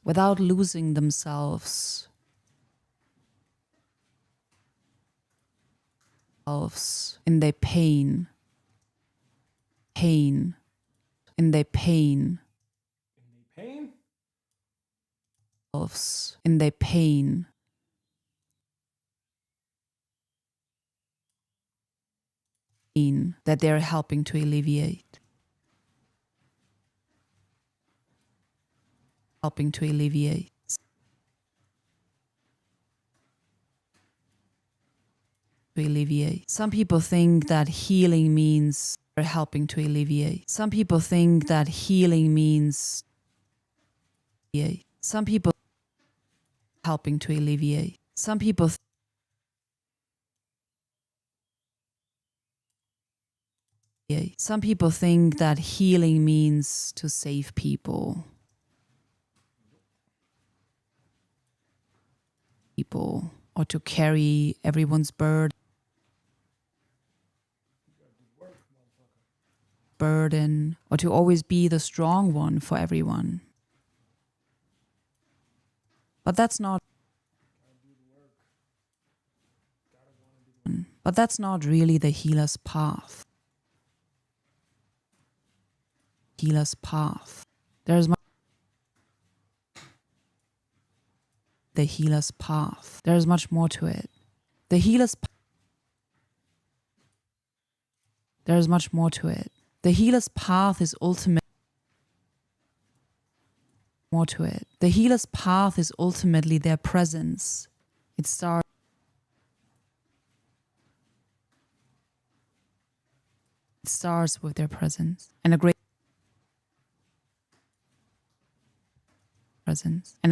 without losing themselves in their pain, in their pain, in their pain, that they're helping to alleviate. Helping to alleviate. To alleviate. Some people think that healing means helping to alleviate. Some people think that healing means some people helping to alleviate. Some people some people think that healing means to save people. Or to carry everyone's burden, or to always be the strong one for everyone. But that's not really the healer's path. Healer's path. There's the healer's path. There's much more to it. The healer's There's much more to it. The healer's path is ultimately more to it. The healer's path is ultimately their presence. It starts with their presence and a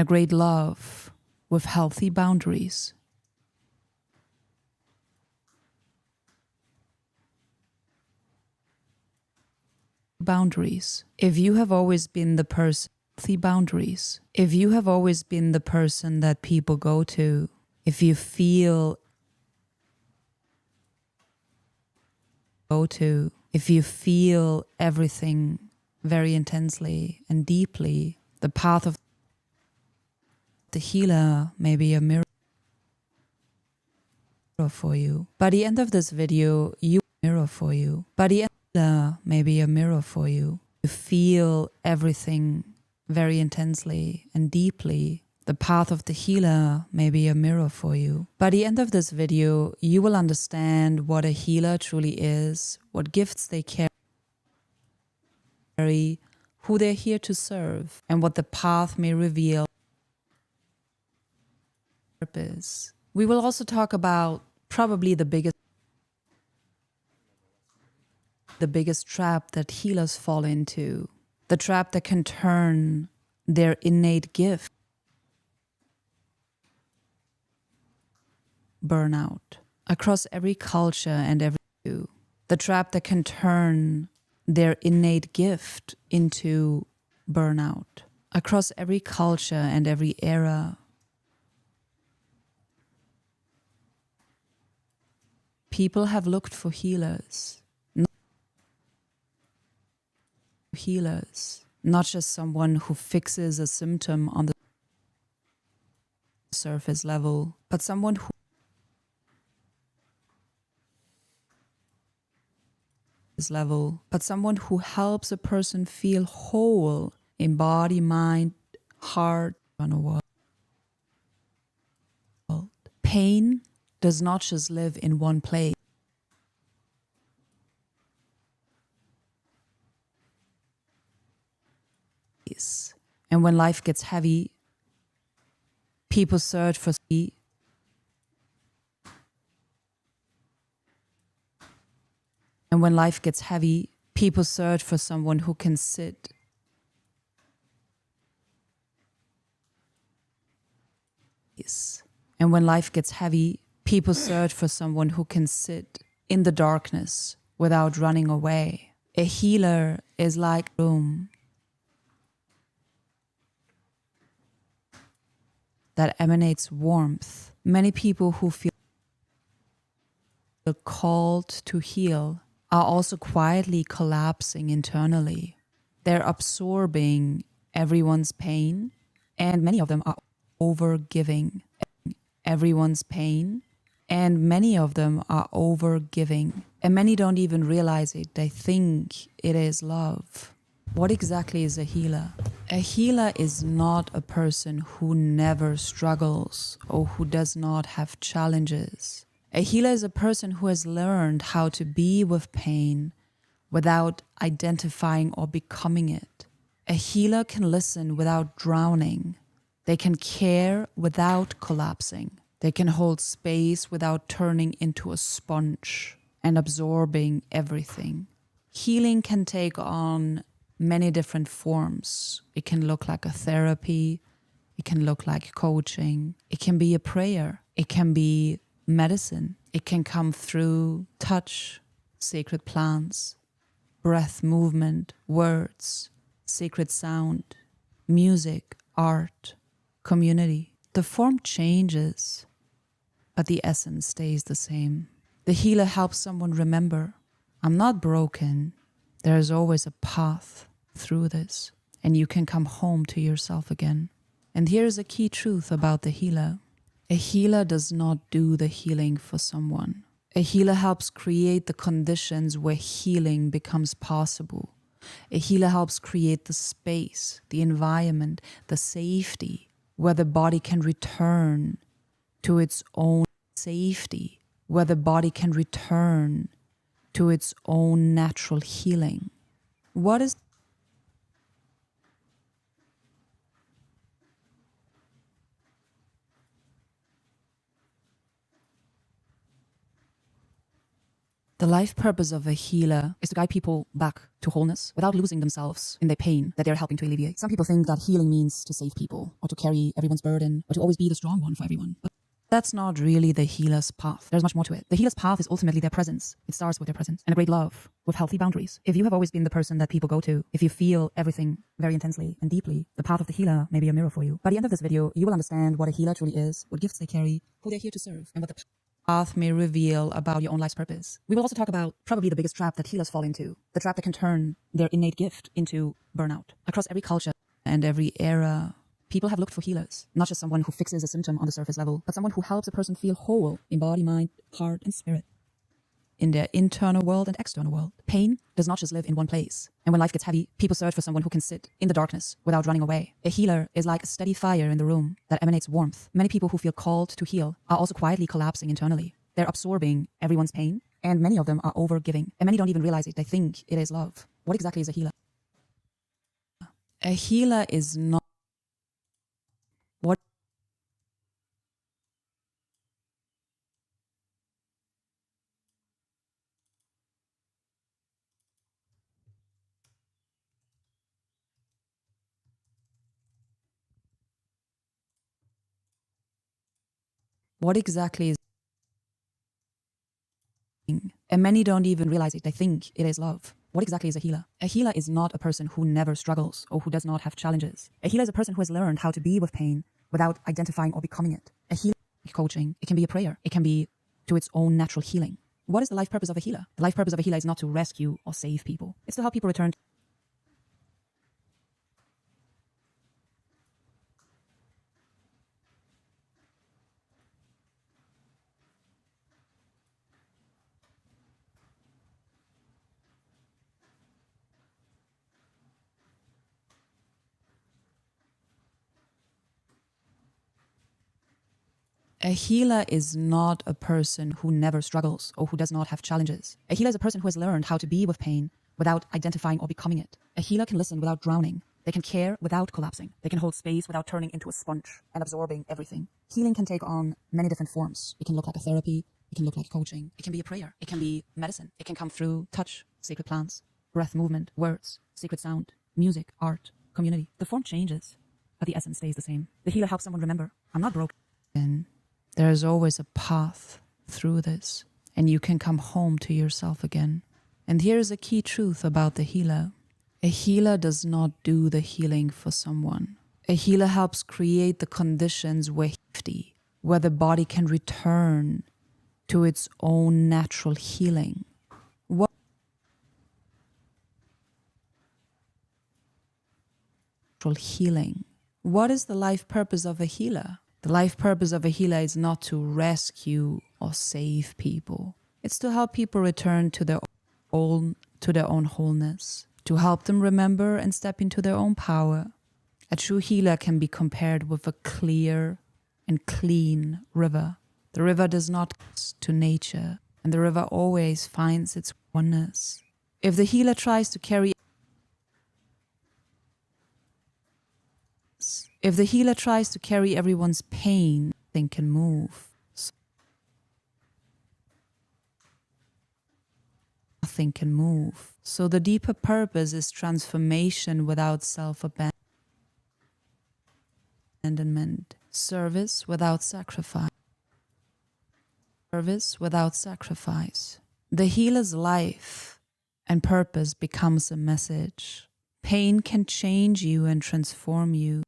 great love with healthy boundaries. If you have always been the person, healthy boundaries. If you have always been the person that people go to, if you feel everything very intensely and deeply, the path of the healer may be a mirror for you. By the end of this video, you feel everything very intensely and deeply. The path of the healer may be a mirror for you. By the end of this video, you will understand what a healer truly is, what gifts they carry, who they're here to serve, and what the path may reveal. Purpose. We will also talk about probably the biggest trap that healers fall into, the trap that can turn their innate gift burnout across every culture and every the trap that can turn their innate gift into burnout across every culture and every era. People have looked for healers, not just someone who fixes a symptom on the surface level, but someone who helps a person feel whole in body, mind, heart, and a world. Pain does not just live in one place. And when life gets heavy, people search for speed. And when life gets heavy, people search for someone who can sit. And when life gets heavy, people search for someone who can sit in the darkness without running away. A healer is like a room that emanates warmth. Many people who feel called to heal are also quietly collapsing internally. They're absorbing everyone's pain, and many of them are overgiving everyone's pain, and many of them are overgiving, and many don't even realize it. They think it is love. What exactly is a healer? A healer is not a person who never struggles or who does not have challenges. A healer is a person who has learned how to be with pain without identifying or becoming it. A healer can listen without drowning. They can care without collapsing. They can hold space without turning into a sponge and absorbing everything. Healing can take on many different forms. It can look like a therapy. It can look like coaching. It can be a prayer. It can be medicine. It can come through touch, sacred plants, breath movement, words, sacred sound, music, art, community. The form changes, but the essence stays the same. The healer helps someone remember, I'm not broken. There is always a path through this, and you can come home to yourself again. And here's a key truth about the healer. A healer does not do the healing for someone. A healer helps create the conditions where healing becomes possible. A healer helps create the space, the environment, the safety, where the body can return to its own safety, where the body can return to its own natural healing. What is the life purpose of a healer is to guide people back to wholeness without losing themselves in their pain that they're helping to alleviate. Some people think that healing means to save people or to carry everyone's burden or to always be the strong one for everyone. But that's not really the healer's path. There's much more to it. The healer's path is ultimately their presence. It starts with their presence and a great love with healthy boundaries. If you have always been the person that people go to, if you feel everything very intensely and deeply, the path of the healer may be a mirror for you. By the end of this video, you will understand what a healer truly is, what gifts they carry, who they're here to serve, and what the path may reveal about your own life's purpose. We will also talk about probably the biggest trap that healers fall into, the trap that can turn their innate gift into burnout. Across every culture and every era, people have looked for healers, not just someone who fixes a symptom on the surface level, but someone who helps a person feel whole in body, mind, heart, and spirit, in their internal world and external world. Pain does not just live in one place. And when life gets heavy, people search for someone who can sit in the darkness without running away. A healer is like a steady fire in the room that emanates warmth. Many people who feel called to heal are also quietly collapsing internally. They're absorbing everyone's pain, and many of them are overgiving, and many don't even realize it. They think it is love. What exactly is a healer? A healer is not what exactly is, and many don't even realize it. They think it is love. What exactly is a healer? A healer is not a person who never struggles or who does not have challenges. A healer is a person who has learned how to be with pain without identifying or becoming it. A healer coaching, it can be a prayer. It can be to its own natural healing. What is the life purpose of a healer? The life purpose of a healer is not to rescue or save people. It's to help people return. A healer is not a person who never struggles or who does not have challenges. A healer is a person who has learned how to be with pain without identifying or becoming it. A healer can listen without drowning. They can care without collapsing. They can hold space without turning into a sponge and absorbing everything. Healing can take on many different forms. It can look like a therapy. It can look like coaching. It can be a prayer. It can be medicine. It can come through touch, sacred plants, breath movement, words, sacred sound, music, art, community. The form changes, but the essence stays the same. The healer helps someone remember, I'm not broken. There is always a path through this, and you can come home to yourself again. And here's a key truth about the healer. A healer does not do the healing for someone. A healer helps create the conditions where the body can return to its own natural healing. What natural healing? What is the life purpose of a healer? The life purpose of a healer is not to rescue or save people. It's to help people return to their own wholeness, to help them remember and step into their own power. A true healer can be compared with a clear and clean river. The river does not to nature, and the river always finds its oneness. If the healer tries to carry everyone's pain, nothing can move. Nothing can move. So the deeper purpose is transformation without self-abandonment, service without sacrifice. Service without sacrifice. The healer's life and purpose becomes a message. Pain can change you and transform you.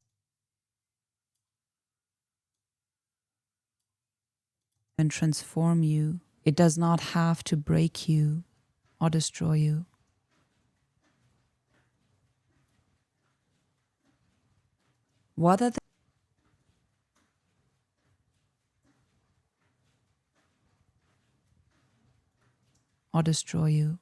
It does not have to break you or destroy you. What are the or destroy you?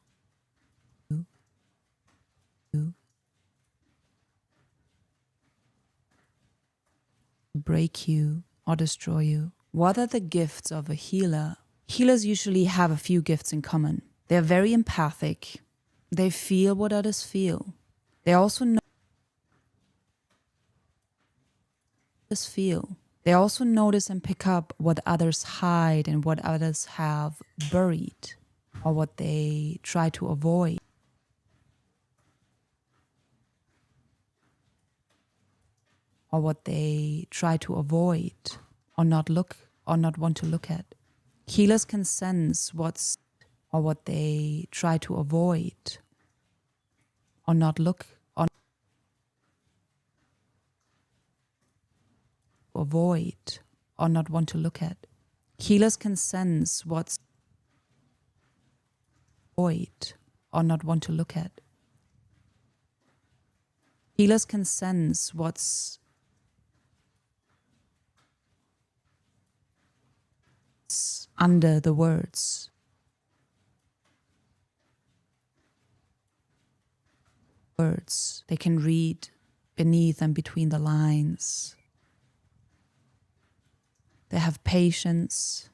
Break you or destroy you. What are the gifts of a healer? Healers usually have a few gifts in common. They're very empathic. They feel what others feel. They also notice and pick up what others hide and what others have buried or what they try to avoid. Or not want to look at. Healers can sense what they try to avoid or not want to look at. Healers can sense what's avoid or not want to look at. Healers can sense what's under the words. They can read beneath and between the lines. They have patience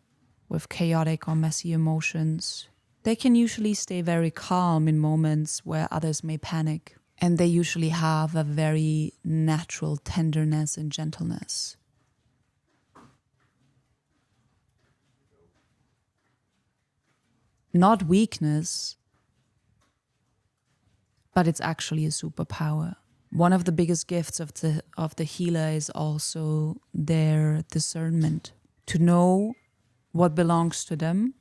with chaotic or messy emotions. They can usually stay very calm in moments where others may panic. And they usually have a very natural tenderness and gentleness. Not weakness, but it's actually a superpower. One of the biggest gifts of the healer is also their discernment. To know what belongs to them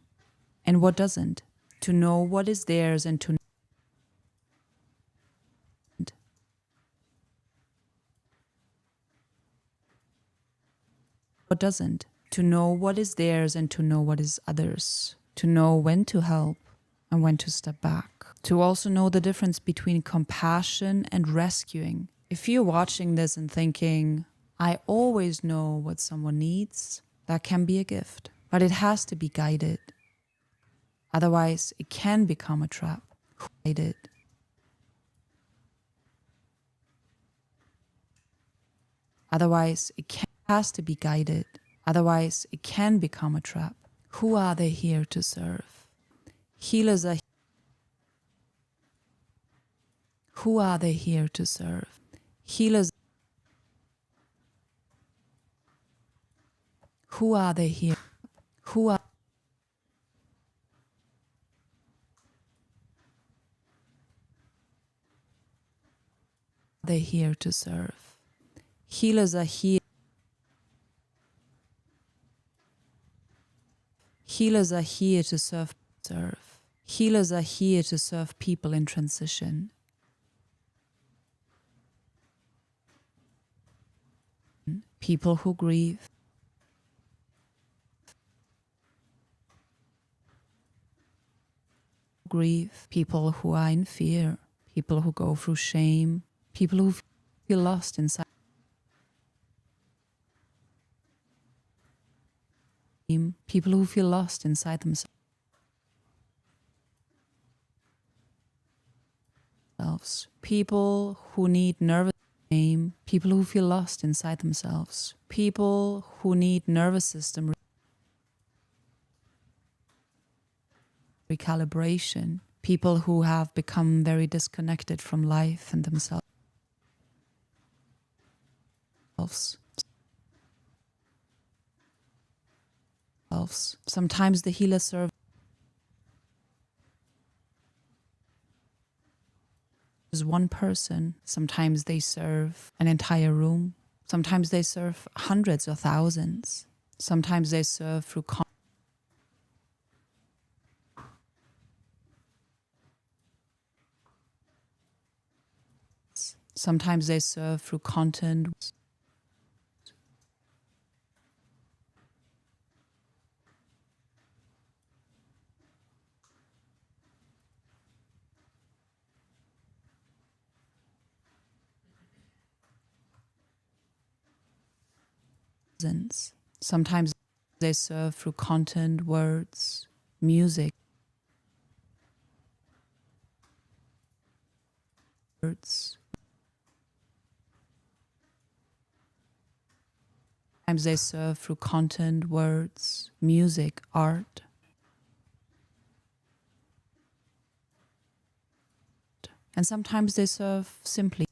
and what doesn't. To know what is theirs and to what doesn't. To know what is theirs and to know what is others. To know when to help and when to step back. To also know the difference between compassion and rescuing. If you're watching this and thinking, I always know what someone needs, that can be a gift. But it has to be guided. Otherwise, it can become a trap. Guided. Otherwise, has to be guided. Otherwise, it can become a trap. Who are they here to serve? Healers are. Who are they here to serve? Healers. Who are they here? Who are they here to serve? Healers are here. Healers are here to serve. Healers are here to serve people in transition. People who grieve. People who are in fear, people who go through shame, people who feel lost inside. people who feel lost inside themselves. People who need nervous system, people who feel lost inside themselves, people who need nervous system recalibration, people who have become very disconnected from life and themselves. Sometimes the healer serves one person, sometimes they serve an entire room, sometimes they serve hundreds or thousands, sometimes they serve through sometimes they serve through content. Sometimes they serve through content, words, music. Sometimes they serve through content, words, music, art. And sometimes they serve simply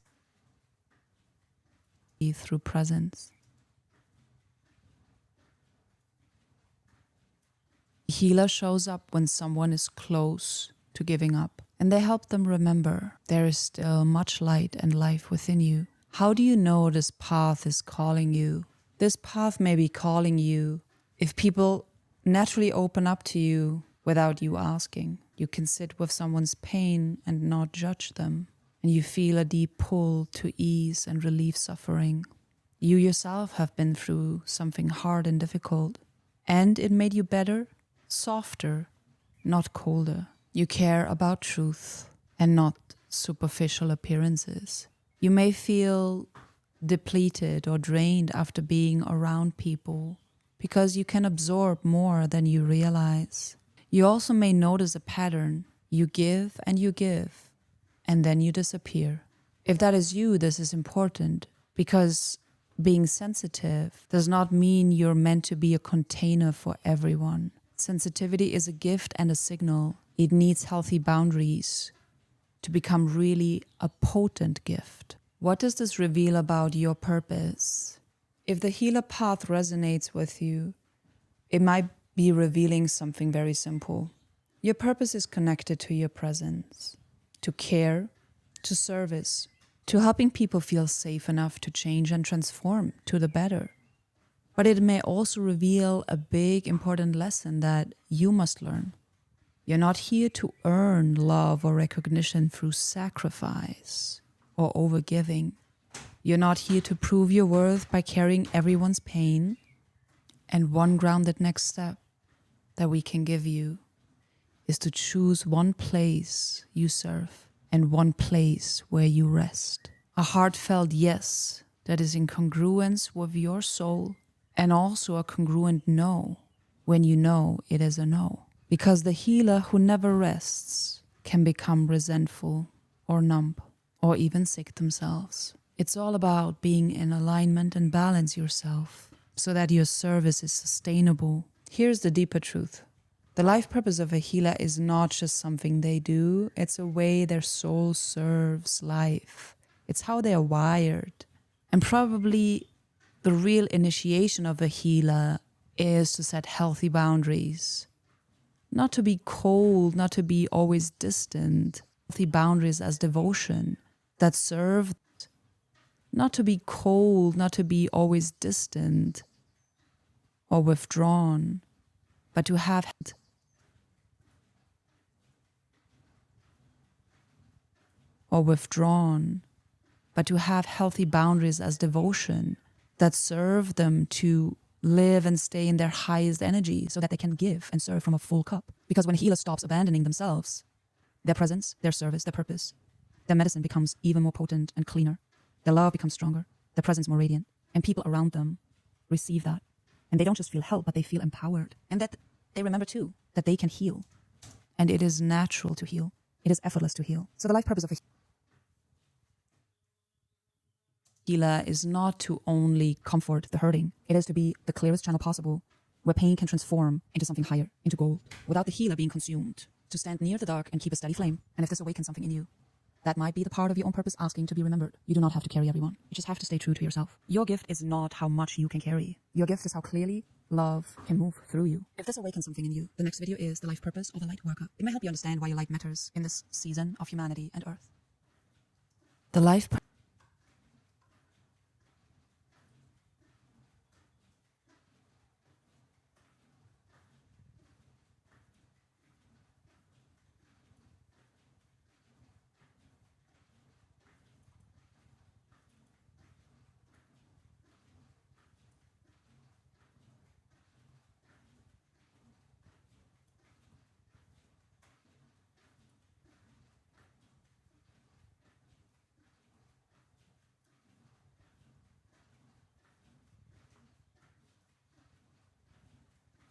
through presence. Healer shows up when someone is close to giving up, and they help them remember there is still much light and life within you. How do you know this path is calling you? This path may be calling you if people naturally open up to you without you asking. You can sit with someone's pain and not judge them, and you feel a deep pull to ease and relieve suffering. You yourself have been through something hard and difficult, and it made you better, softer, not colder. You care about truth and not superficial appearances. You may feel depleted or drained after being around people because you can absorb more than you realize. You also may notice a pattern. You give, and then you disappear. If that is you, this is important because being sensitive does not mean you're meant to be a container for everyone. Sensitivity is a gift and a signal. It needs healthy boundaries to become really a potent gift. What does this reveal about your purpose? If the healer path resonates with you, it might be revealing something very simple. Your purpose is connected to your presence, to care, to service, to helping people feel safe enough to change and transform to the better. But it may also reveal a big, important lesson that you must learn. You're not here to earn love or recognition through sacrifice or overgiving. You're not here to prove your worth by carrying everyone's pain. And one grounded next step that we can give you is to choose one place you serve and one place where you rest. A heartfelt yes that is in congruence with your soul, and also a congruent no when you know it is a no. Because the healer who never rests can become resentful or numb or even sick themselves. It's all about being in alignment and balance yourself so that your service is sustainable. Here's the deeper truth. The life purpose of a healer is not just something they do, it's a way their soul serves life. It's how they are wired. And probably the real initiation of a healer is to set healthy boundaries. Not to be cold, not to be always distant. Healthy boundaries as devotion that serve. Not to be cold, not to be always distant or withdrawn, but to have healthy boundaries as devotion that serve them to live and stay in their highest energy so that they can give and serve from a full cup. Because when a healer stops abandoning themselves, their presence, their service, their purpose, their medicine becomes even more potent and cleaner. Their love becomes stronger, their presence more radiant, and people around them receive that. And they don't just feel help, but they feel empowered. And that they remember too that they can heal. And it is natural to heal. It is effortless to heal. So the life purpose of a healer is not to only comfort the hurting. It is to be the clearest channel possible where pain can transform into something higher, into gold, without the healer being consumed. To stand near the dark and keep a steady flame. And if this awakens something in you, that might be the part of your own purpose asking to be remembered. You do not have to carry everyone. You just have to stay true to yourself. Your gift is not how much you can carry. Your gift is how clearly love can move through you. If this awakens something in you, the next video is the life purpose of a light worker. It may help you understand why your light matters in this season of humanity and earth. The life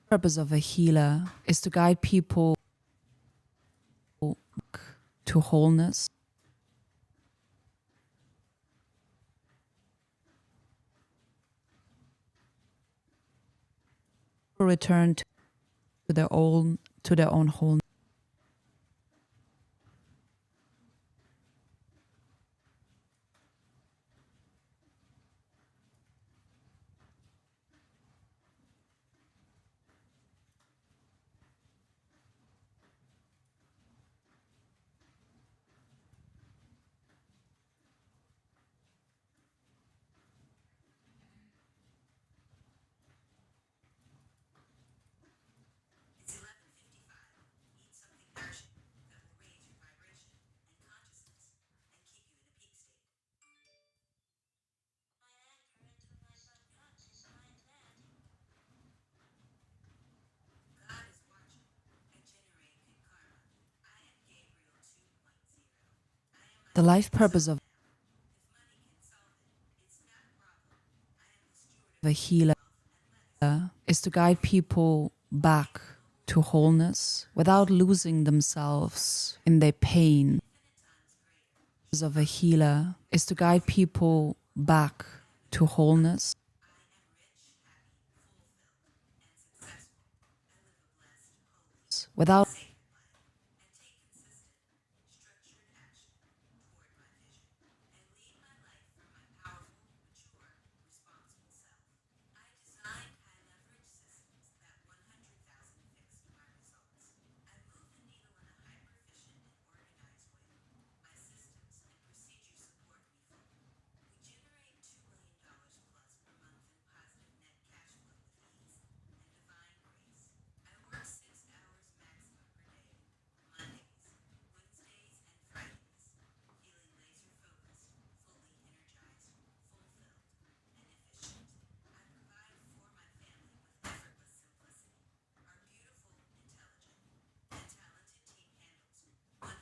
purpose of a healer is to guide people to wholeness, return to their own wholeness. The life purpose of a healer is to guide people back to wholeness without losing themselves in their pain. The purpose of a healer is to guide people back to wholeness without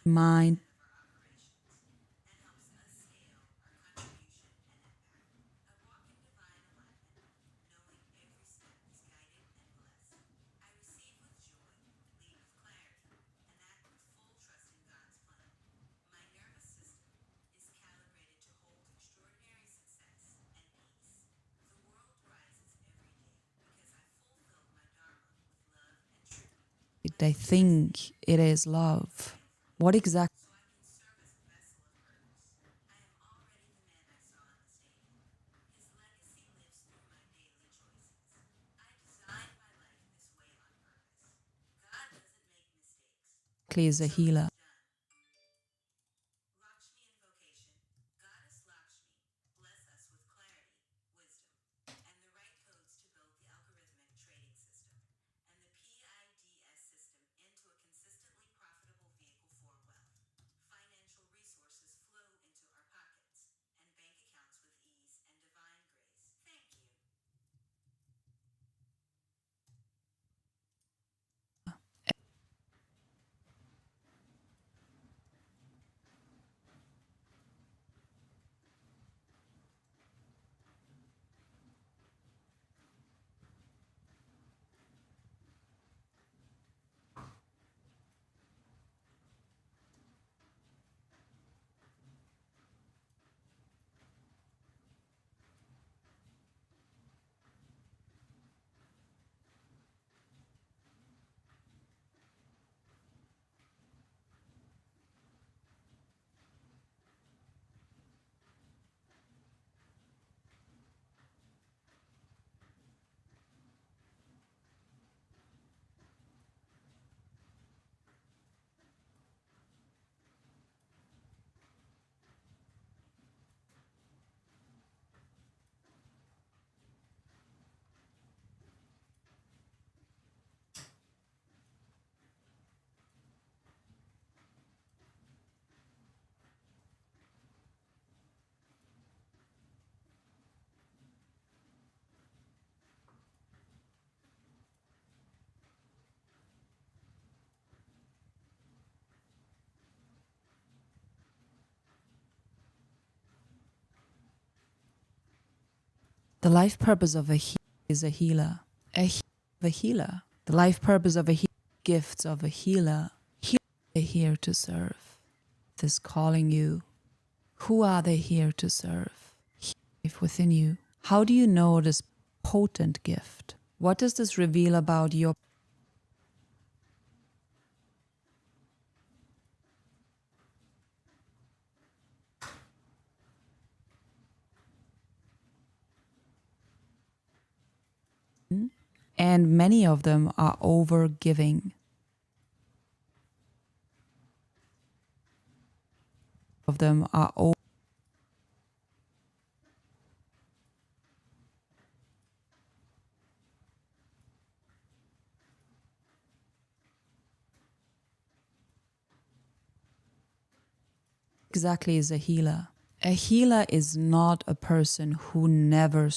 mind. They think it is love. What exactly? Is a healer. The life purpose of a healer is a healer. A healer. The life purpose of a healer, gifts of a healer. Healers are here to serve. This calling you. Who are they here to serve? Life within you. How do you know this potent gift? What does this reveal about your and many of them are over giving. Of them are over. Exactly is a healer. A healer is not a person who never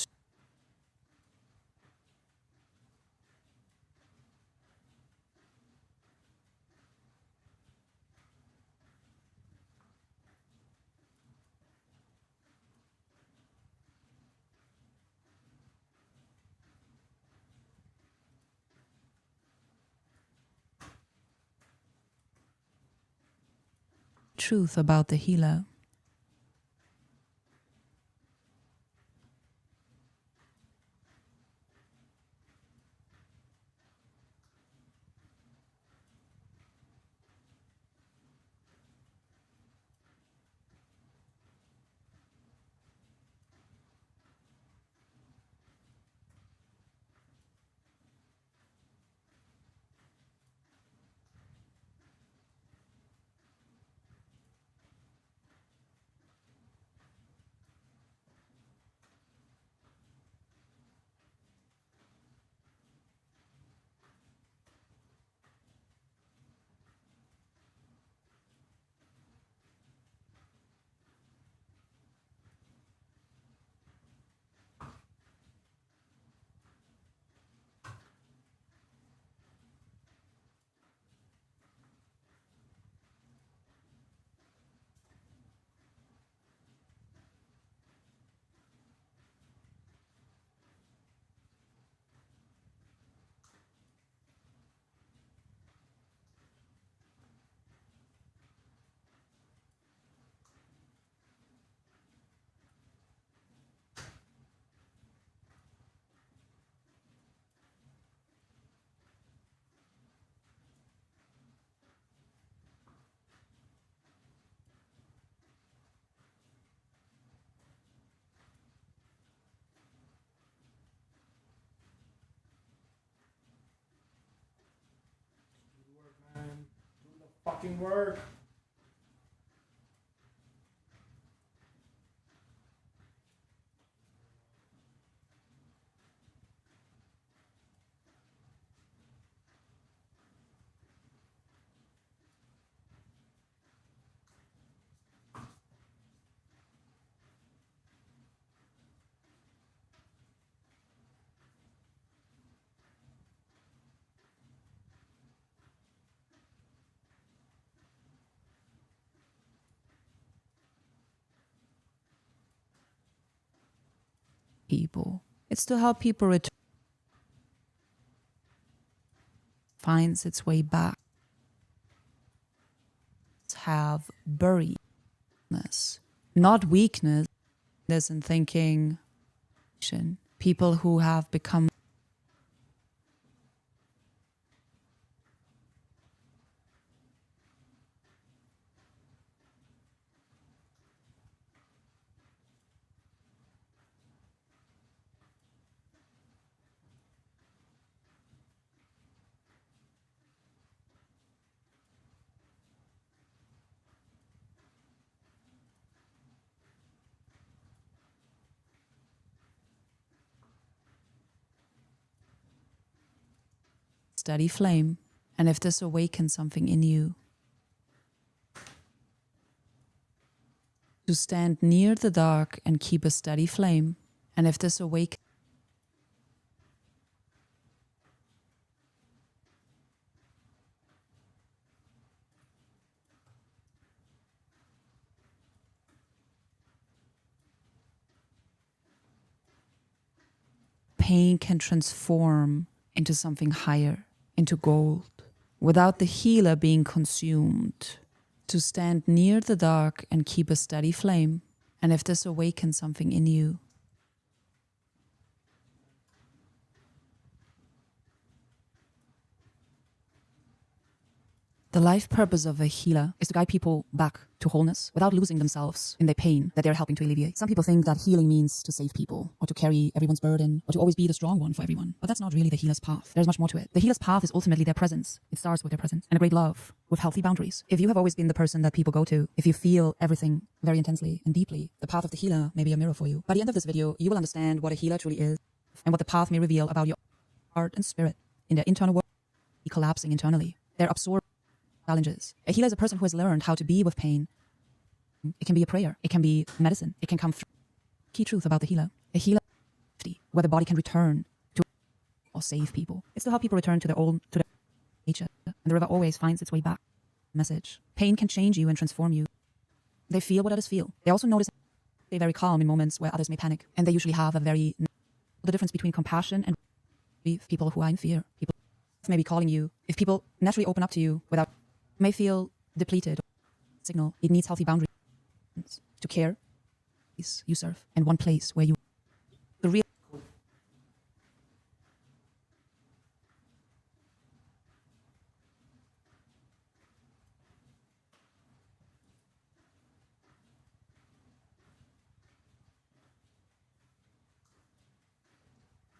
truth about the healer. Man, do the fucking work. People. It's to help people return. Finds its way back. Have buriedness, not weakness. Isn't thinking. People who have become steady flame, and if this awakens something in you, to stand near the dark and keep a steady flame, and if this awakens pain can transform into something higher, into gold, without the healer being consumed. To stand near the dark and keep a steady flame. And if this awakens something in you, the life purpose of a healer is to guide people back to wholeness without losing themselves in their pain that they're helping to alleviate. Some people think that healing means to save people or to carry everyone's burden or to always be the strong one for everyone. But that's not really the healer's path. There's much more to it. The healer's path is ultimately their presence. It starts with their presence and a great love with healthy boundaries. If you have always been the person that people go to, if you feel everything very intensely and deeply, the path of the healer may be a mirror for you. By the end of this video, you will understand what a healer truly is and what the path may reveal about your heart and spirit in their internal world, collapsing internally. They're absorbed challenges. A healer is a person who has learned how to be with pain. It can be a prayer. It can be medicine. It can come through. Key truth about the healer. A healer is where the body can return to or save people. It's to help people return to their nature. And the river always finds its way back. Message. Pain can change you and transform you. They feel what others feel. They also notice they're very calm in moments where others may panic. And they usually have the difference between compassion and grief. People who are in fear. People may be calling you. If people naturally open up to you without may feel depleted. Signal it needs healthy boundaries to care. You serve and one place where you the real.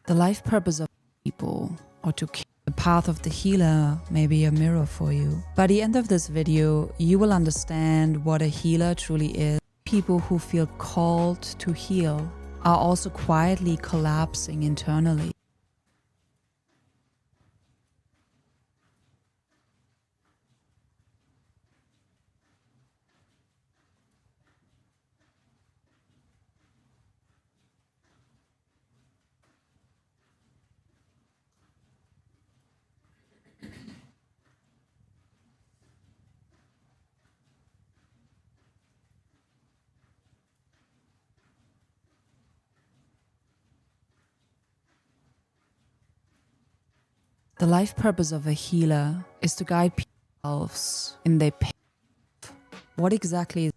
The life purpose of people or to care. The path of the healer may be a mirror for you. By the end of this video, you will understand what a healer truly is. People who feel called to heal are also quietly collapsing internally. The life purpose of a healer is to guide people in their pain. What exactly is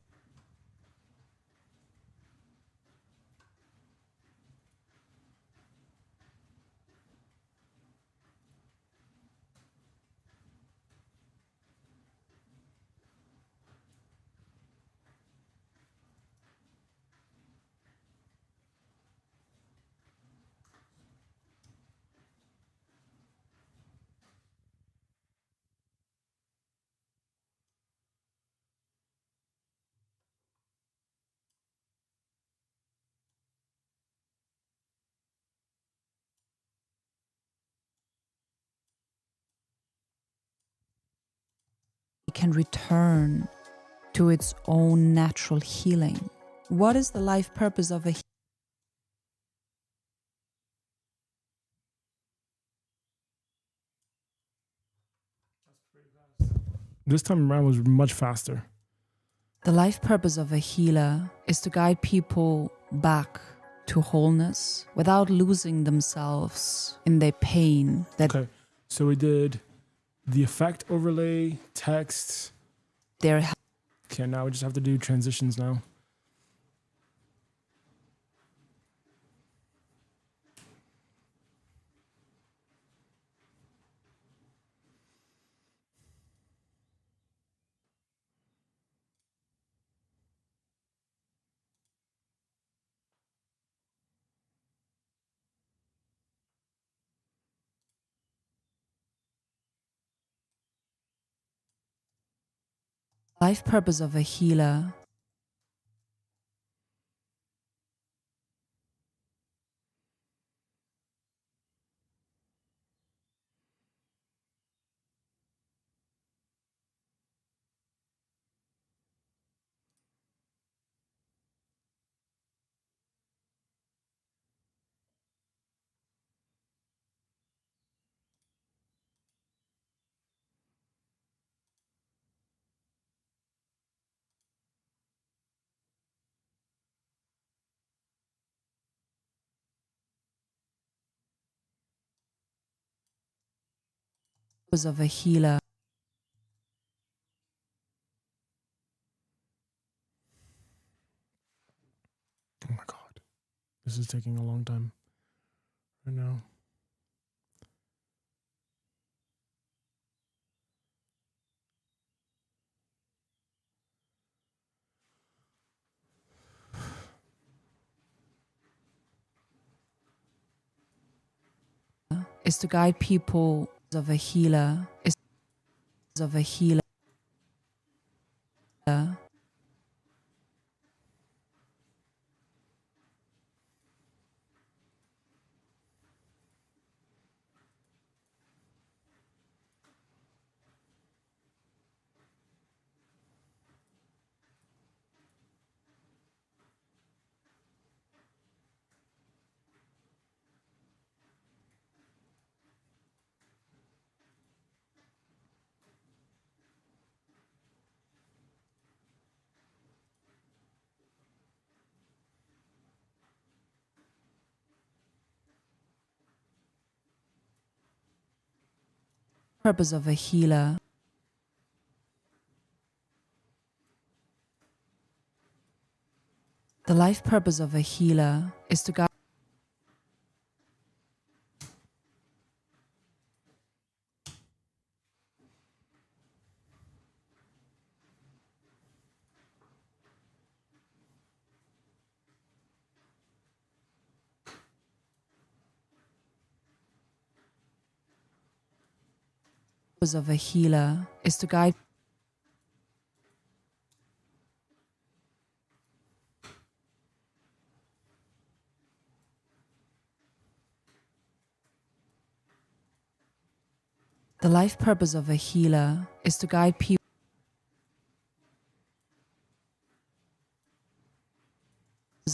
can return to its own natural healing. What is the life purpose of a healer? This time around was much faster. The life purpose of a healer is to guide people back to wholeness without losing themselves in their pain. Okay, so we did the effect overlay, text. They're Okay, now we just have to do transitions now. life purpose of a healer purpose of a healer. Oh my God. This is taking a long time right now. Is to guide people of a healer. Is of a healer. Purpose of a healer. The life purpose of a healer is to guide purpose of a healer is to guide the life purpose of a healer is to guide people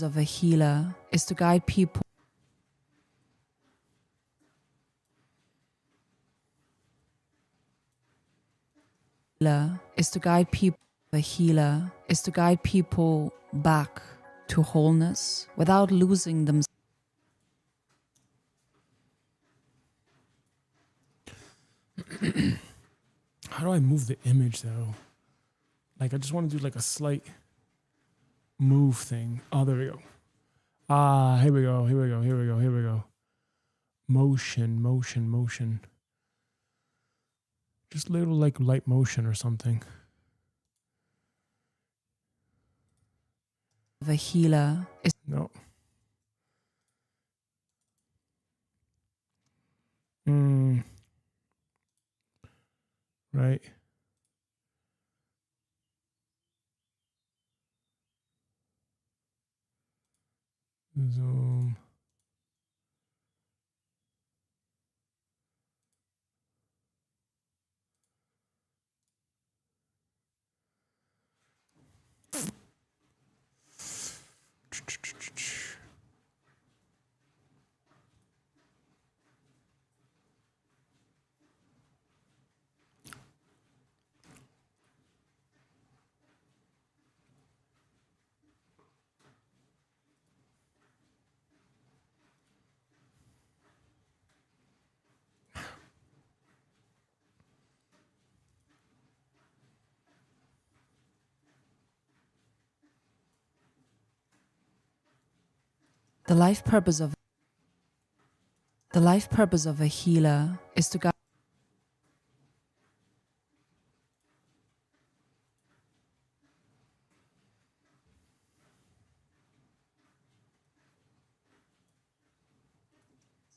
of a healer is to guide people is to guide people a healer is to guide people back to wholeness without losing themselves. How do I move the image though? Like I just want to do like a slight move thing. Oh, there we go. Ah, here we go. Here we go. Here we go. Here we go. Motion, motion, motion. Just little like light motion or something. Of a healer is No. Right. Zoom. the life purpose of a healer is to guide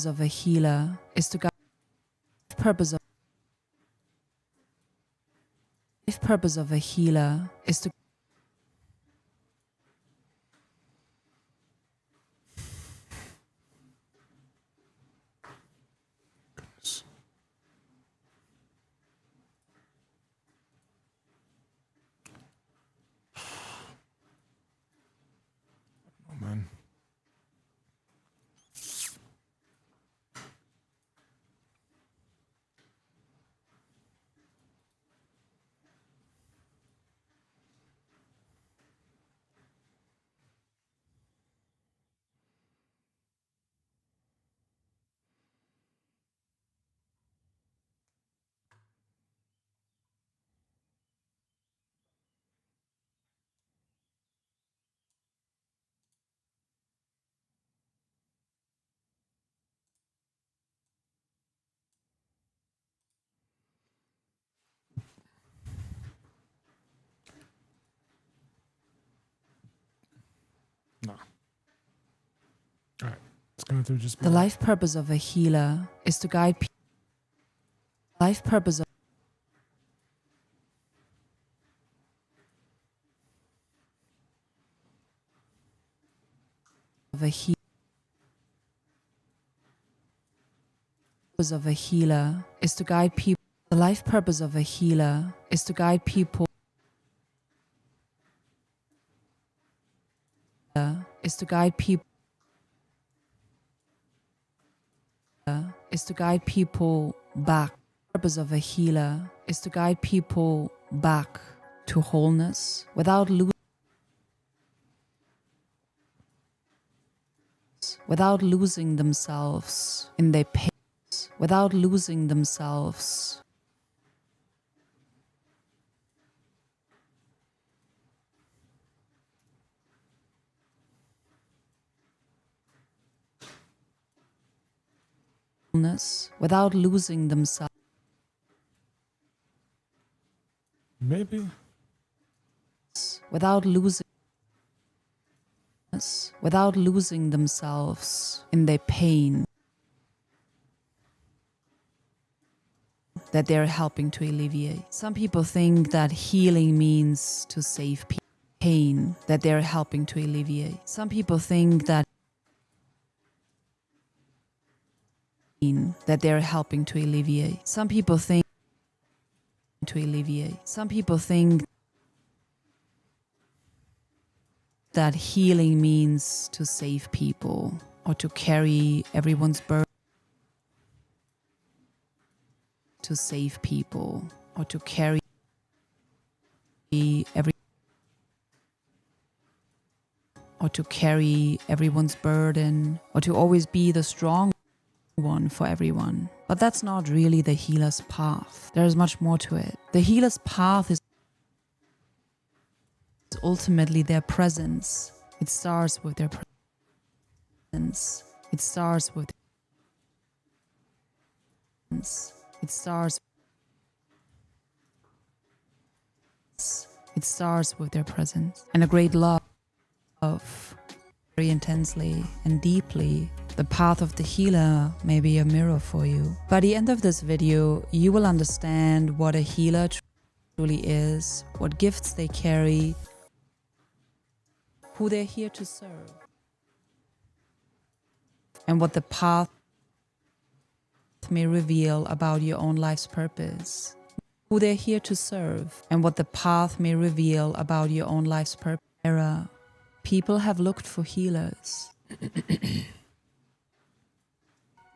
of a healer is to guide purpose of life purpose of a healer is to Oh man. It's going to just be The life purpose of a healer is to guide people. Life purpose of a healer is to guide people. The life purpose of a healer is to guide people. Is to guide people. Is to guide people back. The purpose of a healer is to guide people back to wholeness without losing themselves in their pain, without losing themselves without losing themselves. maybe. Without losing themselves in their pain that they're helping to alleviate. Some people think that healing means to save pain that they're helping to alleviate. Some people think that they're helping to alleviate. Some people think that healing means to save people or to carry everyone's burden. To save people or to carry everyone's burden or to always be the strong one for everyone. But that's not really the healer's path. There is much more to it. The healer's path is ultimately their presence. It starts with their presence. It starts with their presence and a great love very intensely and deeply. The path of the healer may be a mirror for you. By the end of this video, you will understand what a healer truly is, what gifts they carry, who they're here to serve, and what the path may reveal about your own life's purpose. Who they're here to serve, and what the path may reveal about your own life's purpose. People have looked for healers.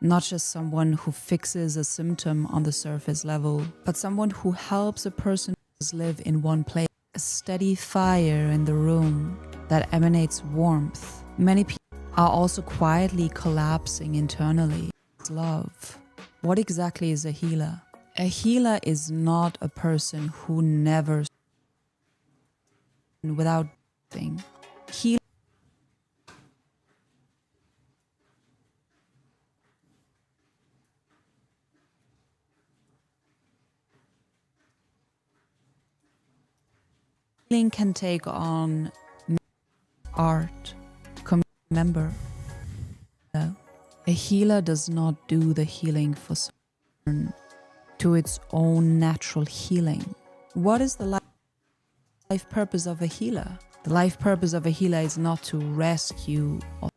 Not just someone who fixes a symptom on the surface level, but someone who helps a person live in one place. A steady fire in the room that emanates warmth. Many people are also quietly collapsing internally. Love. What exactly is a healer? A healer is not a person who never without thing. Healing can take on art. Remember, a healer does not do the healing for someone to its own natural healing. What is the life purpose of a healer? The life purpose of a healer is not to rescue or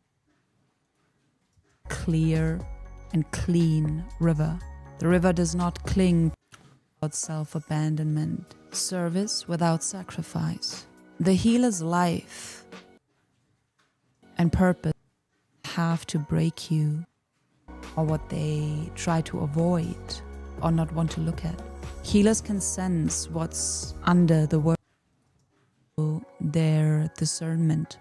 clear and clean river. The river does not cling without self-abandonment, service without sacrifice. The healer's life and purpose have to break you, or what they try to avoid or not want to look at. Healers can sense what's under the world, their discernment.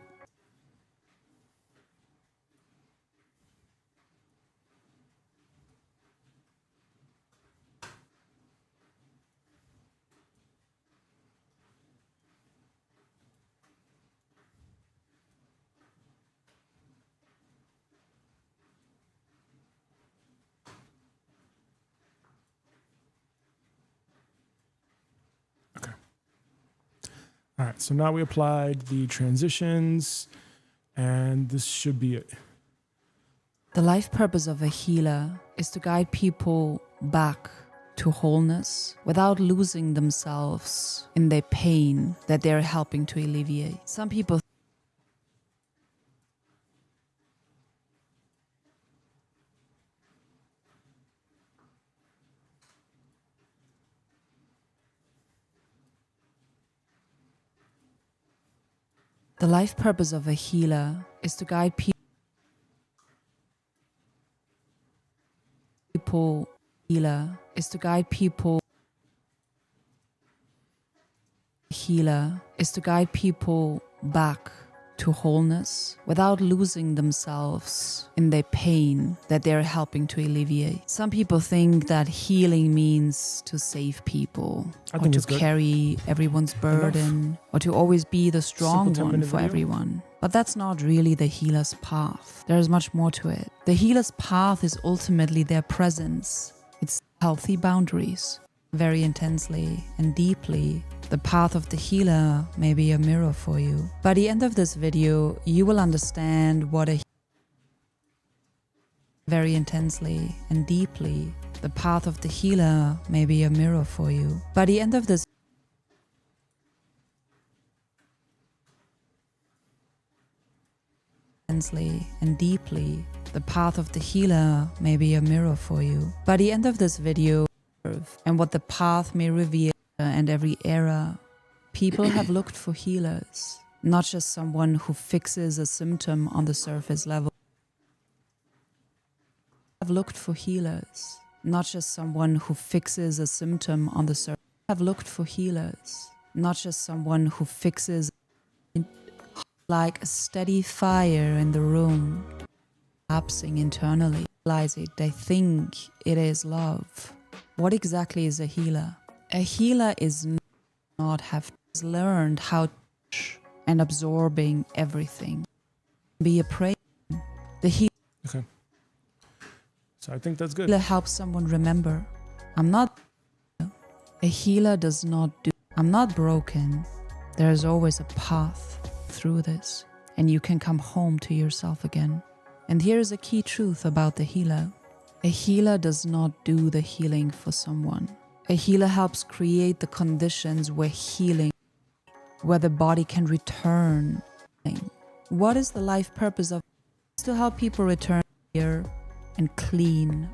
All right, so now we applied the transitions, and this should be it. The life purpose of a healer is to guide people back to wholeness without losing themselves in their pain that they're helping to alleviate. Some people The life purpose of a healer is to guide people. Healer is to guide people. Healer is to guide people back to wholeness without losing themselves in their pain that they're helping to alleviate. Some people think that healing means to save people, I or think to it's good. carry everyone's burden, or to always be the strong Simple one 10-minute for video. everyone. But that's not really the healer's path. There is much more to it. The healer's path is ultimately their presence. It's healthy boundaries. Very intensely and deeply, the path of the healer may be a mirror for you. By the end of this video, you will understand what a very intensely and deeply, the path of the healer may be a mirror for you. By the end of this intensely and deeply, the path of the healer may be a mirror for you. By the end of this video, and what the path may reveal, and every era, people have looked for healers, not just someone who fixes a symptom on the surface level. Have looked for healers, not just someone who fixes a symptom on the surface. Have looked for healers, not just someone who fixes like a steady fire in the room, collapsing internally. Realize it, they think it is love. What exactly is a healer? A healer is not have learned how to touch and absorbing everything. Be a prayer. The healer Okay. So I think that's good. helps someone remember. I'm not. A healer does not do. I'm not broken. There is always a path through this, and you can come home to yourself again. And here is a key truth about the healer. A healer does not do the healing for someone. A healer helps create the conditions where healing, where the body can return. What is the life purpose of? It's to help people return here and clean.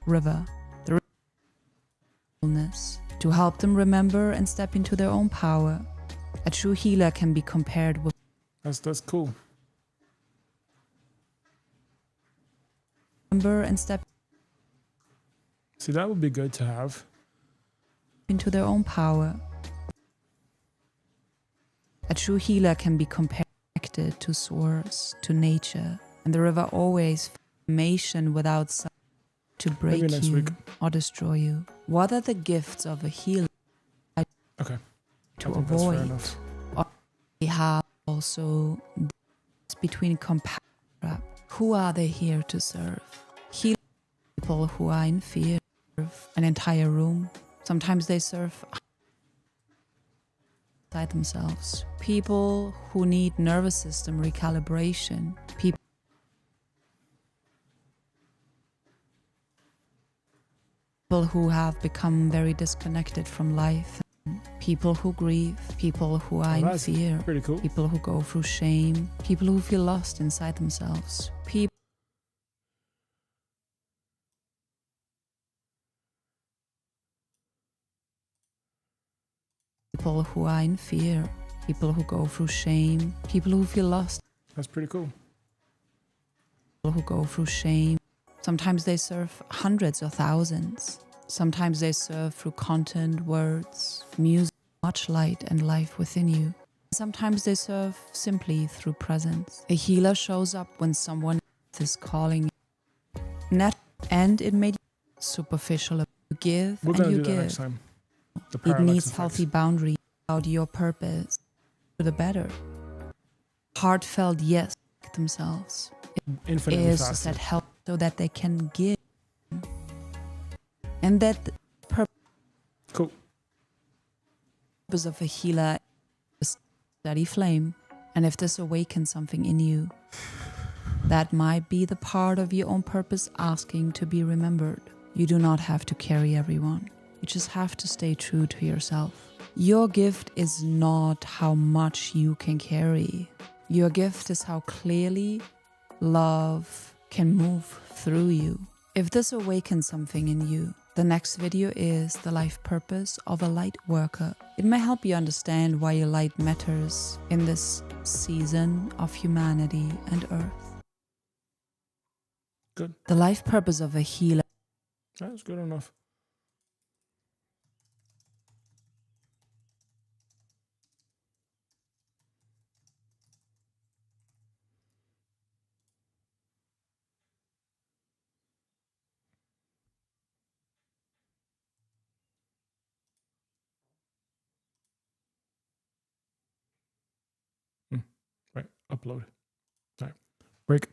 River, the illness, to help them remember and step into their own power. A true healer can be compared with That's cool. remember and step See, that would be good to have. into their own power. A true healer can be compared to source, to nature, and the river always formation without sun to break Maybe next you week. or destroy you. What are the gifts of a healer Okay. to I think that's fair avoid? enough. We have also between compassion. Who are they here to serve? Heal people who are in fear of an entire room. Sometimes they serve inside themselves. People who need nervous system recalibration. People who have become very disconnected from life. People who grieve. People who are Oh, in that's fear. pretty cool. People who go through shame, people who feel lost inside themselves, people who are in fear, people who go through shame, people who feel lost, That's pretty cool. people who go through shame. Sometimes they serve hundreds or thousands. Sometimes they serve through content, words, music, much light and life within you. Sometimes they serve simply through presence. A healer shows up when someone is calling. Net And it made you superficial. You give We're and gonna you do that give. next time. The It parallax needs effect. healthy boundaries about your purpose to the better. Heartfelt yes themselves Infinitely is faster. that help so that they can give. And that the Cool. purpose of a healer is a steady flame. And if this awakens something in you, that might be the part of your own purpose asking to be remembered. You do not have to carry everyone. You just have to stay true to yourself. Your gift is not how much you can carry. Your gift is how clearly love can move through you. If this awakens something in you, the next video is the life purpose of a light worker. It may help you understand why your light matters in this season of humanity and earth. Good. The life purpose of a healer. That's good enough. Right. Upload. All right. Break.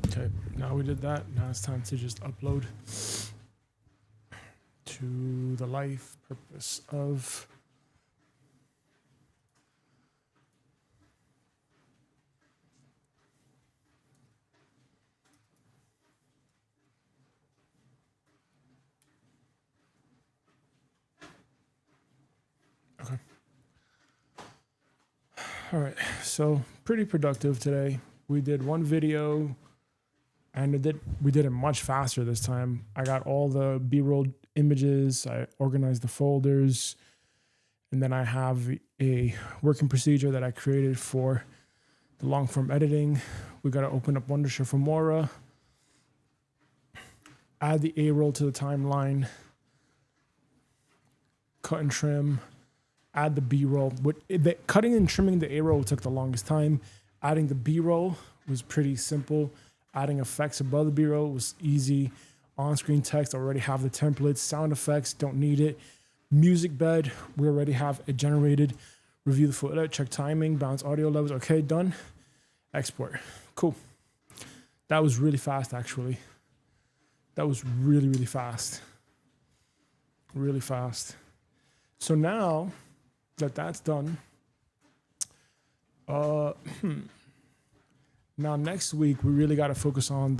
Okay. Now we did that. Now it's time to just upload to the life purpose of okay. All right, so pretty productive today. We did one video, and we did it much faster this time. I got all the B-roll images, I organized the folders, and then I have a working procedure that I created for the long form editing. We got to open up Wondershare Filmora, add the A-roll to the timeline, cut and trim, add the B-roll. Cutting and trimming the A-roll took the longest time. Adding the B-roll was pretty simple. Adding effects above the B-roll was easy. On-screen text, I already have the templates. Sound effects, don't need it. Music bed, we already have it generated. Review the full edit, check timing, balance audio levels. Okay, done. Export. Cool. That was really fast, actually. That was really, really fast. Really fast. So now that that's done, now next week we really got to focus on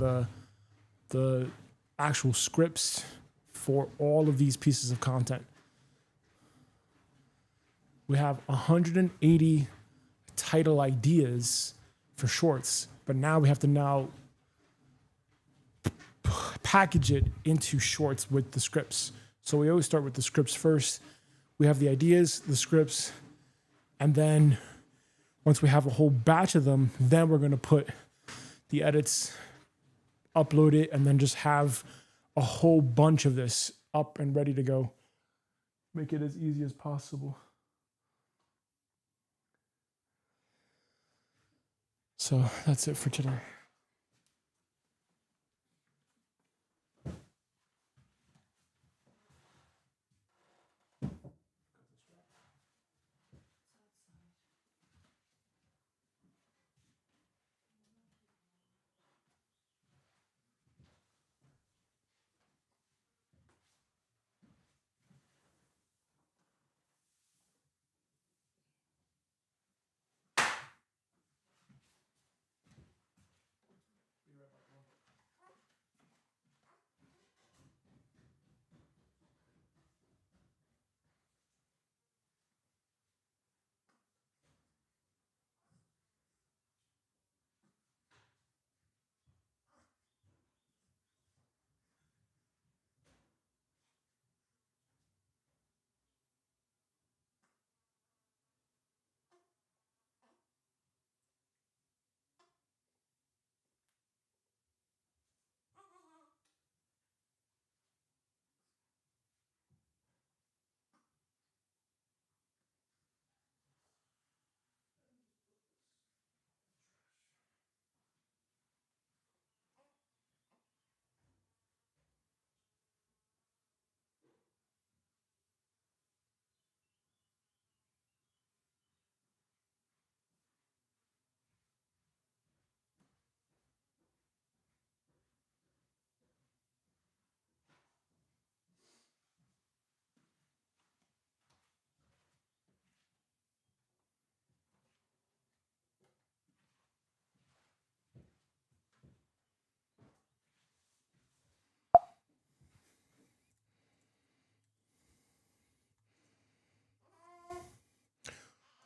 the actual scripts for all of these pieces of content. We have 180 title ideas for shorts, but now we have to package it into shorts with the scripts. So we always start with the scripts first. We have the ideas, the scripts, and then once we have a whole batch of them, then we're going to put the edits, upload it, and then just have a whole bunch of this up and ready to go. Make it as easy as possible. So that's it for today.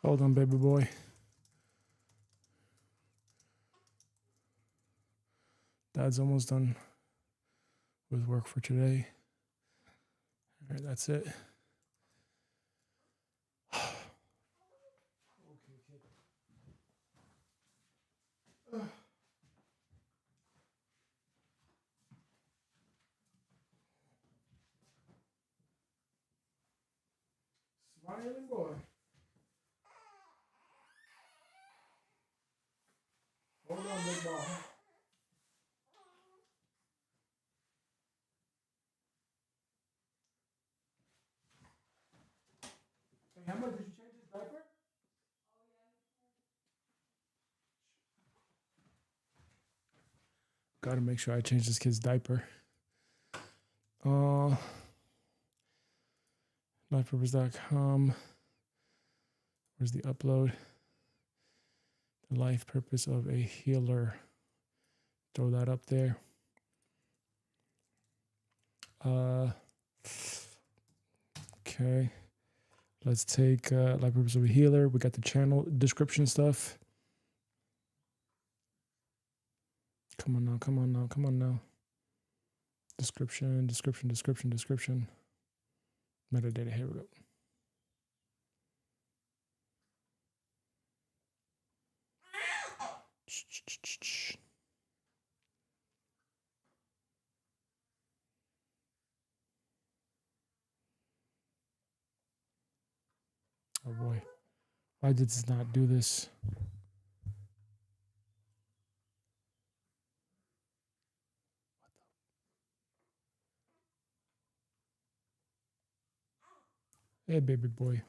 Hold on, baby boy. Dad's almost done with work for today. All right, that's it. Smiling boy. Hold on, big ball. Hey, how much did you change his diaper? Gotta make sure I change this kid's diaper. Lifepurpose.com. Where's the upload? The life purpose of a healer. Throw that up there. Okay. Let's take Life Purpose of a Healer. We got the channel description stuff. Come on now, come on now, come on now. Description. Metadata, here we go. Oh boy. Why did this not do this? Hey, baby boy.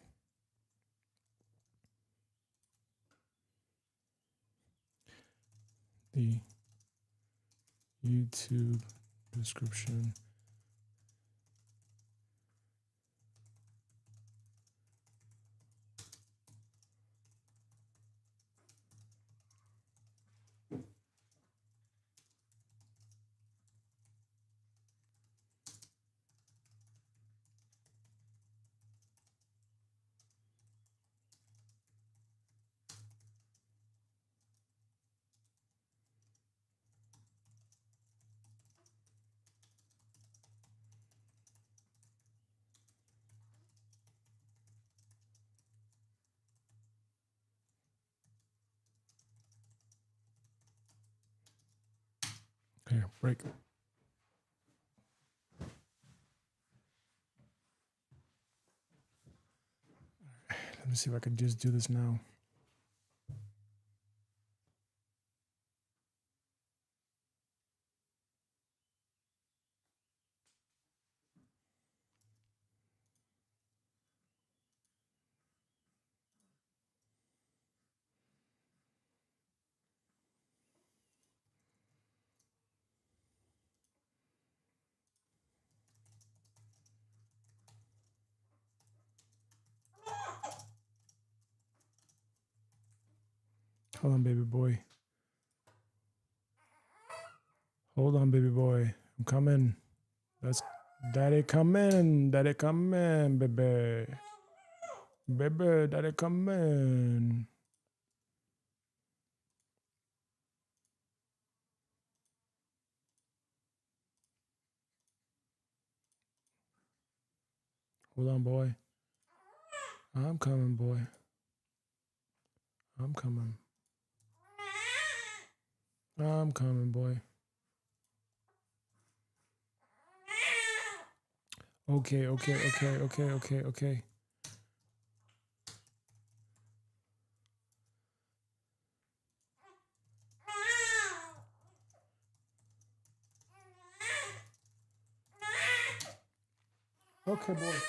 The YouTube description. Okay, break. Let me see if I can just do this now. Hold on, baby boy. Hold on, baby boy. I'm coming. That's daddy coming. Daddy coming, baby. Baby, daddy coming. Hold on, boy. I'm coming, boy. I'm coming. I'm coming, boy. Okay. Okay, boy.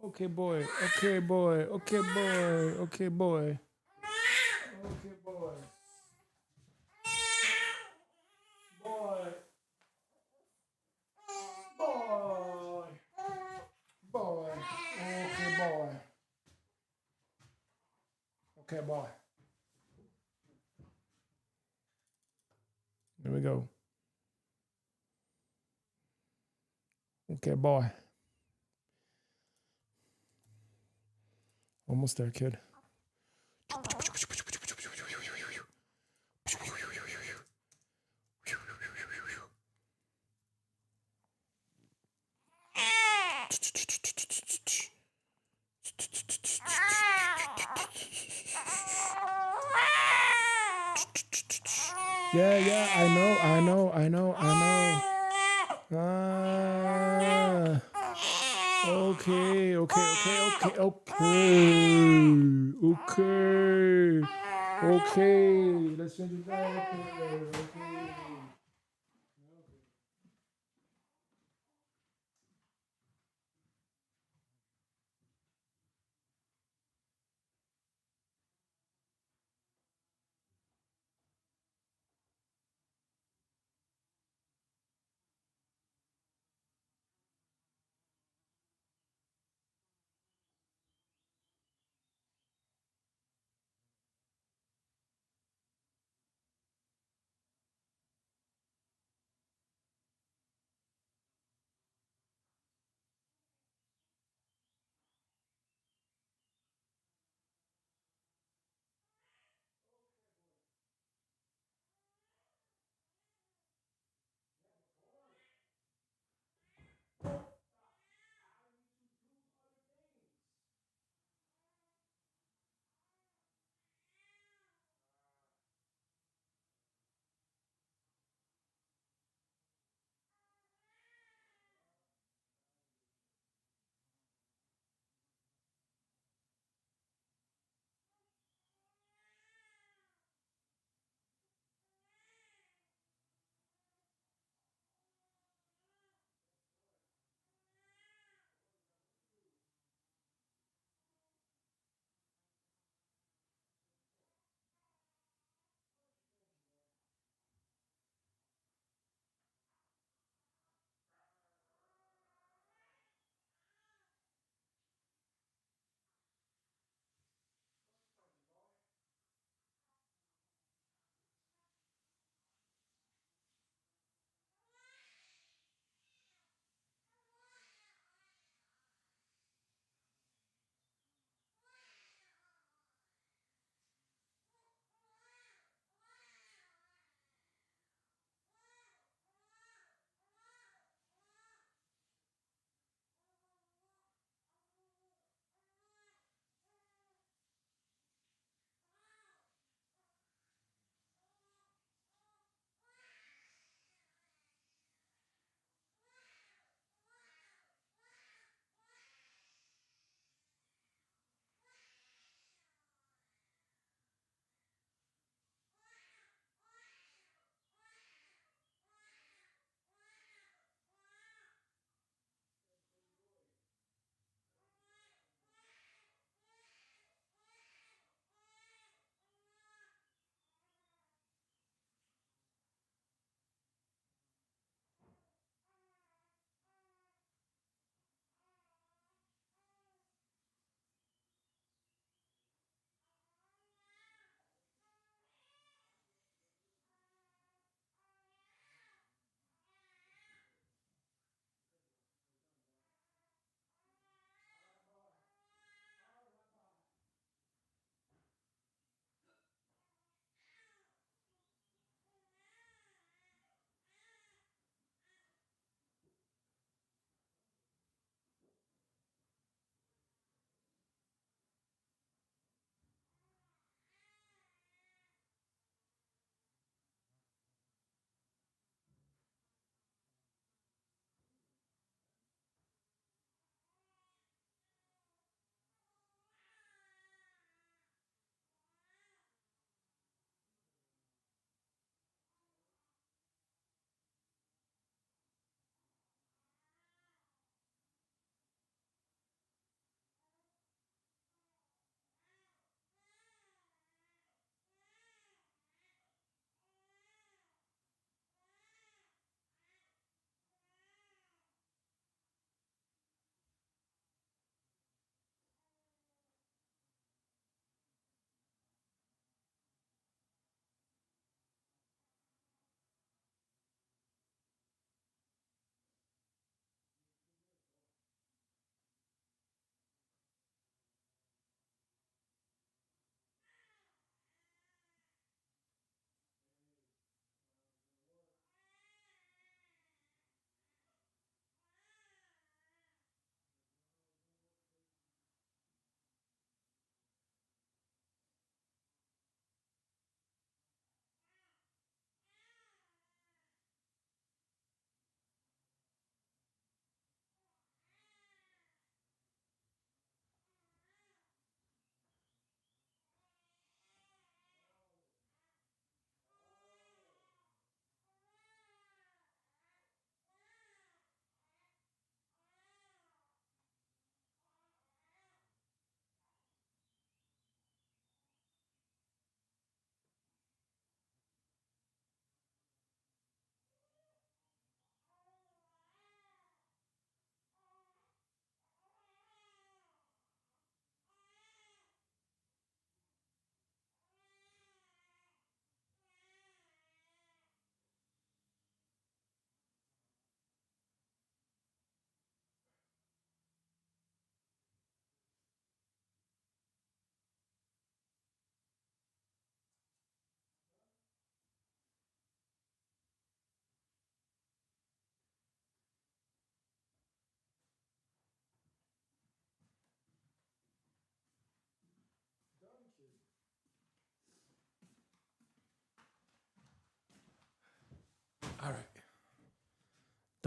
Okay, boy. Okay, boy. Okay, boy. Okay, boy. Okay, boy. Boy. Boy. Boy. Okay, boy. Okay, boy. There we go. Okay, boy. Almost there, kid. Yeah, I know. Okay. Let's change it back. Okay.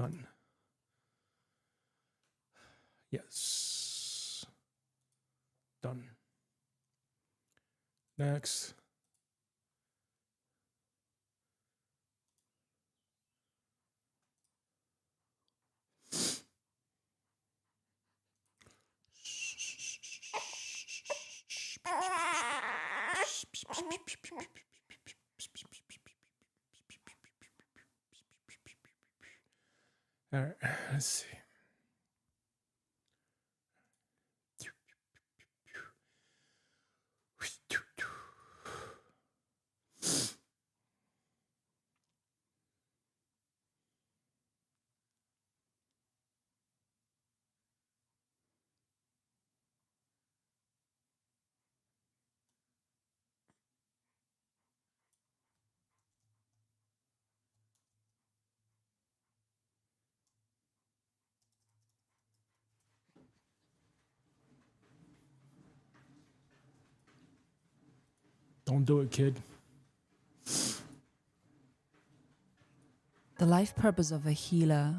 Done. Yes. Done. Next. All right, let's see. Don't do it, kid. The life purpose of a healer.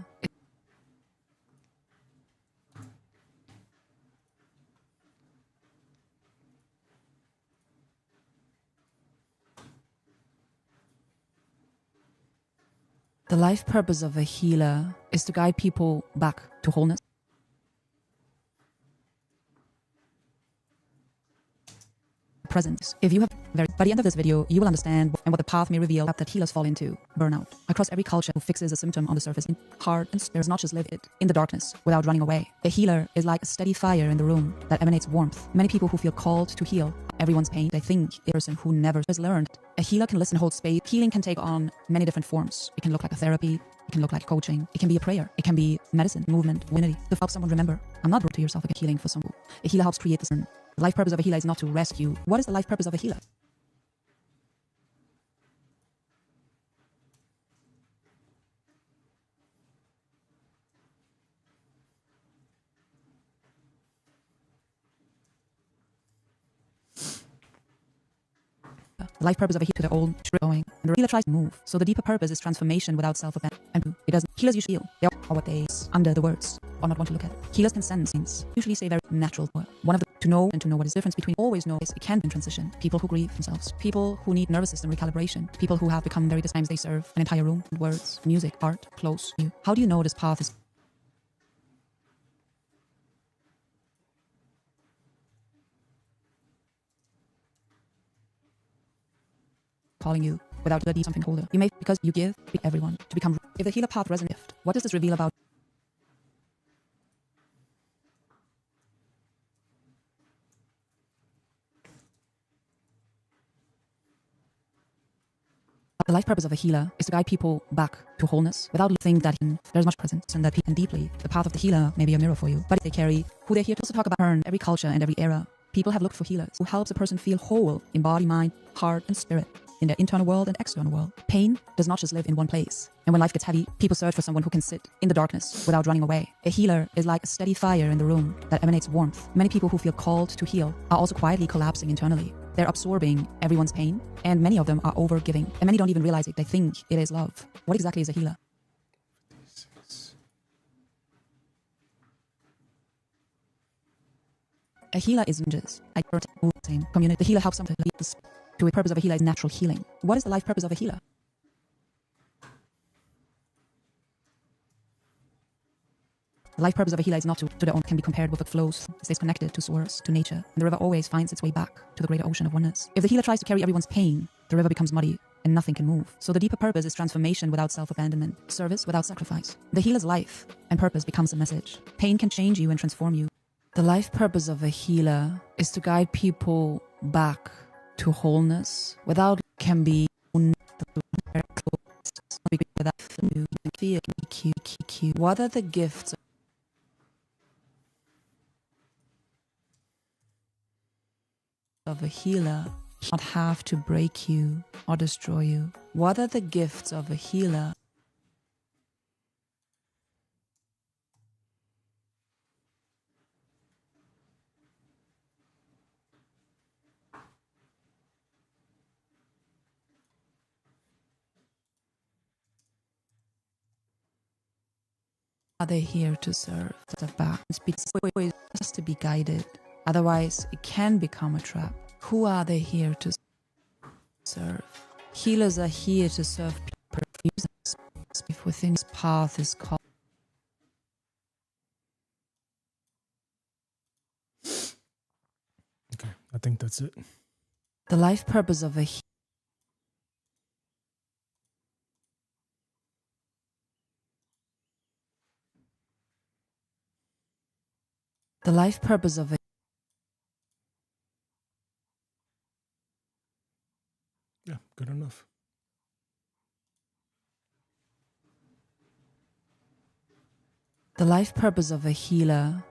The life purpose of a healer is to guide people back to wholeness. Presence. If you have by the end of this video, you will understand and what the path may reveal that healers fall into. Burnout. Across every culture who fixes a symptom on the surface, in heart and spirit, does not just live it in the darkness without running away. A healer is like a steady fire in the room that emanates warmth. Many people who feel called to heal everyone's pain, they think a person who never has learned. A healer can listen, hold space. Healing can take on many different forms. It can look like a therapy. It can look like coaching. It can be a prayer. It can be medicine, movement, unity to help someone remember. I'm not brought to yourself again. Healing for someone. A healer helps create this. The life purpose of a healer is not to rescue. What is the life purpose of a healer? The life purpose of a healer to the old going, and the healer tries to move. So the deeper purpose is transformation without self-abandonment. And it doesn't. Healers usually feel they are what they under the words or not want to look at. Healers can sense things. Usually say very natural. One of the to know and to know what is the difference between always know is it can be in transition. People who grieve themselves, people who need nervous system recalibration, people who have become very times they serve an entire room, words, music, art, close. You. How do you know this path is calling you without the something holder? You may because you give everyone to become. If the healer path resonates, what does this reveal about? The life purpose of a healer is to guide people back to wholeness without think that there's much presence and that people deeply. The path of the healer may be a mirror for you, but they carry who they're here to also talk about. Every culture and every era, people have looked for healers who helps a person feel whole in body, mind, heart, and spirit, in their internal world and external world. Pain does not just live in one place. And when life gets heavy, people search for someone who can sit in the darkness without running away. A healer is like a steady fire in the room that emanates warmth. Many people who feel called to heal are also quietly collapsing internally. They're absorbing everyone's pain, and many of them are over-giving, and many don't even realize it. They think it is love. What exactly is a healer? A healer isn't just a same community. The healer helps them to lead the to a purpose of a healer is natural healing. What is the life purpose of a healer? The life purpose of a healer is not to their own, can be compared with what flows, stays connected to source, to nature, and the river always finds its way back to the greater ocean of oneness. If the healer tries to carry everyone's pain, the river becomes muddy and nothing can move. So the deeper purpose is transformation without self-abandonment, service without sacrifice. The healer's life and purpose becomes a message. Pain can change you and transform you. The life purpose of a healer is to guide people back to wholeness without can be what are the gifts of a healer? Not have to break you or destroy you. What are the gifts of a healer? are they here to serve? Step back. It's always has to be guided. Otherwise, it can become a trap. Who are they here to serve? Healers are here to serve people. Within this path is called. Okay, I think that's it. The life purpose of a The life purpose of a Yeah, good enough. The life purpose of a healer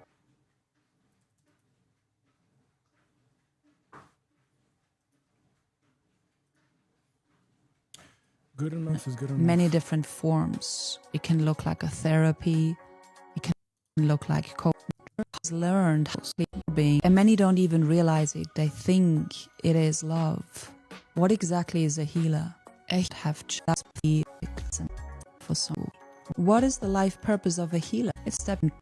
Good enough is good enough. many different forms. It can look like a therapy. It can look like coaching. Has learned how to being, and many don't even realize it. They think it is love. What exactly is a healer? I have just for some. What is the life purpose of a healer? It's stepping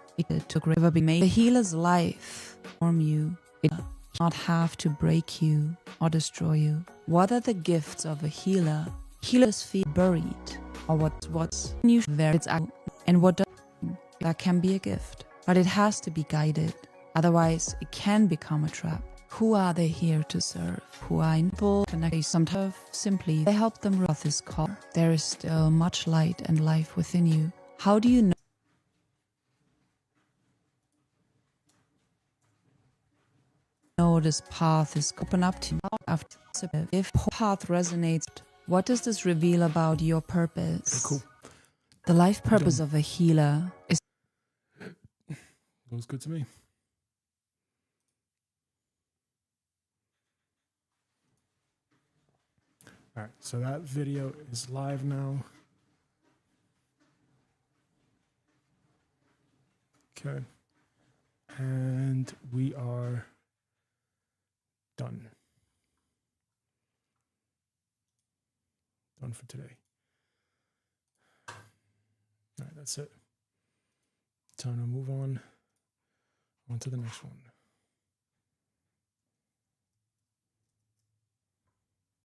to never be made. The healer's life form you. It does not have to break you or destroy you. What are the gifts of a healer? Healers feel buried, or what's new there it's out, and what does that can be a gift, but it has to be guided. Otherwise, it can become a trap. Who are they here to serve? Who are people connected? Sometimes simply they help them with this call. There is still much light and life within you. How do you know this path is open up to you? If path resonates, what does this reveal about your purpose? Okay, cool. The life purpose of a healer is Looks good to me. All right, so that video is live now. Okay. And we are done. Done for today. All right, that's it. Time to move on to the next one.